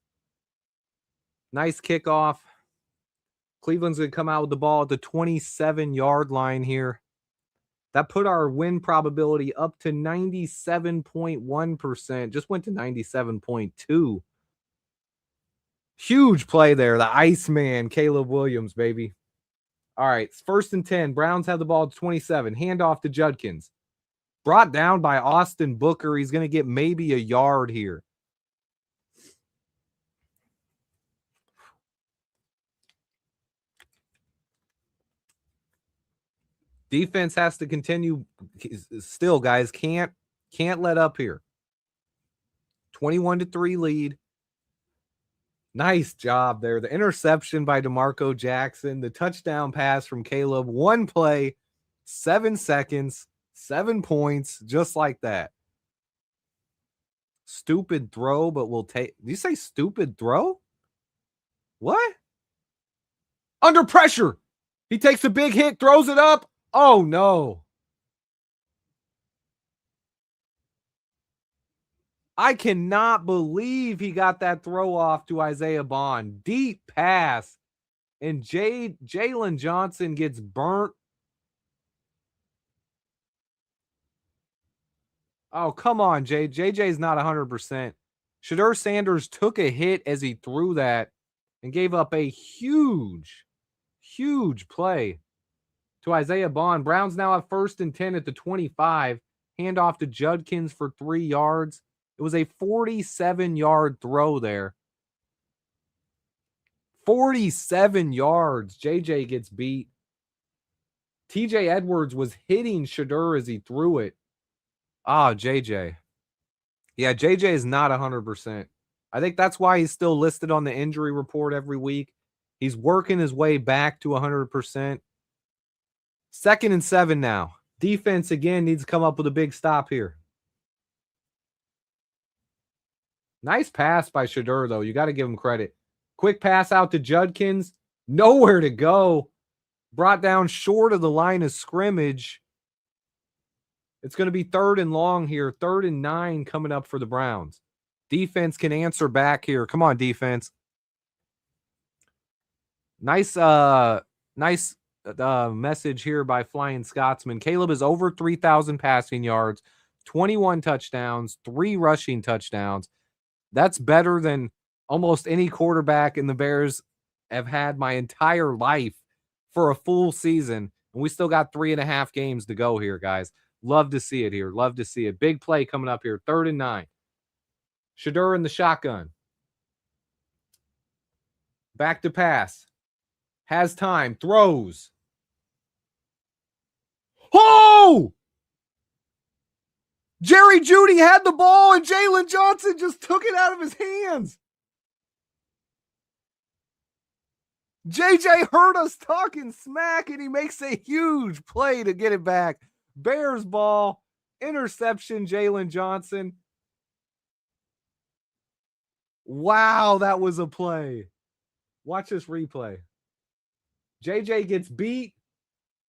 Nice kickoff. Cleveland's going to come out with the ball at the 27-yard line here. That put our win probability up to 97.1%. Just went to 97.2. Huge play there. The Iceman, Caleb Williams, baby. All right, it's 1st and 10. Browns have the ball at 27. Hand off to Judkins. Brought down by Austin Booker. He's going to get maybe a yard here. Defense has to continue. Still, guys, can't let up here. 21-3 lead. Nice job there. The interception by DeMarco Jackson. The touchdown pass from Caleb. One play, 7 seconds, 7 points, just like that. Stupid throw, but we'll take. Did you say stupid throw? What? Under pressure. He takes a big hit, throws it up. Oh, no. I cannot believe he got that throw off to Isaiah Bond. Deep pass. And Jalen Johnson gets burnt. Oh, come on, JJ's not 100%. Shedeur Sanders took a hit as he threw that and gave up a huge, huge play to Isaiah Bond. Browns now have 1st and 10 at the 25. Handoff to Judkins for 3 yards. It was a 47-yard throw there. 47 yards. JJ gets beat. TJ Edwards was hitting Shedeur as he threw it. JJ. Yeah, JJ is not 100%. I think that's why he's still listed on the injury report every week. He's working his way back to 100%. 2nd and 7 now. Defense, again, needs to come up with a big stop here. Nice pass by Shedeur, though. You got to give him credit. Quick pass out to Judkins. Nowhere to go. Brought down short of the line of scrimmage. It's going to be 3rd and long here. 3rd and 9 coming up for the Browns. Defense can answer back here. Come on, defense. Nice message here by Flying Scotsman. Caleb is over 3,000 passing yards, 21 touchdowns, 3 rushing touchdowns. That's better than almost any quarterback in the Bears have had my entire life for a full season. And we still got 3.5 games to go here, guys. Love to see it here. Love to see it. Big play coming up here. 3rd and 9. Shedeur in the shotgun. Back to pass. Has time. Throws. Oh! Jerry Jeudy had the ball and Jalen Johnson just took it out of his hands. JJ heard us talking smack and he makes a huge play to get it back. Bears ball, interception, Jalen Johnson. Wow, that was a play. Watch this replay. JJ gets beat.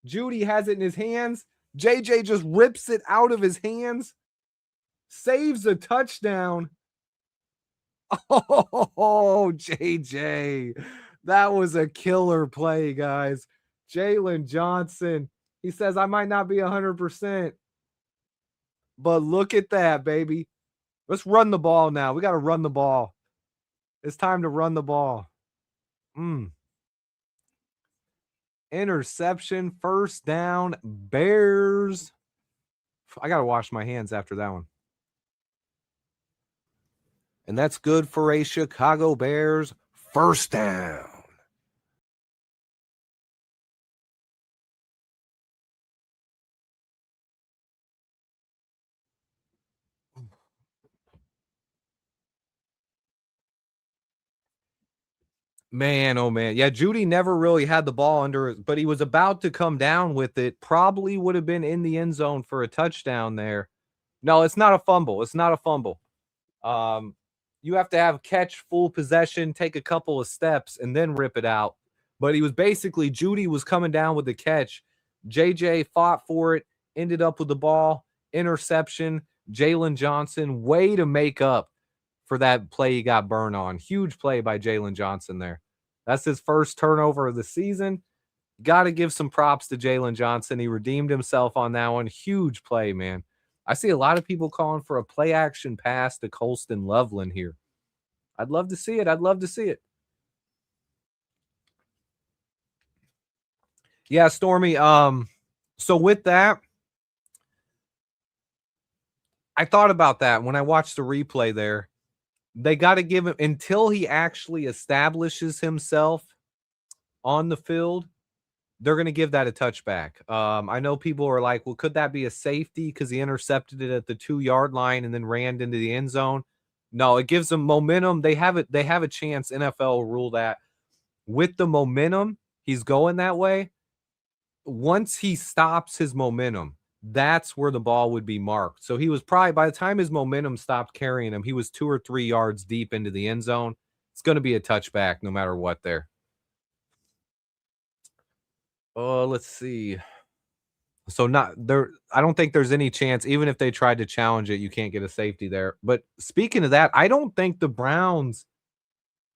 Jeudy has it in his hands. JJ just rips it out of his hands. Saves a touchdown. Oh, JJ. That was a killer play, guys. Jalen Johnson. He says, I might not be 100%. But look at that, baby. Let's run the ball now. We got to run the ball. It's time to run the ball. Interception, 1st down, Bears. I got to wash my hands after that one. And that's good for a Chicago Bears 1st down. Man, oh man. Yeah, Jeudy never really had the ball under it, but he was about to come down with it. Probably would have been in the end zone for a touchdown there. No, it's not a fumble. It's not a fumble. You have to have catch full possession, take a couple of steps, and then rip it out. But he was basically, Jeudy was coming down with the catch. JJ fought for it, ended up with the ball, interception. Jalen Johnson, way to make up for that play he got burned on. Huge play by Jalen Johnson there. That's his 1st turnover of the season. Got to give some props to Jalen Johnson. He redeemed himself on that one. Huge play, man. I see a lot of people calling for a play action pass to Colston Loveland here. I'd love to see it. I'd love to see it. Yeah, Stormy. So with that, I thought about that when I watched the replay there. They got to give him until he actually establishes himself on the field. They're going to give that a touchback. I know people are like, well, could that be a safety because he intercepted it at the 2-yard line and then ran into the end zone? No, it gives them momentum. They have it. They have a chance. NFL will rule that with the momentum, he's going that way. Once he stops his momentum, that's where the ball would be marked. So he was probably, by the time his momentum stopped carrying him, he was 2 or 3 yards deep into the end zone. It's going to be a touchback no matter what there. Oh, let's see. So not there. I don't think there's any chance, even if they tried to challenge it, you can't get a safety there. But speaking of that, I don't think the Browns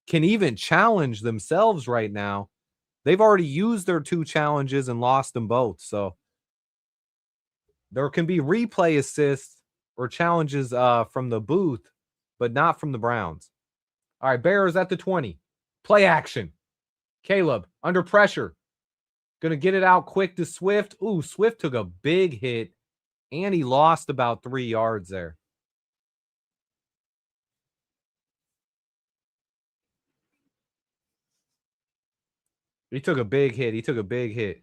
can even challenge themselves right now. They've already used their 2 challenges and lost them both. So there can be replay assists or challenges from the booth, but not from the Browns. All right, Bears at the 20. Play action. Caleb under pressure. Going to get it out quick to Swift. Ooh, Swift took a big hit, and he lost about 3 yards there. He took a big hit. He took a big hit.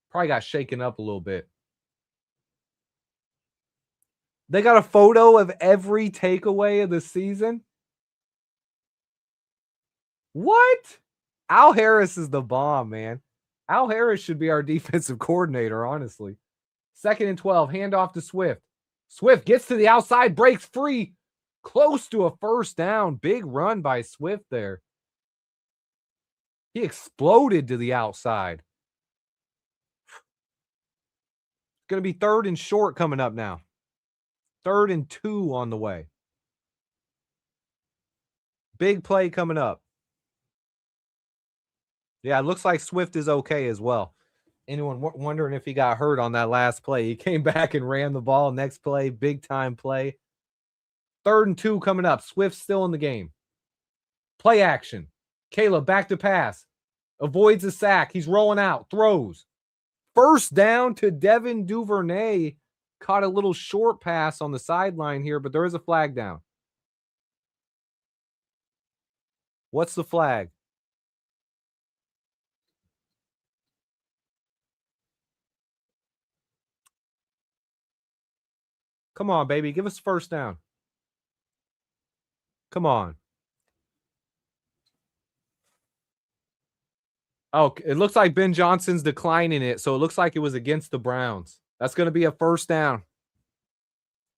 Probably got shaken up a little bit. They got a photo of every takeaway of the season. What? Al Harris is the bomb, man. Al Harris should be our defensive coordinator, honestly. 2nd and 12, handoff to Swift. Swift gets to the outside, breaks free, close to a first down. Big run by Swift there. He exploded to the outside. Going to be 3rd and short coming up now. 3rd and 2 on the way. Big play coming up. Yeah, it looks like Swift is okay as well. Anyone wondering if he got hurt on that last play? He came back and ran the ball. Next play, big time play. 3rd and 2 coming up. Swift still in the game. Play action. Caleb back to pass. Avoids a sack. He's rolling out. Throws. First down to Devin Duvernay. Caught a little short pass on the sideline here, but there is a flag down. What's the flag? Come on, baby. Give us first down. Come on. Oh, it looks like Ben Johnson's declining it, so it looks like it was against the Browns. That's going to be a first down.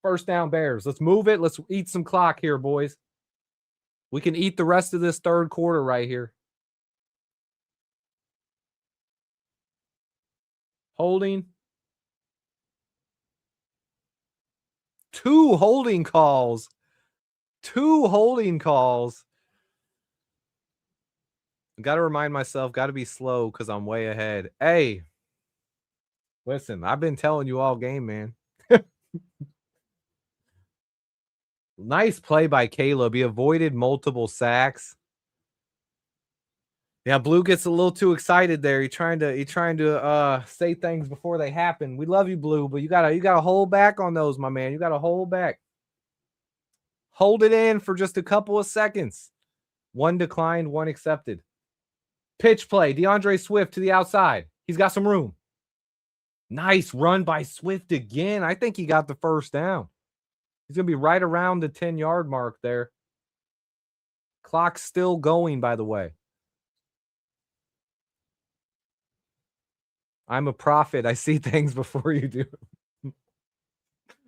First down, Bears. Let's move it. Let's eat some clock here, boys. We can eat the rest of this 3rd quarter right here. Holding. 2 holding calls. 2 holding calls. Got to remind myself, got to be slow because I'm way ahead. Hey, listen, I've been telling you all game, man. Nice play by Caleb. He avoided multiple sacks. Yeah, Blue gets a little too excited there. He's trying to say things before they happen. We love you, Blue, but you gotta hold back on those, my man. You gotta hold back. Hold it in for just a couple of seconds. 1 declined, 1 accepted. Pitch play. DeAndre Swift to the outside. He's got some room. Nice run by Swift again. I think he got the first down. He's going to be right around the 10-yard mark there. Clock's still going, by the way. I'm a prophet. I see things before you do.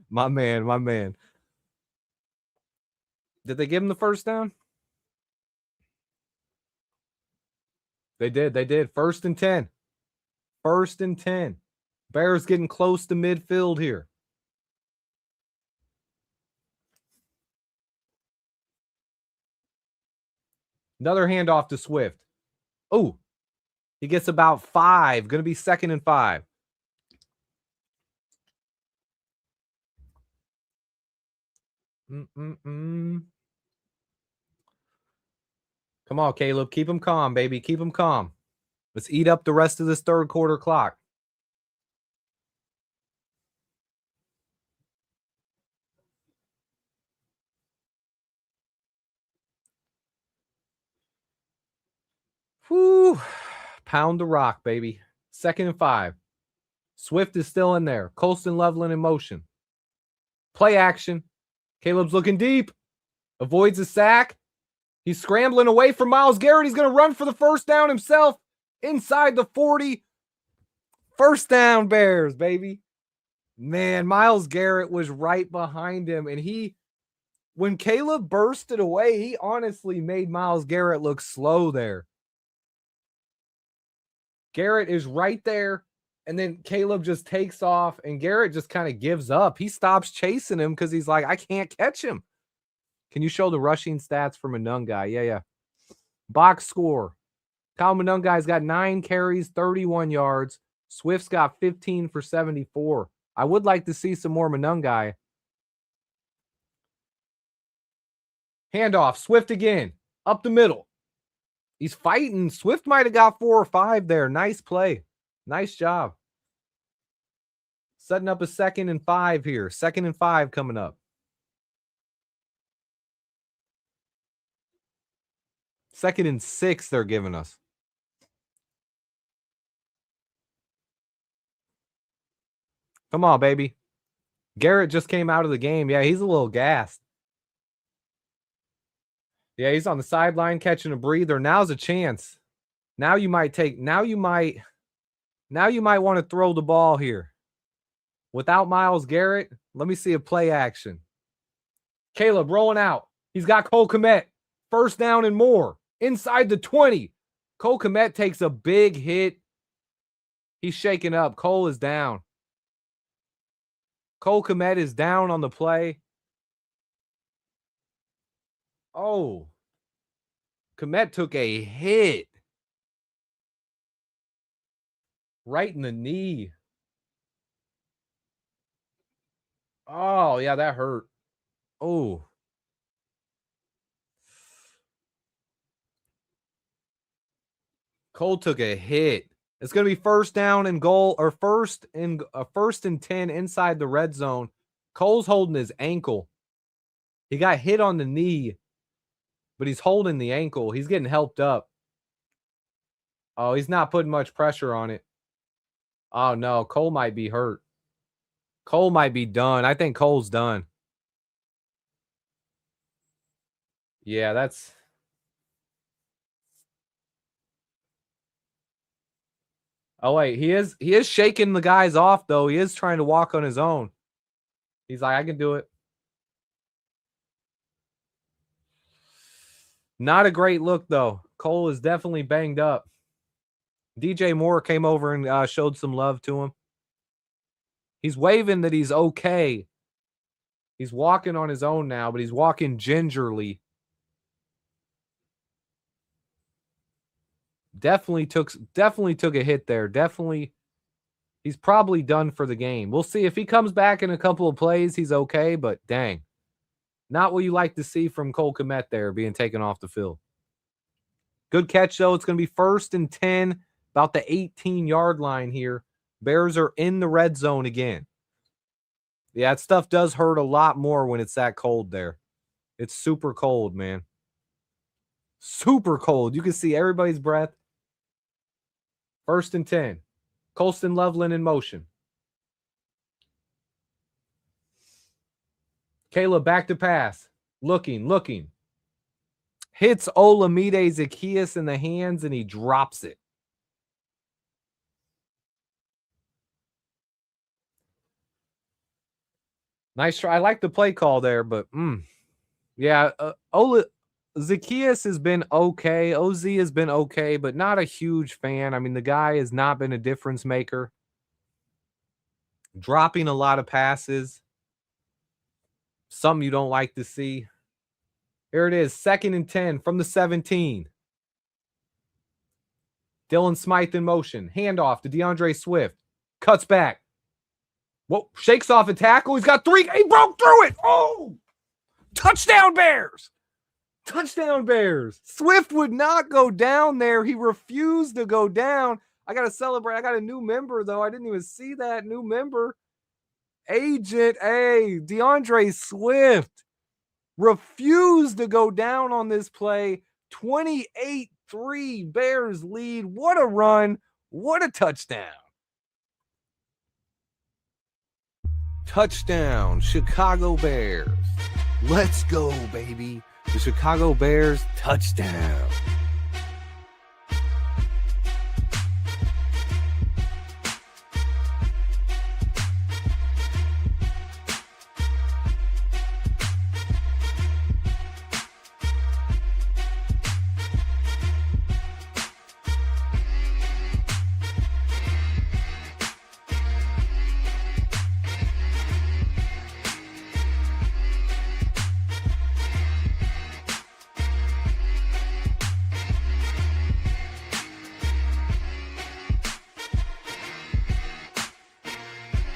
My man, my man. Did they give him the first down? They did. 1st and 10. 1st and 10. Bears getting close to midfield here. Another handoff to Swift. Oh, he gets about 5. Going to be 2nd and 5. Come on, Caleb. Keep him calm, baby. Keep him calm. Let's eat up the rest of this 3rd quarter clock. Whew. Pound the rock, baby. 2nd and 5. Swift is still in there. Colston Loveland in motion. Play action. Caleb's looking deep. Avoids a sack. He's scrambling away from Myles Garrett. He's going to run for the first down himself. Inside the 40. First down, Bears, baby. Man, Myles Garrett was right behind him. And when Caleb bursted away, he honestly made Myles Garrett look slow there. Garrett is right there. And then Caleb just takes off. And Garrett just kind of gives up. He stops chasing him because he's like, I can't catch him. Can you show the rushing stats for Monungai? Yeah. Box score. Kyle Monungai's got 9 carries, 31 yards. Swift's got 15 for 74. I would like to see some more Monungai. Handoff. Swift again. Up the middle. He's fighting. Swift might have got 4 or 5 there. Nice play. Nice job. Setting up a 2nd and 5 here. 2nd and 5 coming up. 2nd and 6 they're giving us. Come on, baby. Garrett just came out of the game. Yeah, he's a little gassed. Yeah, he's on the sideline catching a breather. Now's a chance. Now you might want to throw the ball here. Without Myles Garrett, let me see a play action. Caleb rolling out. He's got Cole Kmet. First down and more. Inside the 20. Cole Kmet takes a big hit. He's shaking up. Cole is down. Cole Kmet is down on the play. Oh. Kmet took a hit. Right in the knee. Oh, yeah, that hurt. Oh. Cole took a hit. It's going to be first down and goal, or first and 10 inside the red zone. Cole's holding his ankle. He got hit on the knee, but he's holding the ankle. He's getting helped up. Oh, he's not putting much pressure on it. Oh, no. Cole might be hurt. Cole might be done. I think Cole's done. Yeah, that's... Oh, wait. He is shaking the guys off, though. He is trying to walk on his own. He's like, I can do it. Not a great look, though. Cole is definitely banged up. DJ Moore came over and showed some love to him. He's waving that he's okay. He's walking on his own now, but he's walking gingerly. Definitely took a hit there. Definitely, he's probably done for the game. We'll see if he comes back in a couple of plays. He's okay, but dang, not what you like to see from Cole Kmet there being taken off the field. Good catch though. It's going to be first and 10, about the 18-yard line here. Bears are in the red zone again. Yeah, that stuff does hurt a lot more when it's that cold there. It's super cold, man. Super cold. You can see everybody's breath. First and 10. Colston Loveland in motion. Caleb back to pass. Looking. Hits Olamide Zacchaeus in the hands, and he drops it. Nice try. I like the play call there, but yeah, Zacchaeus has been okay. OZ has been okay, but not a huge fan. I mean, the guy has not been a difference maker. Dropping a lot of passes. Something you don't like to see. Here it is, 2nd and 10 from the 17. Dylan Smythe in motion. Handoff to DeAndre Swift. Cuts back. Whoa, shakes off a tackle. He's got 3. He broke through it. Oh! Touchdown Bears! Touchdown Bears. Swift would not go down there. He refused to go down. I got to celebrate. I got a new member, though. I didn't even see that new member. Agent A, DeAndre Swift refused to go down on this play. 28 3. Bears lead. What a run. What a touchdown. Touchdown, Chicago Bears. Let's go, baby. The Chicago Bears touchdown.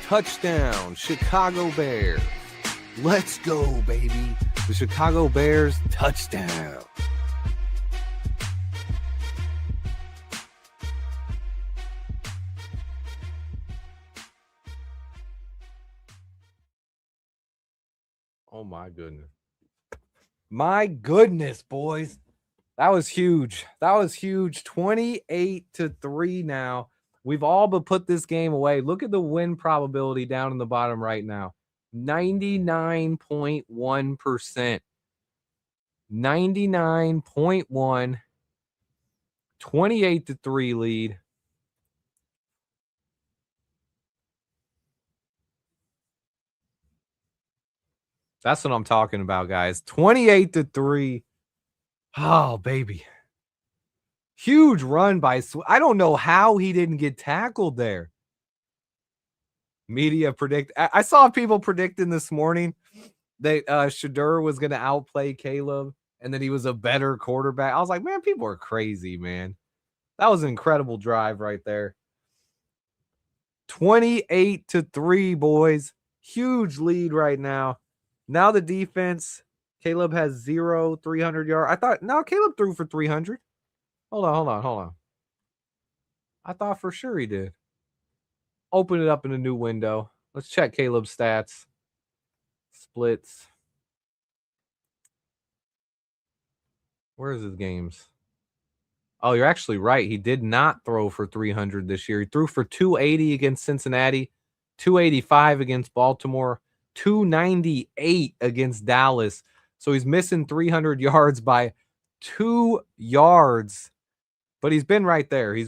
Touchdown, Chicago Bears. Let's go, baby. The Chicago Bears touchdown. Oh, my goodness. My goodness, boys. That was huge. That was huge. 28-3 now. We've all but put this game away. Look at the win probability down in the bottom right now. 99.1%. 99.1. 28-3 lead. That's what I'm talking about, guys. 28-3. Oh, baby. Huge run by I don't know how he didn't get tackled there. Media predict. I saw people predicting this morning that Shadur was going to outplay Caleb and that he was a better quarterback. I was like, man, people are crazy, man. That was an incredible drive right there. 28-3, boys. Huge lead right now. Now the defense. Caleb has 0 300 yards. I thought, no, Caleb threw for 300. Hold on. I thought for sure he did. Open it up in a new window. Let's check Caleb's stats. Splits. Where's his games? Oh, you're actually right. He did not throw for 300 this year. He threw for 280 against Cincinnati, 285 against Baltimore, 298 against Dallas. So he's missing 300 yards by 2 yards. But he's been right there. He's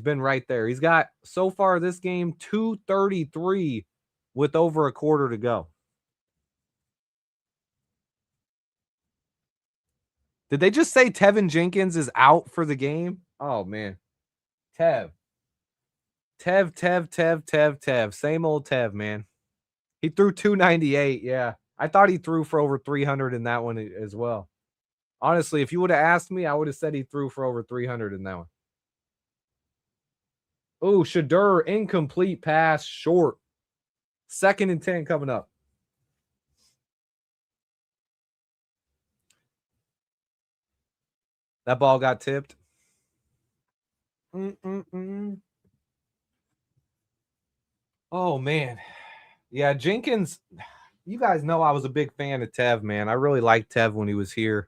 got, so far this game, 233 with over a quarter to go. Did they just say Tevin Jenkins is out for the game? Oh, man. Tev. Same old Tev, man. He threw 298, yeah. I thought he threw for over 300 in that one as well. Honestly, if you would have asked me, I would have said he threw for over 300 in that one. Oh, Shadur, incomplete pass, short. 2nd and 10 coming up. That ball got tipped. Oh, man. Yeah, Jenkins, you guys know I was a big fan of Tev, man. I really liked Tev when he was here.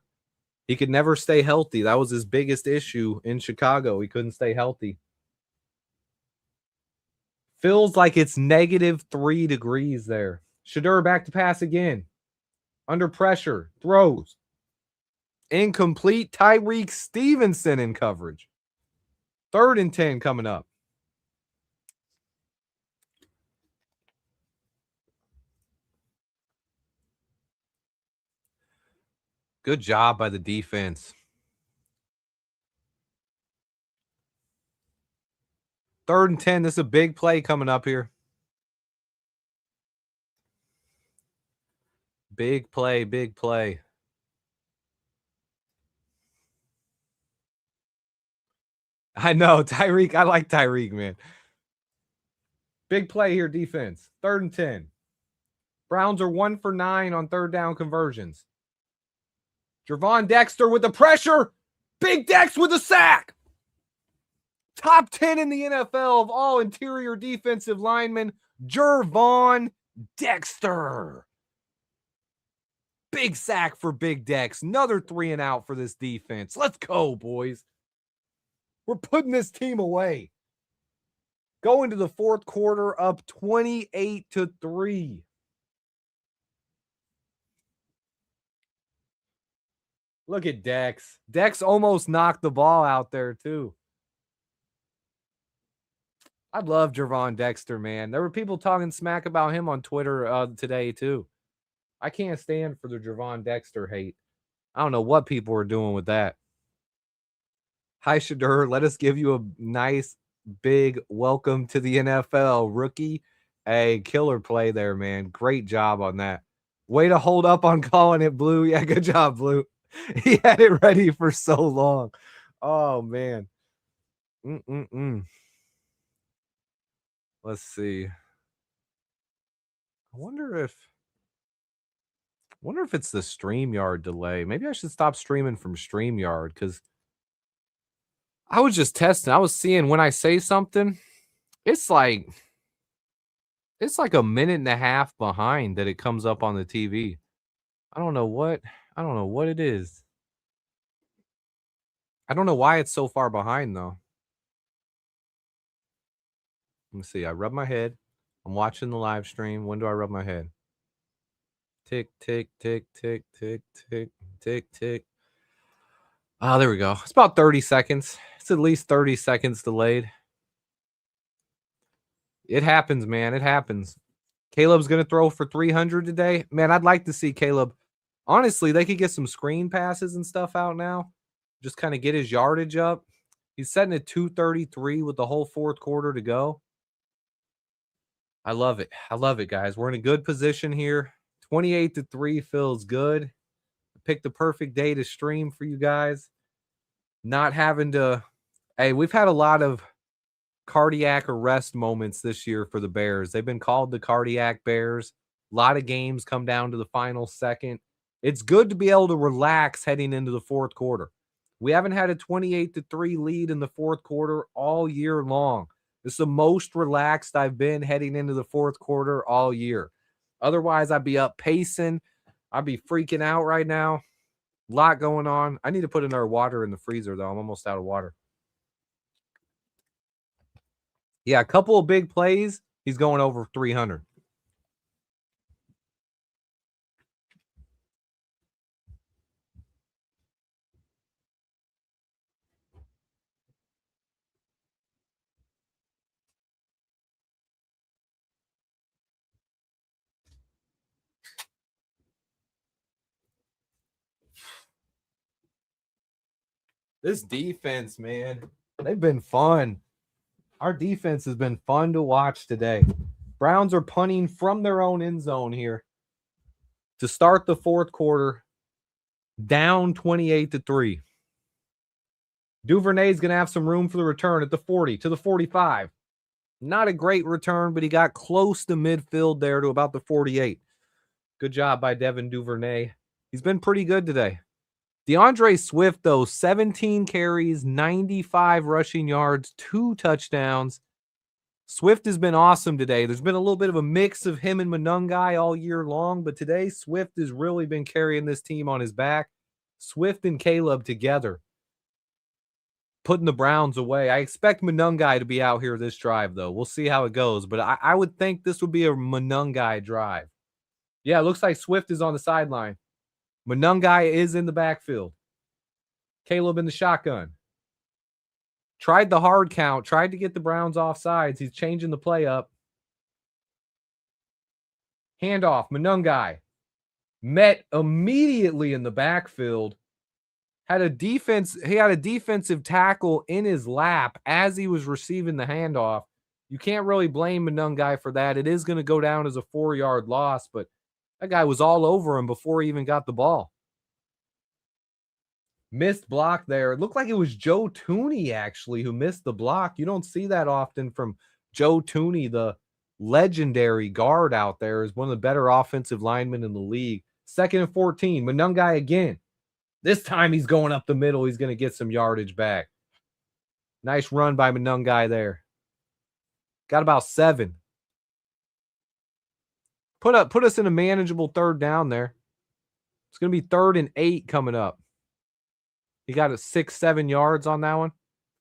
He could never stay healthy. That was his biggest issue in Chicago. He couldn't stay healthy. Feels like it's -3 degrees there. Shadur back to pass again. Under pressure. Throws. Incomplete. Tyreek Stevenson in coverage. 3rd and 10 coming up. Good job by the defense. 3rd and 10. This is a big play coming up here. Big play, big play. I know, Tyreek. I like Tyreek, man. Big play here, defense. 3rd and 10. Browns are 1 for 9 on 3rd down conversions. Gervon Dexter with the pressure. Big Dex with a sack. Top 10 in the NFL of all interior defensive linemen. Gervon Dexter. Big sack for Big Dex. Another 3 and out for this defense. Let's go, boys. We're putting this team away. Go into the fourth quarter up 28-3. Look at Dex. Dex almost knocked the ball out there, too. I love Jervon Dexter, man. There were people talking smack about him on Twitter today, too. I can't stand for the Jervon Dexter hate. I don't know what people are doing with that. Hi, Shadur. Let us give you a nice, big welcome to the NFL. Rookie, a killer play there, man. Great job on that. Way to hold up on calling it, Blue. Yeah, good job, Blue. He had it ready for so long. Oh, man. Let's see. I wonder if it's the StreamYard delay. Maybe I should stop streaming from StreamYard because I was just testing. I was seeing when I say something, it's like a minute and a half behind that it comes up on the TV. I don't know what it is. I don't know why it's so far behind though. Let me see. I rub my head. I'm watching the live stream. When do I rub my head? Tick, tick, tick, tick, tick, tick, tick, tick. Ah, there we go. It's about 30 seconds. It's at least 30 seconds delayed. It happens, man. It happens. Caleb's going to throw for 300 today. Man, I'd like to see Caleb. Honestly, they could get some screen passes and stuff out now. Just kind of get his yardage up. He's setting at 233 with the whole fourth quarter to go. I love it. I love it, guys. We're in a good position here. 28-3 feels good. Picked the perfect day to stream for you guys. Not having to. Hey, we've had a lot of cardiac arrest moments this year for the Bears. They've been called the cardiac Bears. A lot of games come down to the final second. It's good to be able to relax heading into the fourth quarter. We haven't had a 28-3 lead in the fourth quarter all year long. It's the most relaxed I've been heading into the fourth quarter all year. Otherwise, I'd be up pacing. I'd be freaking out right now. A lot going on. I need to put another water in the freezer, though. I'm almost out of water. Yeah, a couple of big plays. He's going over 300. This defense, man, they've been fun. Our defense has been fun to watch today. Browns are punting from their own end zone here to start the fourth quarter, down 28-3. Duvernay's going to have some room for the return at the 40 to the 45. Not a great return, but he got close to midfield there to about the 48. Good job by Devin Duvernay. He's been pretty good today. DeAndre Swift, though, 17 carries, 95 rushing yards, 2 touchdowns. Swift has been awesome today. There's been a little bit of a mix of him and Monungai all year long, but today Swift has really been carrying this team on his back. Swift and Caleb together, putting the Browns away. I expect Monungai to be out here this drive, though. We'll see how it goes, but I would think this would be a Monungai drive. Yeah, it looks like Swift is on the sideline. Monungai is in the backfield. Caleb in the shotgun. Tried the hard count. Tried to get the Browns off sides. He's changing the play up. Handoff. Monungai. Met immediately in the backfield. He had a defensive tackle in his lap as he was receiving the handoff. You can't really blame Monungai for that. It is going to go down as a 4-yard loss, but that guy was all over him before he even got the ball. Missed block there. It looked like it was Joe Tooney, actually, who missed the block. You don't see that often from Joe Tooney, the legendary guard out there, is one of the better offensive linemen in the league. 2nd and 14. Monungai again. This time he's going up the middle. He's going to get some yardage back. Nice run by Monungai there. Got about 7. Put us in a manageable 3rd down there. It's going to be 3rd and 8 coming up. He got a 6-7 yards on that one.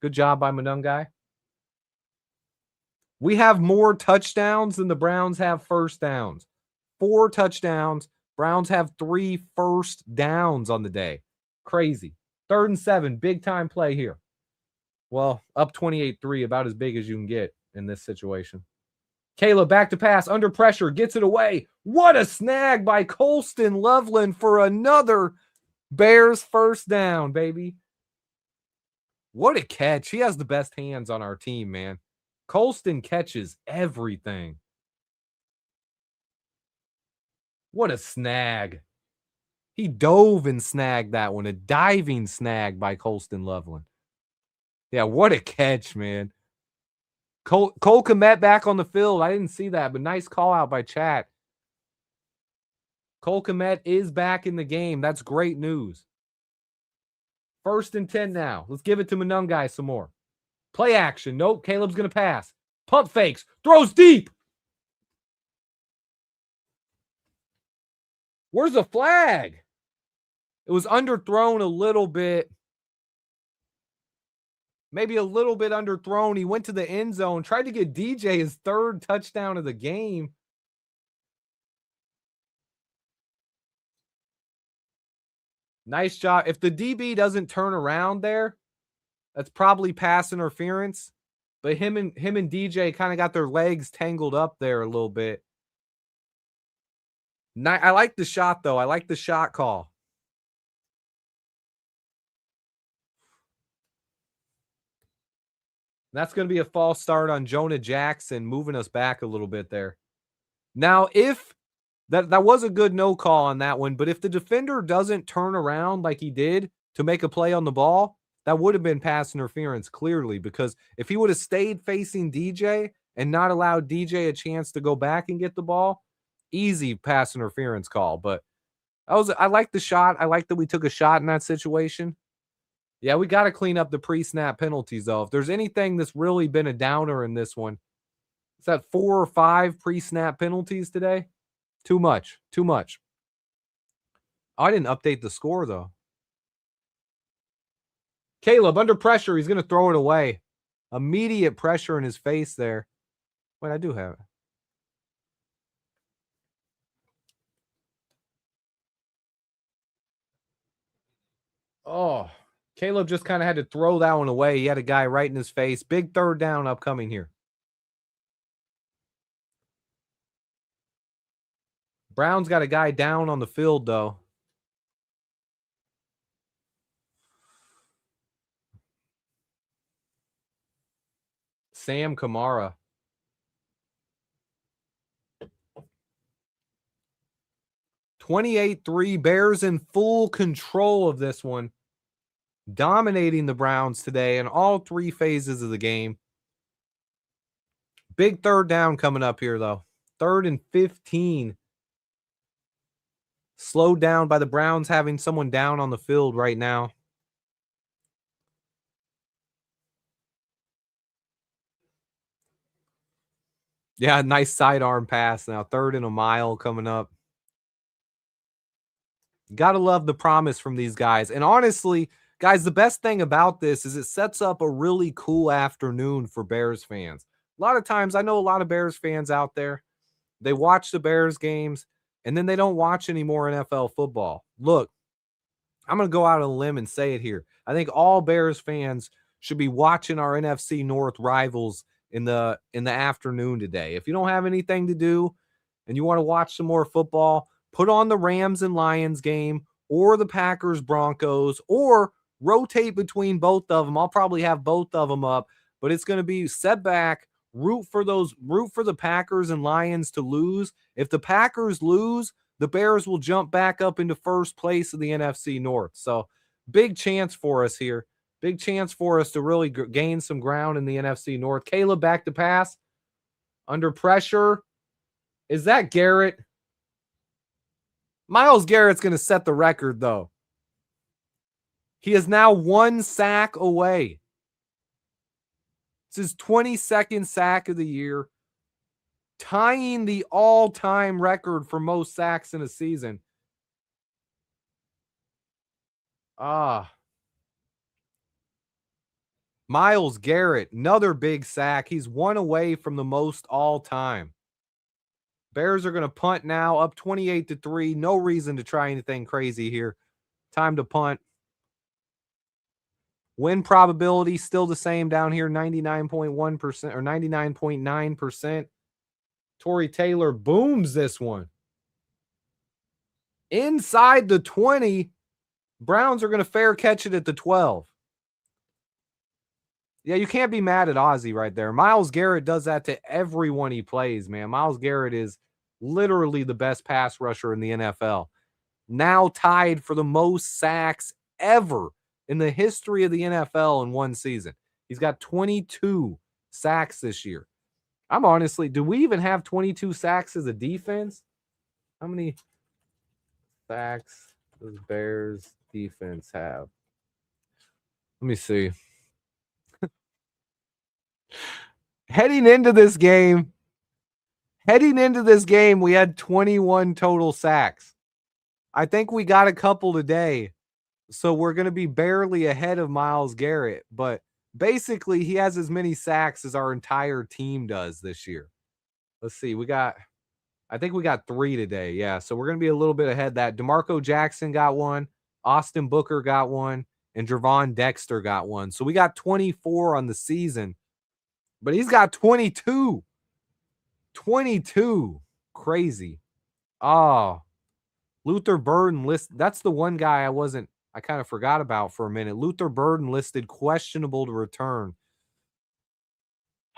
Good job by Munungai. We have more touchdowns than the Browns have first downs. 4 touchdowns. Browns have 3 first downs on the day. Crazy. 3rd and 7. Big time play here. Well, up 28-3, about as big as you can get in this situation. Caleb back to pass, under pressure, gets it away. What a snag by Colston Loveland for another Bears first down, baby. What a catch. He has the best hands on our team, man. Colston catches everything. What a snag. He dove and snagged that one. A diving snag by Colston Loveland. Yeah, what a catch, man. Cole Kmet back on the field. I didn't see that, but nice call out by chat. Cole Kmet is back in the game. That's great news. 1st and 10 now. Let's give it to Munungai some more. Play action. Nope, Caleb's going to pass. Pump fakes. Throws deep. Where's the flag? It was underthrown a little bit. Maybe a little bit underthrown. He went to the end zone, tried to get DJ his 3rd touchdown of the game. Nice job. If the DB doesn't turn around there, that's probably pass interference. But him and DJ kind of got their legs tangled up there a little bit. I like the shot, though. I like the shot call. That's going to be a false start on Jonah Jackson, moving us back a little bit there. Now, if that was a good no call on that one, but if the defender doesn't turn around like he did to make a play on the ball, that would have been pass interference clearly, because if he would have stayed facing DJ and not allowed DJ a chance to go back and get the ball, easy pass interference call. But I like the shot. I like that we took a shot in that situation. Yeah, we got to clean up the pre-snap penalties, though. If there's anything that's really been a downer in this one, is that 4 or 5 pre-snap penalties today? Too much. Too much. Oh, I didn't update the score, though. Caleb, under pressure. He's going to throw it away. Immediate pressure in his face there. Wait, I do have it. Oh, Caleb just kind of had to throw that one away. He had a guy right in his face. Big 3rd down upcoming here. Brown's got a guy down on the field, though. Sam Kamara. (28-3). Bears in full control of this one. Dominating the Browns today in all 3 phases of the game. Big 3rd down coming up here, though. 3rd and 15. Slowed down by the Browns having someone down on the field right now. Yeah, nice sidearm pass now. 3rd and a mile coming up. Gotta love the promise from these guys. And honestly, guys, the best thing about this is it sets up a really cool afternoon for Bears fans. A lot of times, I know a lot of Bears fans out there, they watch the Bears games, and then they don't watch any more NFL football. Look, I'm going to go out on a limb and say it here. I think all Bears fans should be watching our NFC North rivals in the afternoon today. If you don't have anything to do and you want to watch some more football, put on the Rams and Lions game or the Packers Broncos, or rotate between both of them. I'll probably have both of them up, but it's going to be set back, root for the Packers and Lions to lose. If the Packers lose, the Bears will jump back up into first place of the NFC North. So big chance for us here. Big chance for us to really gain some ground in the NFC North. Caleb back to pass. Under pressure. Is that Garrett? Myles Garrett's going to set the record, though. He is now 1 sack away. It's his 22nd sack of the year, tying the all-time record for most sacks in a season. Myles Garrett, another big sack. He's one away from the most all time. Bears are going to punt now, up 28-3. No reason to try anything crazy here. Time to punt. Win probability still the same down here, 99.1% or 99.9%. Torrey Taylor booms this one. Inside the 20. Browns are going to fair catch it at the 12. Yeah, you can't be mad at Ozzie right there. Myles Garrett does that to everyone he plays, man. Myles Garrett is literally the best pass rusher in the NFL. Now tied for the most sacks ever in the history of the NFL in one season. He's got 22 sacks this year. Do we even have 22 sacks as a defense? How many sacks does Bears defense have? Let me see. Heading into this game, we had 21 total sacks. I think we got a couple today, so we're going to be barely ahead of Myles Garrett. But basically, he has as many sacks as our entire team does this year. Let's see. I think we got 3 today. Yeah, so we're going to be a little bit ahead of that. DeMarco Jackson got 1. Austin Booker got 1. And Javon Dexter got 1. So we got 24 on the season. But he's got 22. 22. Crazy. Oh, Luther Burden that's the one guy I kind of forgot about for a minute. Luther Burden listed questionable to return.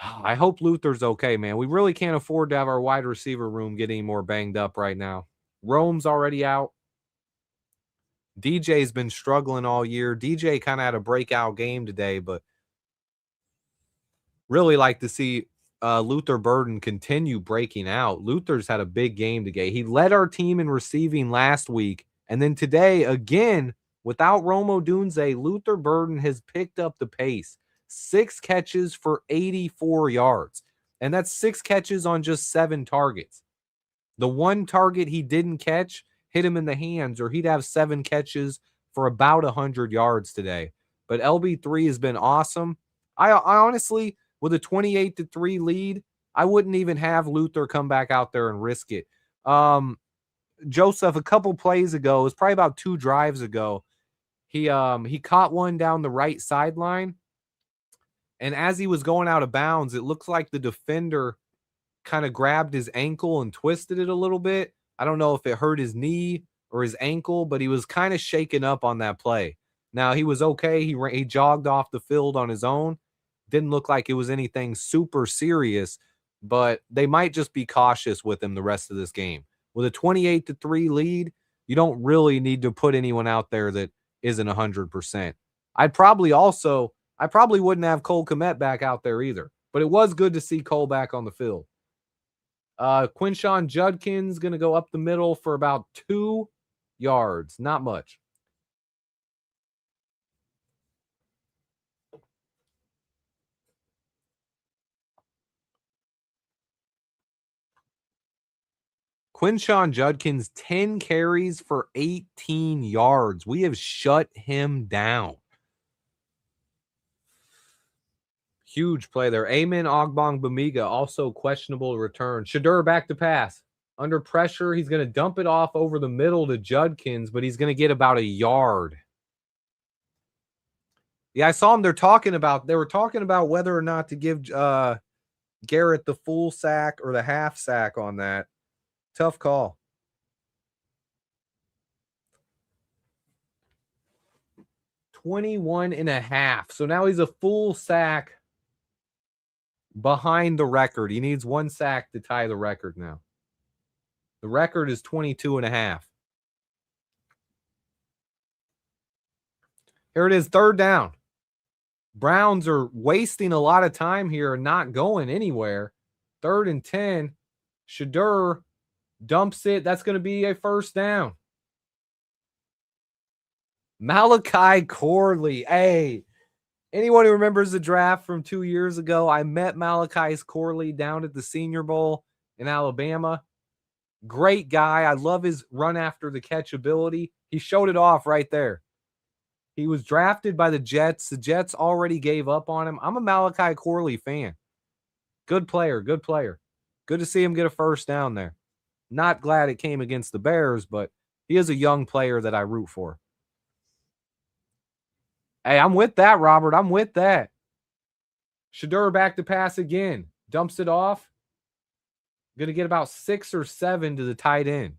I hope Luther's okay, man. We really can't afford to have our wide receiver room get any more banged up right now. Rome's already out. DJ's been struggling all year. DJ kind of had a breakout game today, but really like to see Luther Burden continue breaking out. Luther's had a big game today. He led our team in receiving last week, and then today, again, without Rome Odunze, Luther Burden has picked up the pace. 6 catches for 84 yards, and that's 6 catches on just 7 targets. The one target he didn't catch hit him in the hands, or he'd have 7 catches for about 100 yards today. But LB3 has been awesome. I honestly, with a 28-3 lead, I wouldn't even have Luther come back out there and risk it. Joseph, a couple plays ago, it was probably about 2 drives ago, he caught one down the right sideline, and as he was going out of bounds, it looks like the defender kind of grabbed his ankle and twisted it a little bit. I don't know if it hurt his knee or his ankle, but he was kind of shaken up on that play. Now, he was okay. He jogged off the field on his own. Didn't look like it was anything super serious, but they might just be cautious with him the rest of this game. With a 28-3 lead, you don't really need to put anyone out there that isn't 100%. I probably wouldn't have Cole Kmet back out there either, but it was good to see Cole back on the field. Quinshon Judkins going to go up the middle for about 2 yards. Not much. Quinshon Judkins, 10 carries for 18 yards. We have shut him down. Huge play there. Amen Ogbong Bamiga, also questionable to return. Shadur back to pass. Under pressure, he's going to dump it off over the middle to Judkins, but he's going to get about a yard. Yeah, I saw him. They were talking about whether or not to give Garrett the full sack or the half sack on that. Tough call. $21.5. So now he's a full sack behind the record. He needs 1 sack to tie the record now. The record is 22.5. Here it is, 3rd down. Browns are wasting a lot of time here and not going anywhere. 3rd and 10. Shadur dumps it. That's going to be a 1st down. Malachi Corley. Hey, anyone who remembers the draft from 2 years ago, I met Malachi Corley down at the Senior Bowl in Alabama. Great guy. I love his run after the catch ability. He showed it off right there. He was drafted by the Jets. The Jets already gave up on him. I'm a Malachi Corley fan. Good player, good player. Good to see him get a first down there. Not glad it came against the Bears, but he is a young player that I root for. Hey, I'm with that, Robert. I'm with that. Shedeur back to pass again. Dumps it off. Going to get about 6 or 7 to the tight end.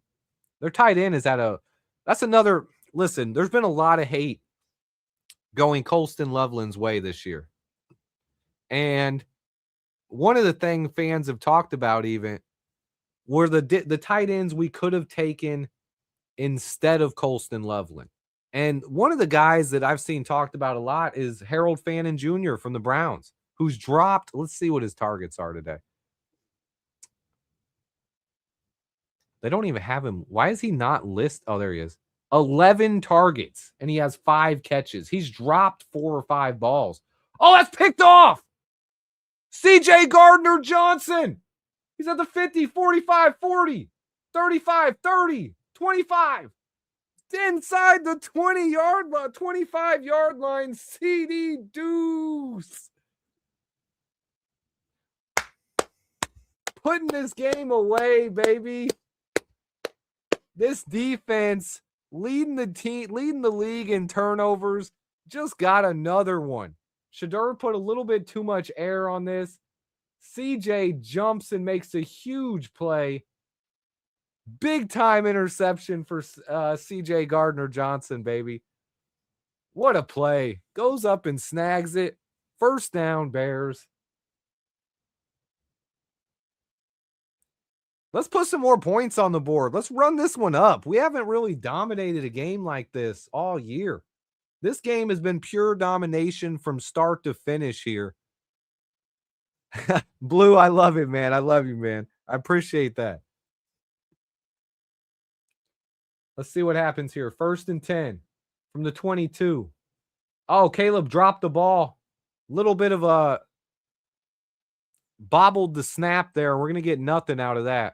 Their tight end is that's another, listen, there's been a lot of hate going Colston Loveland's way this year. And one of the things fans have talked about even were the tight ends we could have taken instead of Colston Loveland. And one of the guys that I've seen talked about a lot is Harold Fannin Jr. from the Browns, who's dropped. Let's see what his targets are today. They don't even have him. Why is he not listed? Oh, there he is. 11 targets, and he has 5 catches. He's dropped 4 or 5 balls. Oh, that's picked off. C.J. Gardner-Johnson. He's at the 50, 45, 40, 35, 30, 25. Inside the 25-yard line, CD Deuce. Putting this game away, baby. This defense leading the league in turnovers. Just got another one. Shedeur put a little bit too much air on this. CJ jumps and makes a huge play. Big time interception for CJ Gardner-Johnson, baby. What a play. Goes up and snags it. First down, Bears. Let's put some more points on the board. Let's run this one up. We haven't really dominated a game like this all year. This game has been pure domination from start to finish here. Blue, I love it, man. I love you, man. I appreciate that. Let's see what happens here. 1st and 10 from the 22. Oh, Caleb dropped the ball. Little bit of a bobbled the snap there. We're going to get nothing out of that.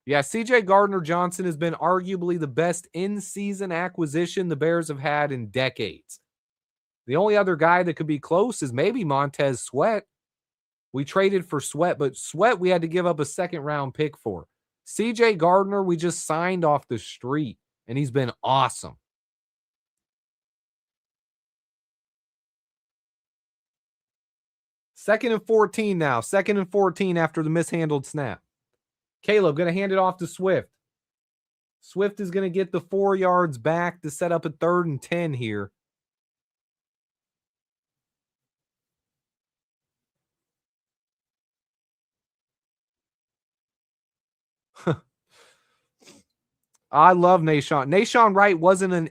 Yeah, CJ Gardner-Johnson has been arguably the best in-season acquisition the Bears have had in decades. The only other guy that could be close is maybe Montez Sweat. We traded for Sweat, but Sweat we had to give up a 2nd-round pick for. CJ Gardner, we just signed off the street, and he's been awesome. Second and 14 now. 2nd and 14 after the mishandled snap. Caleb going to hand it off to Swift. Swift is going to get the 4 yards back to set up a 3rd and 10 here. I love Nashawn. Nashawn Wright wasn't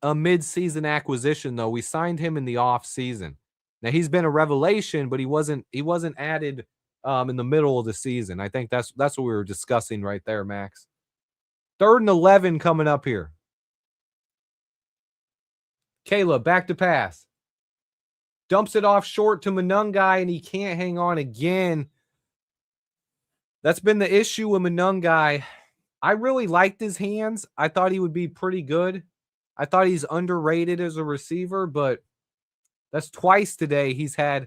a mid-season acquisition, though. We signed him in the off-season. Now, he's been a revelation, but he wasn't added in the middle of the season. I think that's what we were discussing right there, Max. 3rd and 11 coming up here. Caleb, back to pass. Dumps it off short to Monungai, and he can't hang on again. That's been the issue with Monungai. I really liked his hands. I thought he would be pretty good. I thought he's underrated as a receiver, but that's twice today he's had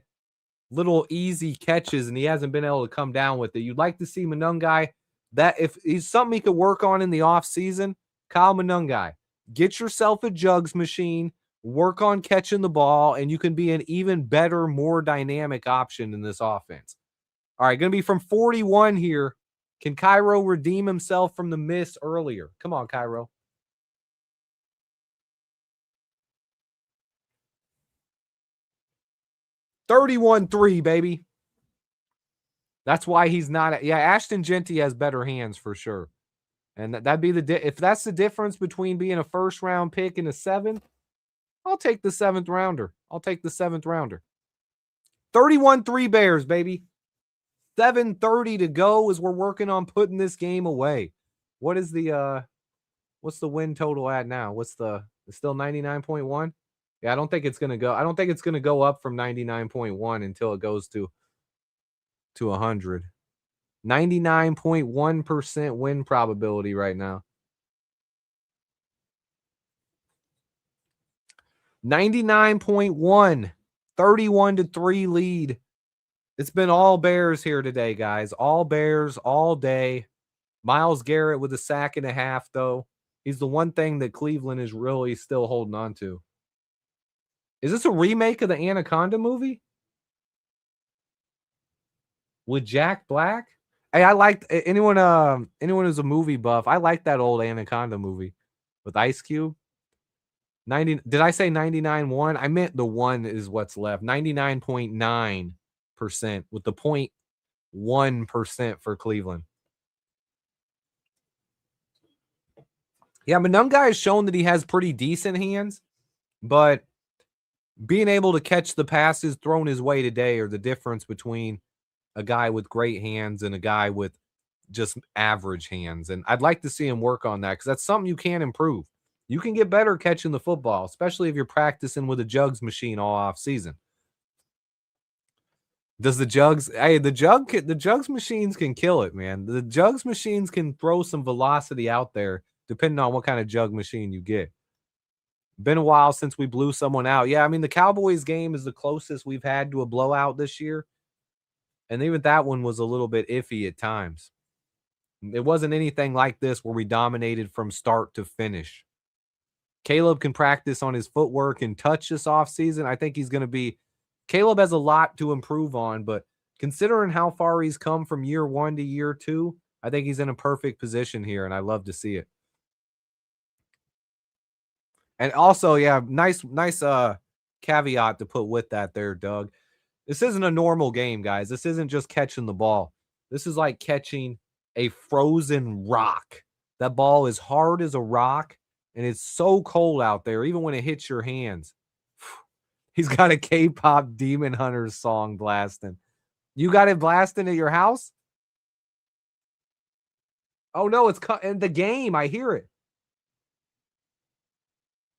little easy catches, and he hasn't been able to come down with it. You'd like to see Monungai. That if he's something he could work on in the offseason, Kyle Monungai, get yourself a jugs machine, work on catching the ball, and you can be an even better, more dynamic option in this offense. All right, going to be from 41 here. Can Cairo redeem himself from the miss earlier? Come on, Cairo. $31-3, baby. That's why he's not. Yeah, Ashton Genty has better hands for sure. And that'd be if that's the difference between being a 1st-round pick and a 7th, I'll take the 7th rounder. 31-3 Bears, baby. 7:30 to go as we're working on putting this game away. What is what's the win total at now? It's still 99.1? Yeah, I don't think it's going to go. I don't think it's going to go up from 99.1 until it goes to 100. 99.1% win probability right now. 99.1. 31-3 lead. It's been all Bears here today, guys. All Bears all day. Myles Garrett with a sack and a half, though. He's the one thing that Cleveland is really still holding on to. Is this a remake of the Anaconda movie? With Jack Black? Hey, I liked anyone who's a movie buff. I like that old Anaconda movie with Ice Cube. 90. Did I say 99.1? I meant the 1 is what's left. 99.9% with the 0.1% for Cleveland. Yeah, Monunga has shown that he has pretty decent hands, but being able to catch the passes thrown his way today are the difference between a guy with great hands and a guy with just average hands. And I'd like to see him work on that because that's something you can improve. You can get better catching the football, especially if you're practicing with a jugs machine all off season. Does the jugs? Hey, the jugs machines can kill it, man. The jugs machines can throw some velocity out there, depending on what kind of jug machine you get. Been a while since we blew someone out. Yeah, I mean the Cowboys game is the closest we've had to a blowout this year, and even that one was a little bit iffy at times. It wasn't anything like this where we dominated from start to finish. Caleb can practice on his footwork and touch this offseason. I think he's going to be – Caleb has a lot to improve on, but considering how far he's come from year 1 to year 2, I think he's in a perfect position here, and I love to see it. And also, yeah, nice caveat to put with that there, Doug. This isn't a normal game, guys. This isn't just catching the ball. This is like catching a frozen rock. That ball is hard as a rock, and it's so cold out there, even when it hits your hands. He's got a K-pop Demon Hunters song blasting. You got it blasting at your house? Oh, no, it's in the game. I hear it.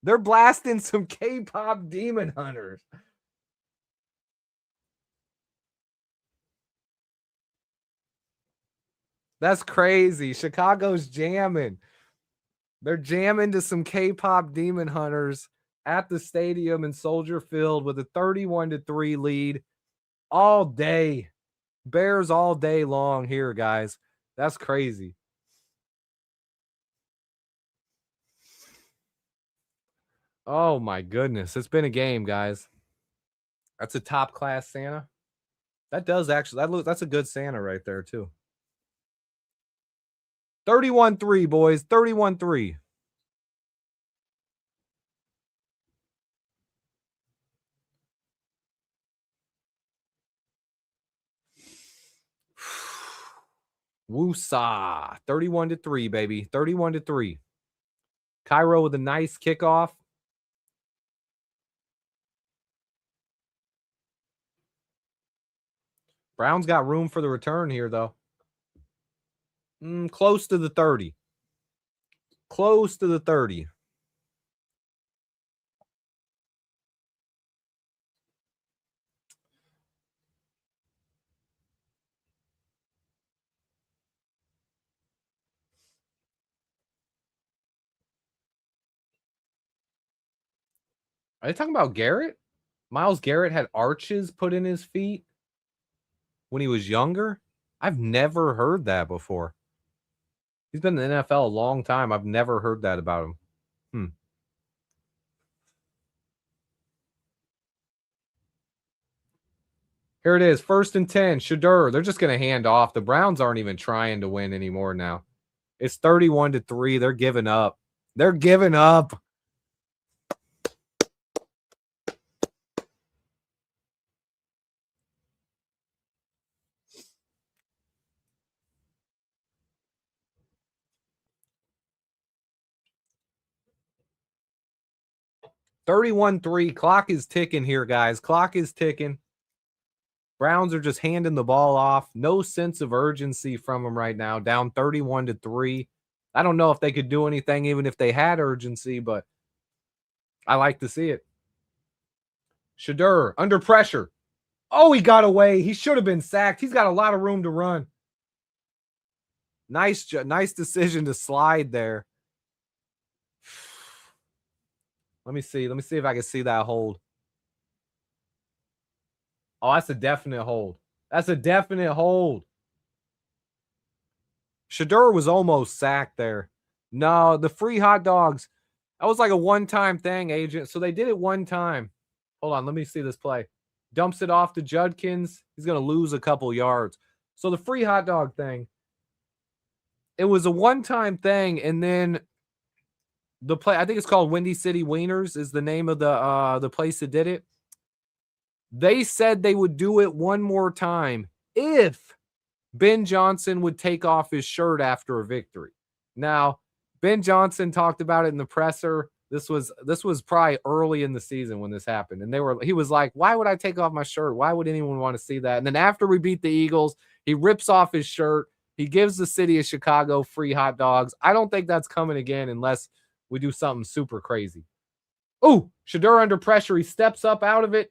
They're blasting some K-pop Demon Hunters. That's crazy. Chicago's jamming. They're jamming to some K-pop Demon Hunters at the stadium in Soldier Field with a 31-3 lead all day. Bears all day long here, guys. That's crazy. Oh, my goodness. It's been a game, guys. That's a top-class Santa. That does actually – that's a good Santa right there, too. 31-3, boys. 31-3. Woosah. 31-3, baby. 31-3. Cairo with a nice kickoff. Browns got room for the return here, though. Close to the 30. Close to the 30. Are they talking about Garrett? Myles Garrett had arches put in his feet when he was younger? I've never heard that before. He's been in the NFL a long time. I've never heard that about him. Here it is. 1st and 10. Shadur. They're just going to hand off. The Browns aren't even trying to win anymore now. It's 31-3. They're giving up. They're giving up. $31-3. Clock is ticking here, guys. Clock is ticking. Browns are just handing the ball off. No sense of urgency from them right now. Down 31-3. I don't know if they could do anything even if they had urgency, but I like to see it. Shadur under pressure. Oh, he got away. He should have been sacked. He's got a lot of room to run. Nice decision to slide there. Let me see. Let me see if I can see that hold. Oh, that's a definite hold. That's a definite hold. Shedeur was almost sacked there. No, the free hot dogs. That was like a one-time thing, agent. So they did it one time. Hold on, let me see this play. Dumps it off to Judkins. He's going to lose a couple yards. So the free hot dog thing, it was a one-time thing, and then the play, I think it's called Windy City Wieners is the name of the place that did it. They said they would do it one more time if Ben Johnson would take off his shirt after a victory. Now, Ben Johnson talked about it in the presser. This was probably early in the season when this happened. And he was like, why would I take off my shirt? Why would anyone want to see that? And then after we beat the Eagles, he rips off his shirt. He gives the city of Chicago free hot dogs. I don't think that's coming again unless we do something super crazy. Oh, Shedeur under pressure. He steps up out of it.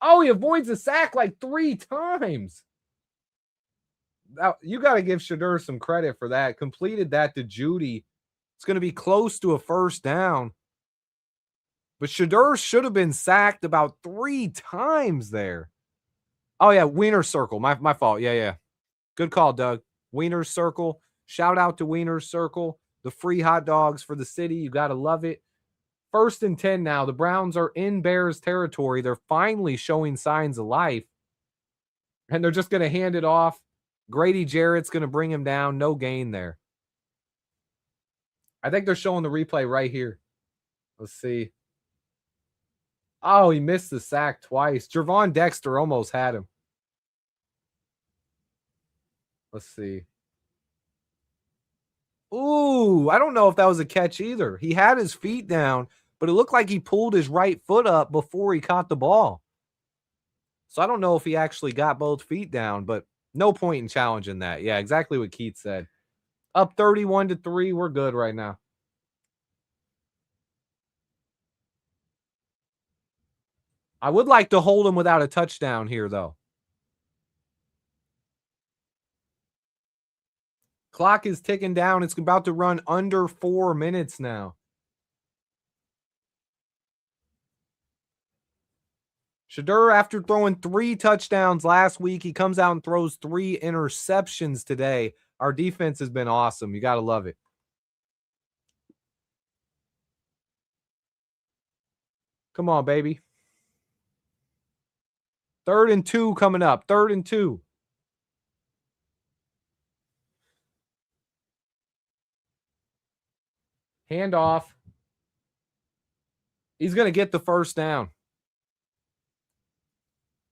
Oh, he avoids a sack like 3 times. Now, you got to give Shedeur some credit for that. Completed that to Judy. It's going to be close to a first down. But Shedeur should have been sacked about 3 times there. Oh, yeah, Wiener Circle. My fault. Yeah. Good call, Doug. Wiener Circle. Shout out to Wiener Circle. The free hot dogs for the city. You got to love it. 1st and 10 now. The Browns are in Bears territory. They're finally showing signs of life. And they're just going to hand it off. Grady Jarrett's going to bring him down. No gain there. I think they're showing the replay right here. Let's see. Oh, he missed the sack twice. Gervon Dexter almost had him. Let's see. Ooh, I don't know if that was a catch either. He had his feet down, but it looked like he pulled his right foot up before he caught the ball. So I don't know if he actually got both feet down, but no point in challenging that. Yeah, exactly what Keith said. Up 31-3. We're good right now. I would like to hold him without a touchdown here, though. Clock is ticking down. It's about to run under 4 minutes now. Shedeur, after throwing 3 touchdowns last week, he comes out and throws 3 interceptions today. Our defense has been awesome. You got to love it. Come on, baby. 3rd and 2 coming up. 3rd and 2. Handoff. He's going to get the first down.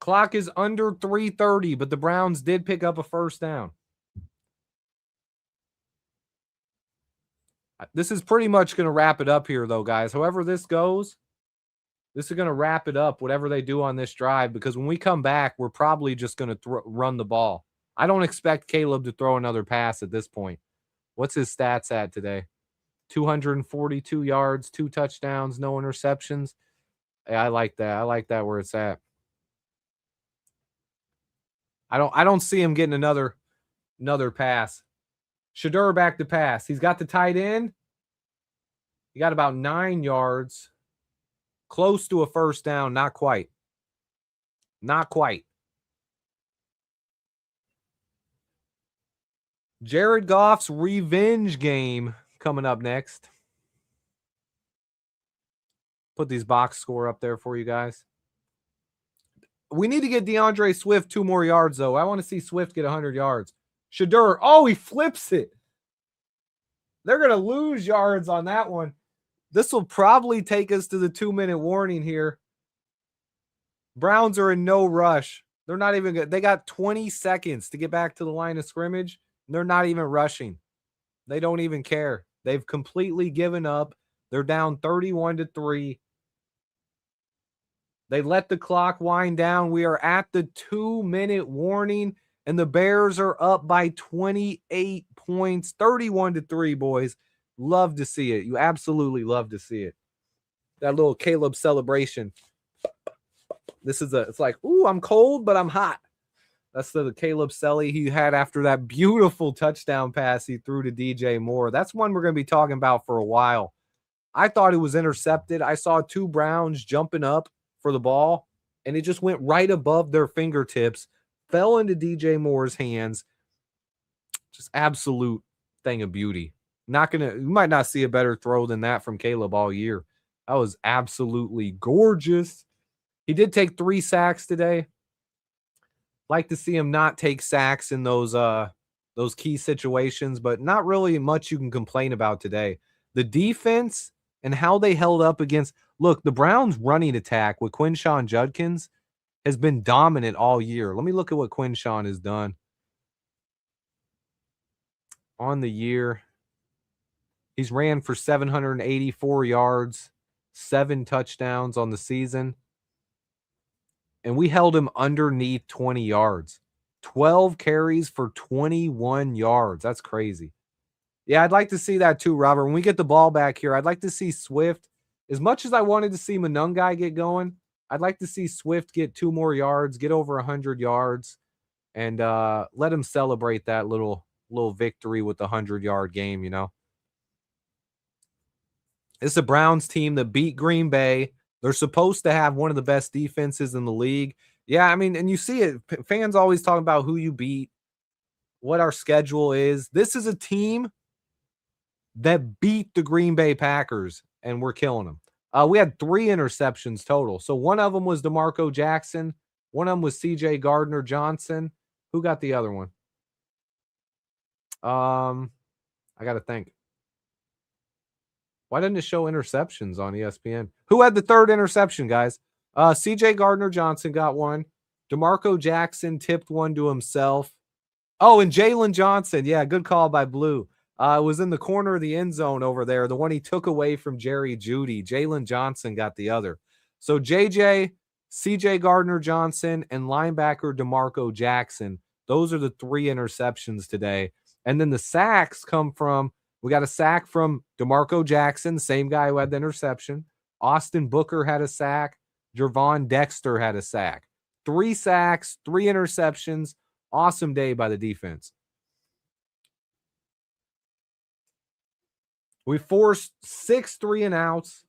Clock is under 3:30, but the Browns did pick up a first down. This is pretty much going to wrap it up here, though, guys. However this goes, this is going to wrap it up, whatever they do on this drive, because when we come back, we're probably just going to run the ball. I don't expect Caleb to throw another pass at this point. What's his stats at today? 242 yards, 2 touchdowns, no interceptions. Yeah, I like that. I like that where it's at. I don't see him getting another pass. Shedeur back to pass. He's got the tight end. He got about 9 yards. Close to a first down. Not quite. Not quite. Jared Goff's revenge game coming up next. Put these box score up there for you guys. We need to get DeAndre Swift 2 more yards, though. I want to see Swift get 100 yards. Shedeur, oh, he flips it. They're going to lose yards on that one. This will probably take us to the 2-minute warning here. Browns are in no rush. They're not even good. They got 20 seconds to get back to the line of scrimmage. And they're not even rushing. They don't even care. They've completely given up. They're down 31-3. They let the clock wind down. We are at the 2-minute warning, and the Bears are up by 28 points, 31-3, boys. Love to see it. You absolutely love to see it. That little Caleb celebration. It's like, ooh, I'm cold, but I'm hot. That's the Caleb Selly he had after that beautiful touchdown pass he threw to DJ Moore. That's one we're going to be talking about for a while. I thought it was intercepted. I saw 2 Browns jumping up for the ball, and it just went right above their fingertips, fell into DJ Moore's hands. Just absolute thing of beauty. You might not see a better throw than that from Caleb all year. That was absolutely gorgeous. He did take 3 sacks today. Like to see him not take sacks in those key situations, but not really much you can complain about today. The defense and how they held up against, look, the Browns running attack with Quinshon Judkins has been dominant all year. Let me look at what Quinshon has done on the year. He's ran for 784 yards, 7 touchdowns on the season. And we held him underneath 20 yards. 12 carries for 21 yards. That's crazy. Yeah, I'd like to see that too, Robert. When we get the ball back here, I'd like to see Swift. As much as I wanted to see Monungai get going, I'd like to see Swift get 2 more yards, get over 100 yards, and let him celebrate that little victory with the 100-yard game, you know. It's a Browns team that beat Green Bay. They're supposed to have one of the best defenses in the league. Yeah, I mean, and you see it. Fans always talk about who you beat, what our schedule is. This is a team that beat the Green Bay Packers, and we're killing them. We had 3 interceptions total. So one of them was DeMarco Jackson. One of them was C.J. Gardner-Johnson. Who got the other one? I got to think. Why didn't it show interceptions on ESPN? Who had the 3rd interception, guys? C.J. Gardner-Johnson got one. DeMarco Jackson tipped one to himself. Oh, and Jalen Johnson. Yeah, good call by Blue. It was in the corner of the end zone over there, the one he took away from Jerry Jeudy. Jalen Johnson got the other. So JJ, C.J. Gardner-Johnson, and linebacker DeMarco Jackson. Those are the 3 interceptions today. And then the sacks come from, we got a sack from DeMarco Jackson, same guy who had the interception. Austin Booker had a sack. Gervon Dexter had a sack. 3 sacks, 3 interceptions. Awesome day by the defense. We forced 6 3-and-outs.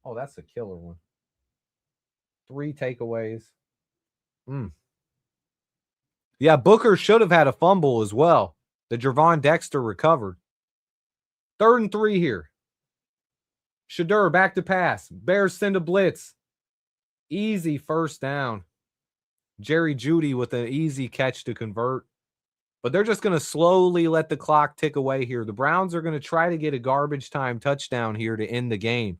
Oh, that's a killer one. 3 takeaways. Yeah, Booker should have had a fumble as well. The Gervon Dexter recovered. 3rd and 3 here. Shadur back to pass. Bears send a blitz. Easy first down. Jerry Jeudy with an easy catch to convert. But they're just going to slowly let the clock tick away here. The Browns are going to try to get a garbage time touchdown here to end the game.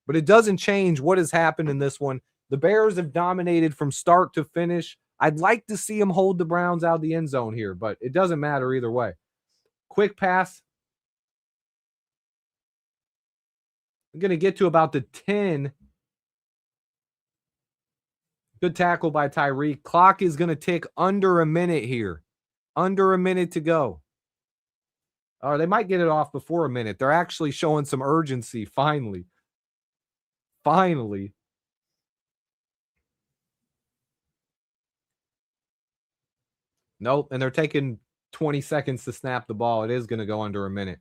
But it doesn't change what has happened in this one. The Bears have dominated from start to finish. I'd like to see them hold the Browns out of the end zone here, but it doesn't matter either way. Quick pass. I'm going to get to about the 10. Good tackle by Tyreek. Clock is going to tick under a minute here. Under a minute to go. Or they might get it off before a minute. They're actually showing some urgency, finally. Finally. Nope, and they're taking 20 seconds to snap the ball. It is going to go under a minute.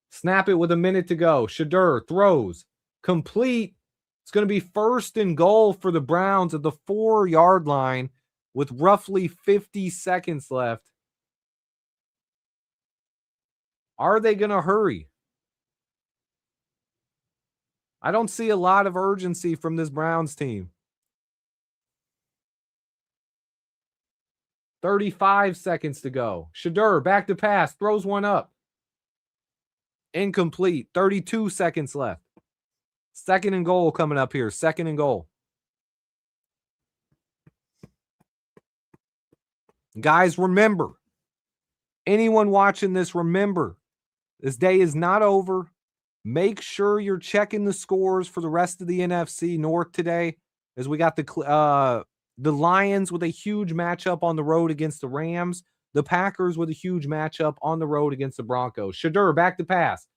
Snap it with a minute to go. Shadur throws. Complete. It's going to be 1st and goal for the Browns at the 4-yard line with roughly 50 seconds left. Are they going to hurry? I don't see a lot of urgency from this Browns team. 35 seconds to go. Shadur back to pass. Throws one up. Incomplete. 32 seconds left. 2nd and goal coming up here. 2nd and goal. Guys, remember. Anyone watching this, remember. This day is not over. Make sure you're checking the scores for the rest of the NFC North today, as we got the Lions with a huge matchup on the road against the Rams. The Packers with a huge matchup on the road against the Broncos. Shadur back to pass.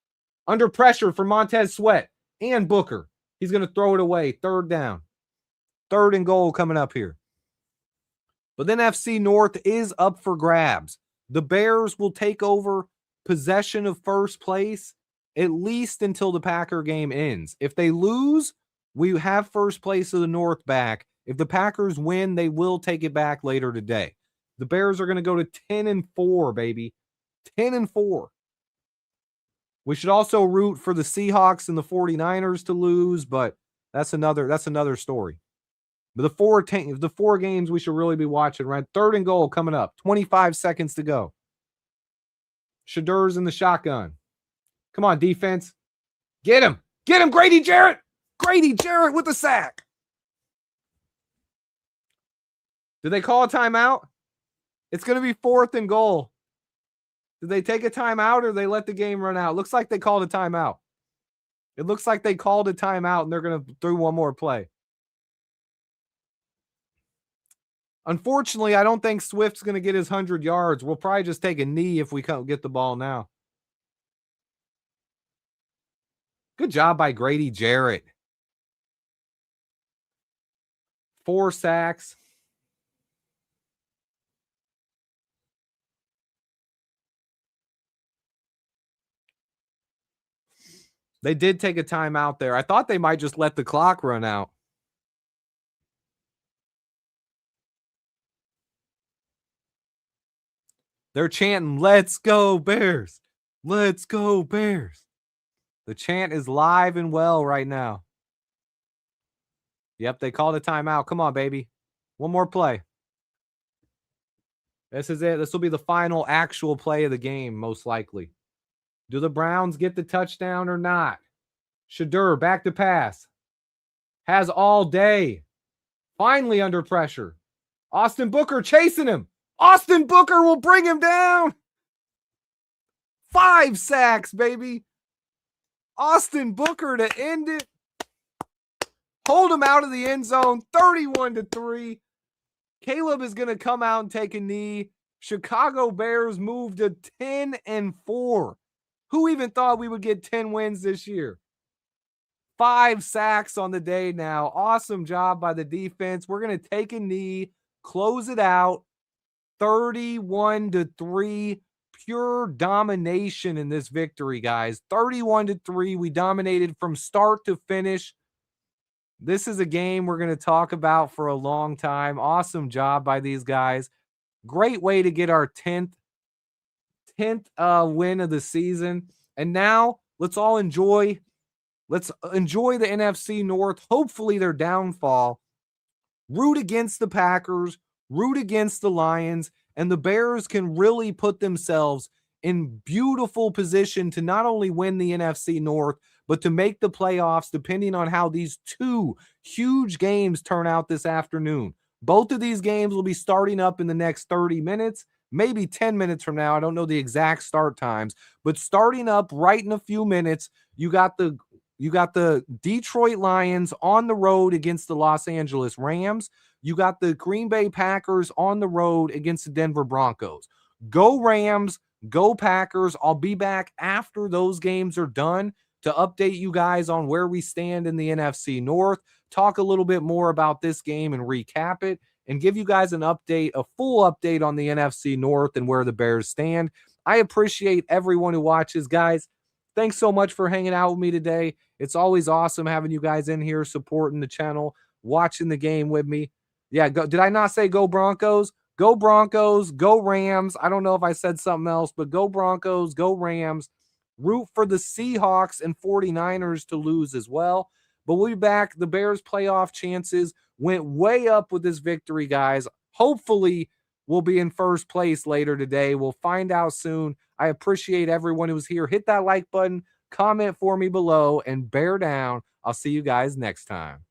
Under pressure for Montez Sweat and Booker. He's going to throw it away. 3rd down. 3rd and goal coming up here. But then NFC North is up for grabs. The Bears will take over possession of first place at least until the Packer game ends. If they lose, we have first place of the North back. If the Packers win, they will take it back later today. The Bears are going to go to 10-4, baby. 10-4. We should also root for the Seahawks and the 49ers to lose, but that's another story. But the four games we should really be watching, right? 3rd and goal coming up. 25 seconds to go. Shadur's in the shotgun. Come on, defense. Get him. Get him, Grady Jarrett. Grady Jarrett with the sack. Did they call a timeout? It's going to be 4th and goal. Did they take a timeout or they let the game run out? Looks like they called a timeout. It looks like they called a timeout and they're going to do one more play. Unfortunately, I don't think Swift's going to get his 100 yards. We'll probably just take a knee if we can't get the ball now. Good job by Grady Jarrett. 4 sacks. They did take a timeout there. I thought they might just let the clock run out. They're chanting, "Let's go Bears. Let's go Bears." The chant is live and well right now. Yep, they called a timeout. Come on, baby. One more play. This is it. This will be the final actual play of the game, most likely. Do the Browns get the touchdown or not? Shadur back to pass. Has all day. Finally under pressure. Austin Booker chasing him. Austin Booker will bring him down. 5 sacks, baby. Austin Booker to end it. Hold him out of the end zone. 31-3. Caleb is going to come out and take a knee. Chicago Bears move to 10-4. Who even thought we would get 10 wins this year? 5 sacks on the day now. Awesome job by the defense. We're going to take a knee, close it out. 31-3. Pure domination in this victory, guys. 31-3. We dominated from start to finish. This is a game we're going to talk about for a long time. Awesome job by these guys. Great way to get our 10th win of the season. And now let's enjoy the NFC North. Hopefully their downfall. Root against the Packers, root against the Lions, and the Bears can really put themselves in beautiful position to not only win the NFC North, but to make the playoffs depending on how these 2 huge games turn out this afternoon. Both of these games will be starting up in the next 30 minutes, maybe 10 minutes from now. I don't know the exact start times, but starting up right in a few minutes, you got the Detroit Lions on the road against the Los Angeles Rams. You got the Green Bay Packers on the road against the Denver Broncos. Go Rams, go Packers. I'll be back after those games are done to update you guys on where we stand in the NFC North, talk a little bit more about this game and recap it, and give you guys an update, a full update on the NFC North and where the Bears stand. I appreciate everyone who watches, guys. Thanks so much for hanging out with me today. It's always awesome having you guys in here supporting the channel, watching the game with me. Yeah, did I not say go Broncos? Go Broncos, go Rams. I don't know if I said something else, but go Broncos, go Rams. Root for the Seahawks and 49ers to lose as well. But we'll be back. The Bears' playoff chances went way up with this victory, guys. Hopefully, we'll be in first place later today. We'll find out soon. I appreciate everyone who's here. Hit that like button, comment for me below, and bear down. I'll see you guys next time.